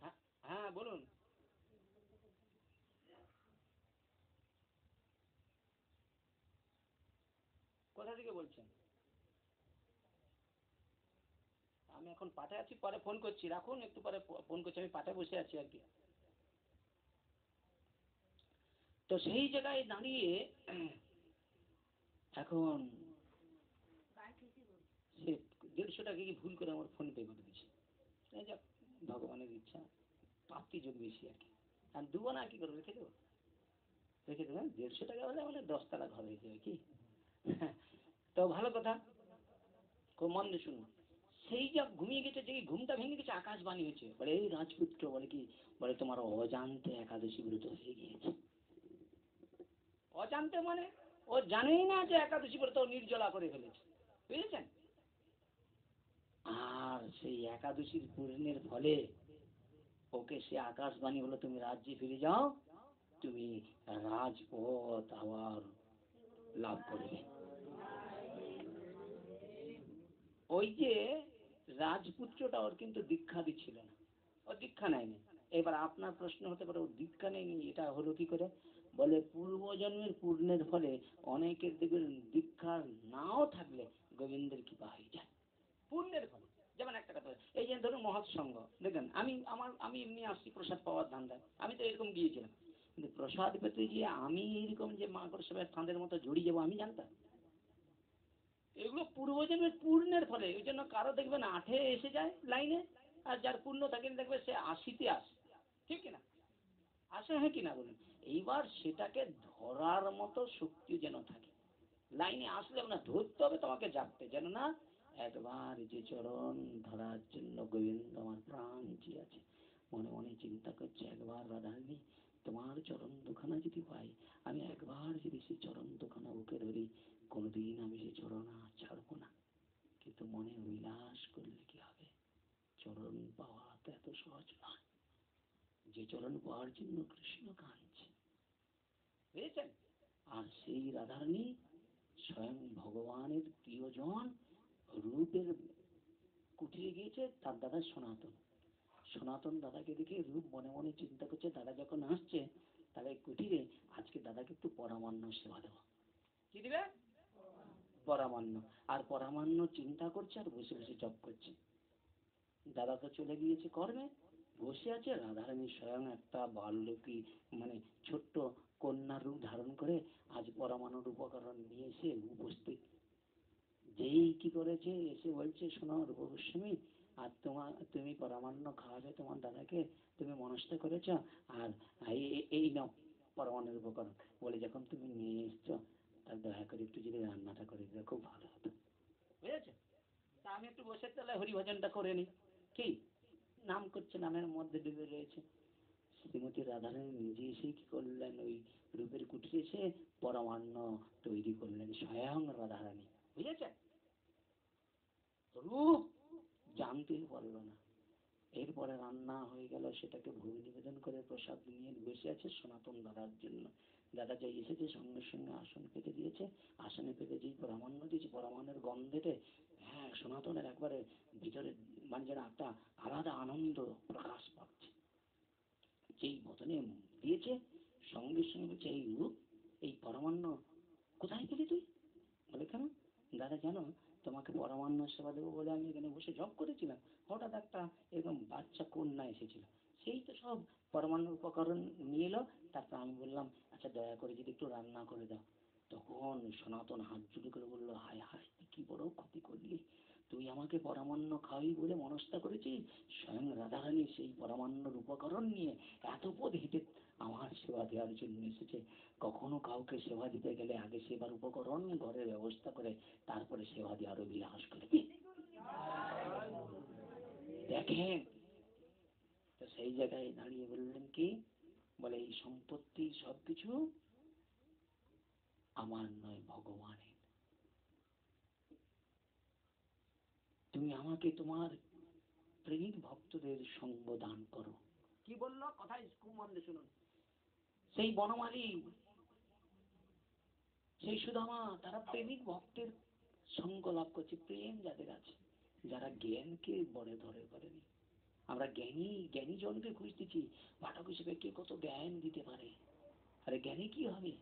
হ্যাঁ হ্যাঁ বলুন, কোথা থেকে বলছেন? আমি এখন পাঠে আছি, পরে ফোন করছি, রাখুন, একটু পরে ফোন করছি, আমি পাঠে বসে আছি আর কি। তো সেই জায়গায় দাঁড়িয়ে এখন সে 150 টাকা কি ভুল করে আমার ফোন পে করে দিচ্ছে, এই যাক, ভগবানের ইচ্ছা, প্রাপ্তি যোগ বেশি আর কি। আর দেবো না, কি করবো, রেখে দেবো, রেখে দেবো, 150 টাকা হলে আমাদের 10 তলা ঘর হয়ে যাবে কি। তো ভালো কথা, খুব মন দিয়ে শুনুন। সেই যা ঘুমিয়ে গেছে, যে ঘুমটা ভেঙে গেছে, আকাশবাণী হয়েছে, বলে এই রাজপুত্র, বলে কি, বলে তোমার অজান্তে একাদশী ব্রত হয়ে গিয়েছে। অজান্তে মানে ও জানেই না যে একাদশী ব্রত নির্জলা করে ফেলেছে, বুঝেছেন। আর সেই একাদশীর পূর্ণের ফলে ওকে সে আকাশবাণী হলো, তুমি রাজ্যে ফিরে যাও, তুমি রাজপথ আবার লাভ করবে। ওই যে রাজপুত্রটা ওর কিন্তু দীক্ষা দিচ্ছিল না, ও দীক্ষা নেয়নি। এবার আপনার প্রশ্ন হতে পারে, ও দীক্ষা নেয়নি, এটা হলো কি করে, বলে পূর্বজন্মের পূর্ণের ফলে অনেকের দেখবেন দীক্ষা নাও থাকলে গোবিন্দের কৃপা হয়ে যায় পূর্ণের ফলে। যেমন একটা কথা, এই যে ধরুন মহৎসঙ্গ, দেখেন আমি এমনি আসছি প্রসাদ পাওয়ার ধান্দায়, আমি তো এরকম গিয়েছিলাম, কিন্তু প্রসাদ পেতে গিয়ে আমি এইরকম যে মাকড় সাহেবের ফাঁদের মতো জড়িয়ে যাবো আমি জানতাম। এগুলো পূর্বজন্মের পূর্ণের ফলে, ওই জন্য কারো দেখবেন 8-এ এসে যায় লাইনে, আর যার পূর্ণ থাকেন দেখবে সে 80-তে আসে, ঠিক কিনা, আসে, হ্যাঁ কিনা বলুন। এইবার সেটাকে ধরার মতো শক্তি যেন থাকে, লাইনে আসলে না ধরতে হবে তোমাকে, জাগতে যেন না, একবার যে চরণ ধরার জন্য গোবিন্দ আমার প্রাণ চেয়ে আছে, মনে মনে চিন্তা করছে, একবার রাধারানী তোমার চরণ দুখানা যদি পাই, আমি একবার যদি সেই চরণ দুখানা বুকে ধরি, কোনোদিন আমি সেই চরণ আর ছাড়বো না। কিন্তু মনে বিলাস করলে কি হবে, চরণ পাওয়া তো এত সহজ নয়, যে চরণ পাওয়ার জন্য কৃষ্ণ কাঁদছে, বুঝেছেন। আর সেই রাধারানী স্বয়ং ভগবানের প্রিয়জন রূপের কুটিরে গিয়েছে, তার দাদা সনাতন, সনাতন দাদাকে দেখে রূপ মনে মনে চিন্তা করছে, দাদা যখন আসছে তাহলে কুটিরে আজকে দাদাকে একটু পরামান্ন সেবা দেবো। কি দিবে? পরামান্ন। আর পরামান্ন চিন্তা করছে আর বসে বসে জপ করছে। দাদা তো চলে গিয়েছে কর্মে, বসে আছে, রাধারানী স্বয়ং একটা বাল্যকী মানে ছোট্ট কন্যার রূপ ধারণ করে আজ পরমাণুর উপকরণ নিয়ে এসে উপস্থিত। যেই কি করেছে, এসে বলছে, শোনো রূপ গোস্বামী, আর তুমি পরমান্ন খাওয়াবে তোমার দাদাকে, তুমি মনস্থ করেছ, আর এই নাও পরমাণুর উপকরণ। বলে যখন তুমি নিয়ে এসছো, তার দয়া করে একটু যদি রান্নাটা করে দিলে খুব ভালো হতো, বুঝেছো। তা আমি একটু বসে তাহলে হরিভজনটা করে নিই, কি নাম করছে, নামের মধ্যে ডুবে রয়েছে। শ্রীমতী রাধারানী নিজে এসে কি করলেন, ওই রূপের কুটিরে এসে পরমান্ন তৈরি করলেন স্বয়ং রাধারানী, বুঝেছেন। রূপ জানতেই পারলো না। এরপরে রান্না হয়ে গেল, সেটাকে ভোগ নিবেদন করে প্রসাদ নিয়ে বসে আছে সনাতন দাদার জন্য। দাদা যাই এসেছে সঙ্গে সঙ্গে আসন পেতে দিয়েছে, আসনে পেতে যেই পরমান্ন দিয়েছে, পরমান্নের গন্ধেতে হ্যাঁ সনাতনের একবারে ভিতরে মানে যেন একটা আলাদা আনন্দ প্রকাশ পাচ্ছে। যেই বদনে দিয়েছে সঙ্গে সঙ্গে বলছে, এই রূপ, এই পরমান্ন কোথায় পেলি তুই? বলে কেন? দাদা জানো, তোমাকে পরমান্ন সেবা দেবো বলে আমি এখানে বসে জব করেছিলাম, হঠাৎ একটা এরকম বাচ্চা কন্যা এসেছিল, সেই তো সব পরমান্ন উপকরণ নিয়ে এলো, তারপর আমি বললাম আচ্ছা দয়া করে যদি একটু রান্না করে দাও। তখন সনাতন হাত জুড়ে করে বললো, হায় হায়, তুই কি বড় ক্ষতি করলি, তুই আমাকে পরমান্ন খাওয়াই বলে মনস্থা করেছি, স্বয়ং রাধারানী সেই পরমান্নর উপকরণ নিয়ে এত পদ হেঁটে আমার সেবা দেওয়ার জন্য এসেছে। কখনো কাউকে সেবা দিতে গেলে আগে সেবার উপকরণ ঘরের ব্যবস্থা করে তারপরে সেবা দেওয়ার অভিলাষ করবে। দেখেন, তো সেই জায়গায় দাঁড়িয়ে বললেন কি, বলে এই সম্পত্তি সবকিছু আমার নয়, ভগবানের। তুমি আমাকে তোমার প্রেমিক ভক্তদের সঙ্গ দান করো। কি বললো, কথায় খুব মন দিয়ে শুনুন। সেই বনমালী, সেই সুদামা, তারা প্রেমিক ভক্তের সঙ্গ লাভ করছে। প্রেম যাদের আছে, যারা জ্ঞানকে বড় ধরে করেনি। আমরা জ্ঞানী জ্ঞানী জনকে খুঁজতেছি, পাঠক হিসেবে কে কত জ্ঞান দিতে পারে। আরে জ্ঞানী কি হবে?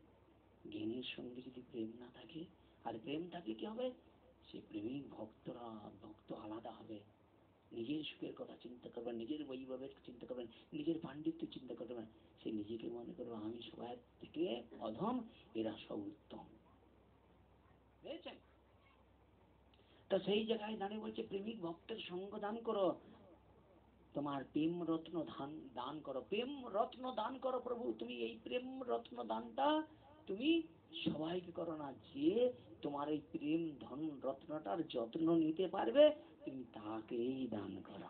জ্ঞানের সঙ্গে যদি প্রেম না থাকে, আর প্রেম থাকলে কি হবে? সে প্রেমিক ভক্তরা, ভক্ত আলাদা হবে। নিজের সুখের কথা চিন্তা করবেন, নিজের বৈভবের চিন্তা করবেন, নিজের পাণ্ডিত্য চিন্তা করবেন। সে নিজেকে মনে করবে আমি সবার থেকে অধম, এরা সব উত্তম। বুঝেছেন? তা সেই জায়গায় দাঁড়িয়ে বলছে প্রেমিক ভক্তের সঙ্গ দান করো, তোমার প্রেম রত্ন দান করো, প্রেম রত্ন দান করো প্রভু। তুমি এই প্রেম রত্ন দানটা তুমি সবাইকে করো না, যে তোমার এই প্রেম ধন রত্নটার যত্ন নিতে পারবে তুমি তাকেই দান করো।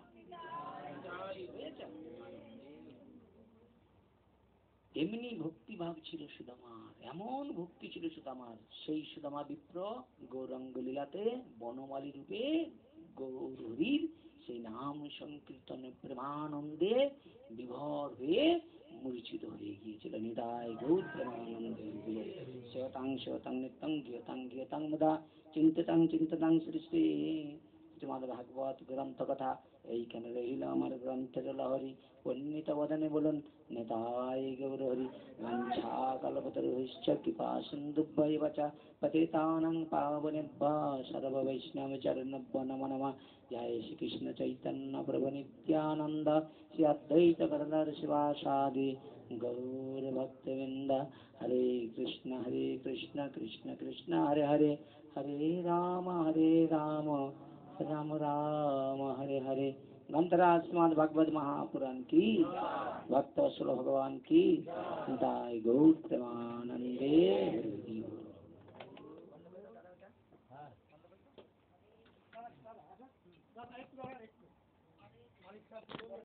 এমনি ভক্তি ভাব ছিল সুদামার, এমন ভক্তি ছিল সুদামার। সেই সুদামা বিপ্র গৌরাঙ্গ লীলাতে বনমালী রূপে গৌর হরির সেই নাম সংকীর্তনে প্রেমানন্দে বিভোর হয়ে মূর্ছিত হয়ে গিয়েছিল। নিতাই গৌর প্রেমানন্দে সেবতাং সেবতাং নিত্যং গীয়তাং গীয়তাং মুদা চিন্তিতাং চিন্তিতাং সৃষ্টি। শ্রীমদ ভাগবত গ্রন্থ কথা এইখানে রহিল আমার গ্রন্থের লহরী। পণ্ডিত বদনে বলুন নিতাই গৌর হরি। বাঞ্ছা কল্পতরুশ্চ কৃপা সিন্ধুভ্যৈব চ পতিতানাং পাবনেভ্যো সর্ব বৈষ্ণব চরণভ্যো নমো নমঃ। জয় শ্রীকৃষ্ণ চৈতন্য প্রভু নিত্যানন্দ, শ্রী অদ্বৈত গদাধর শিবাসাদি গৌর ভক্তবৃন্দ। হরে কৃষ্ণ কৃষ্ণ কৃষ্ণ হরে হরে, হরে রাম রাম রাম हरे हरे। ग्रंथराज श्रीमद् भागवत महापुराण की, भक्त वत्सल भगवान की, दाय गौर प्रेमानंदे।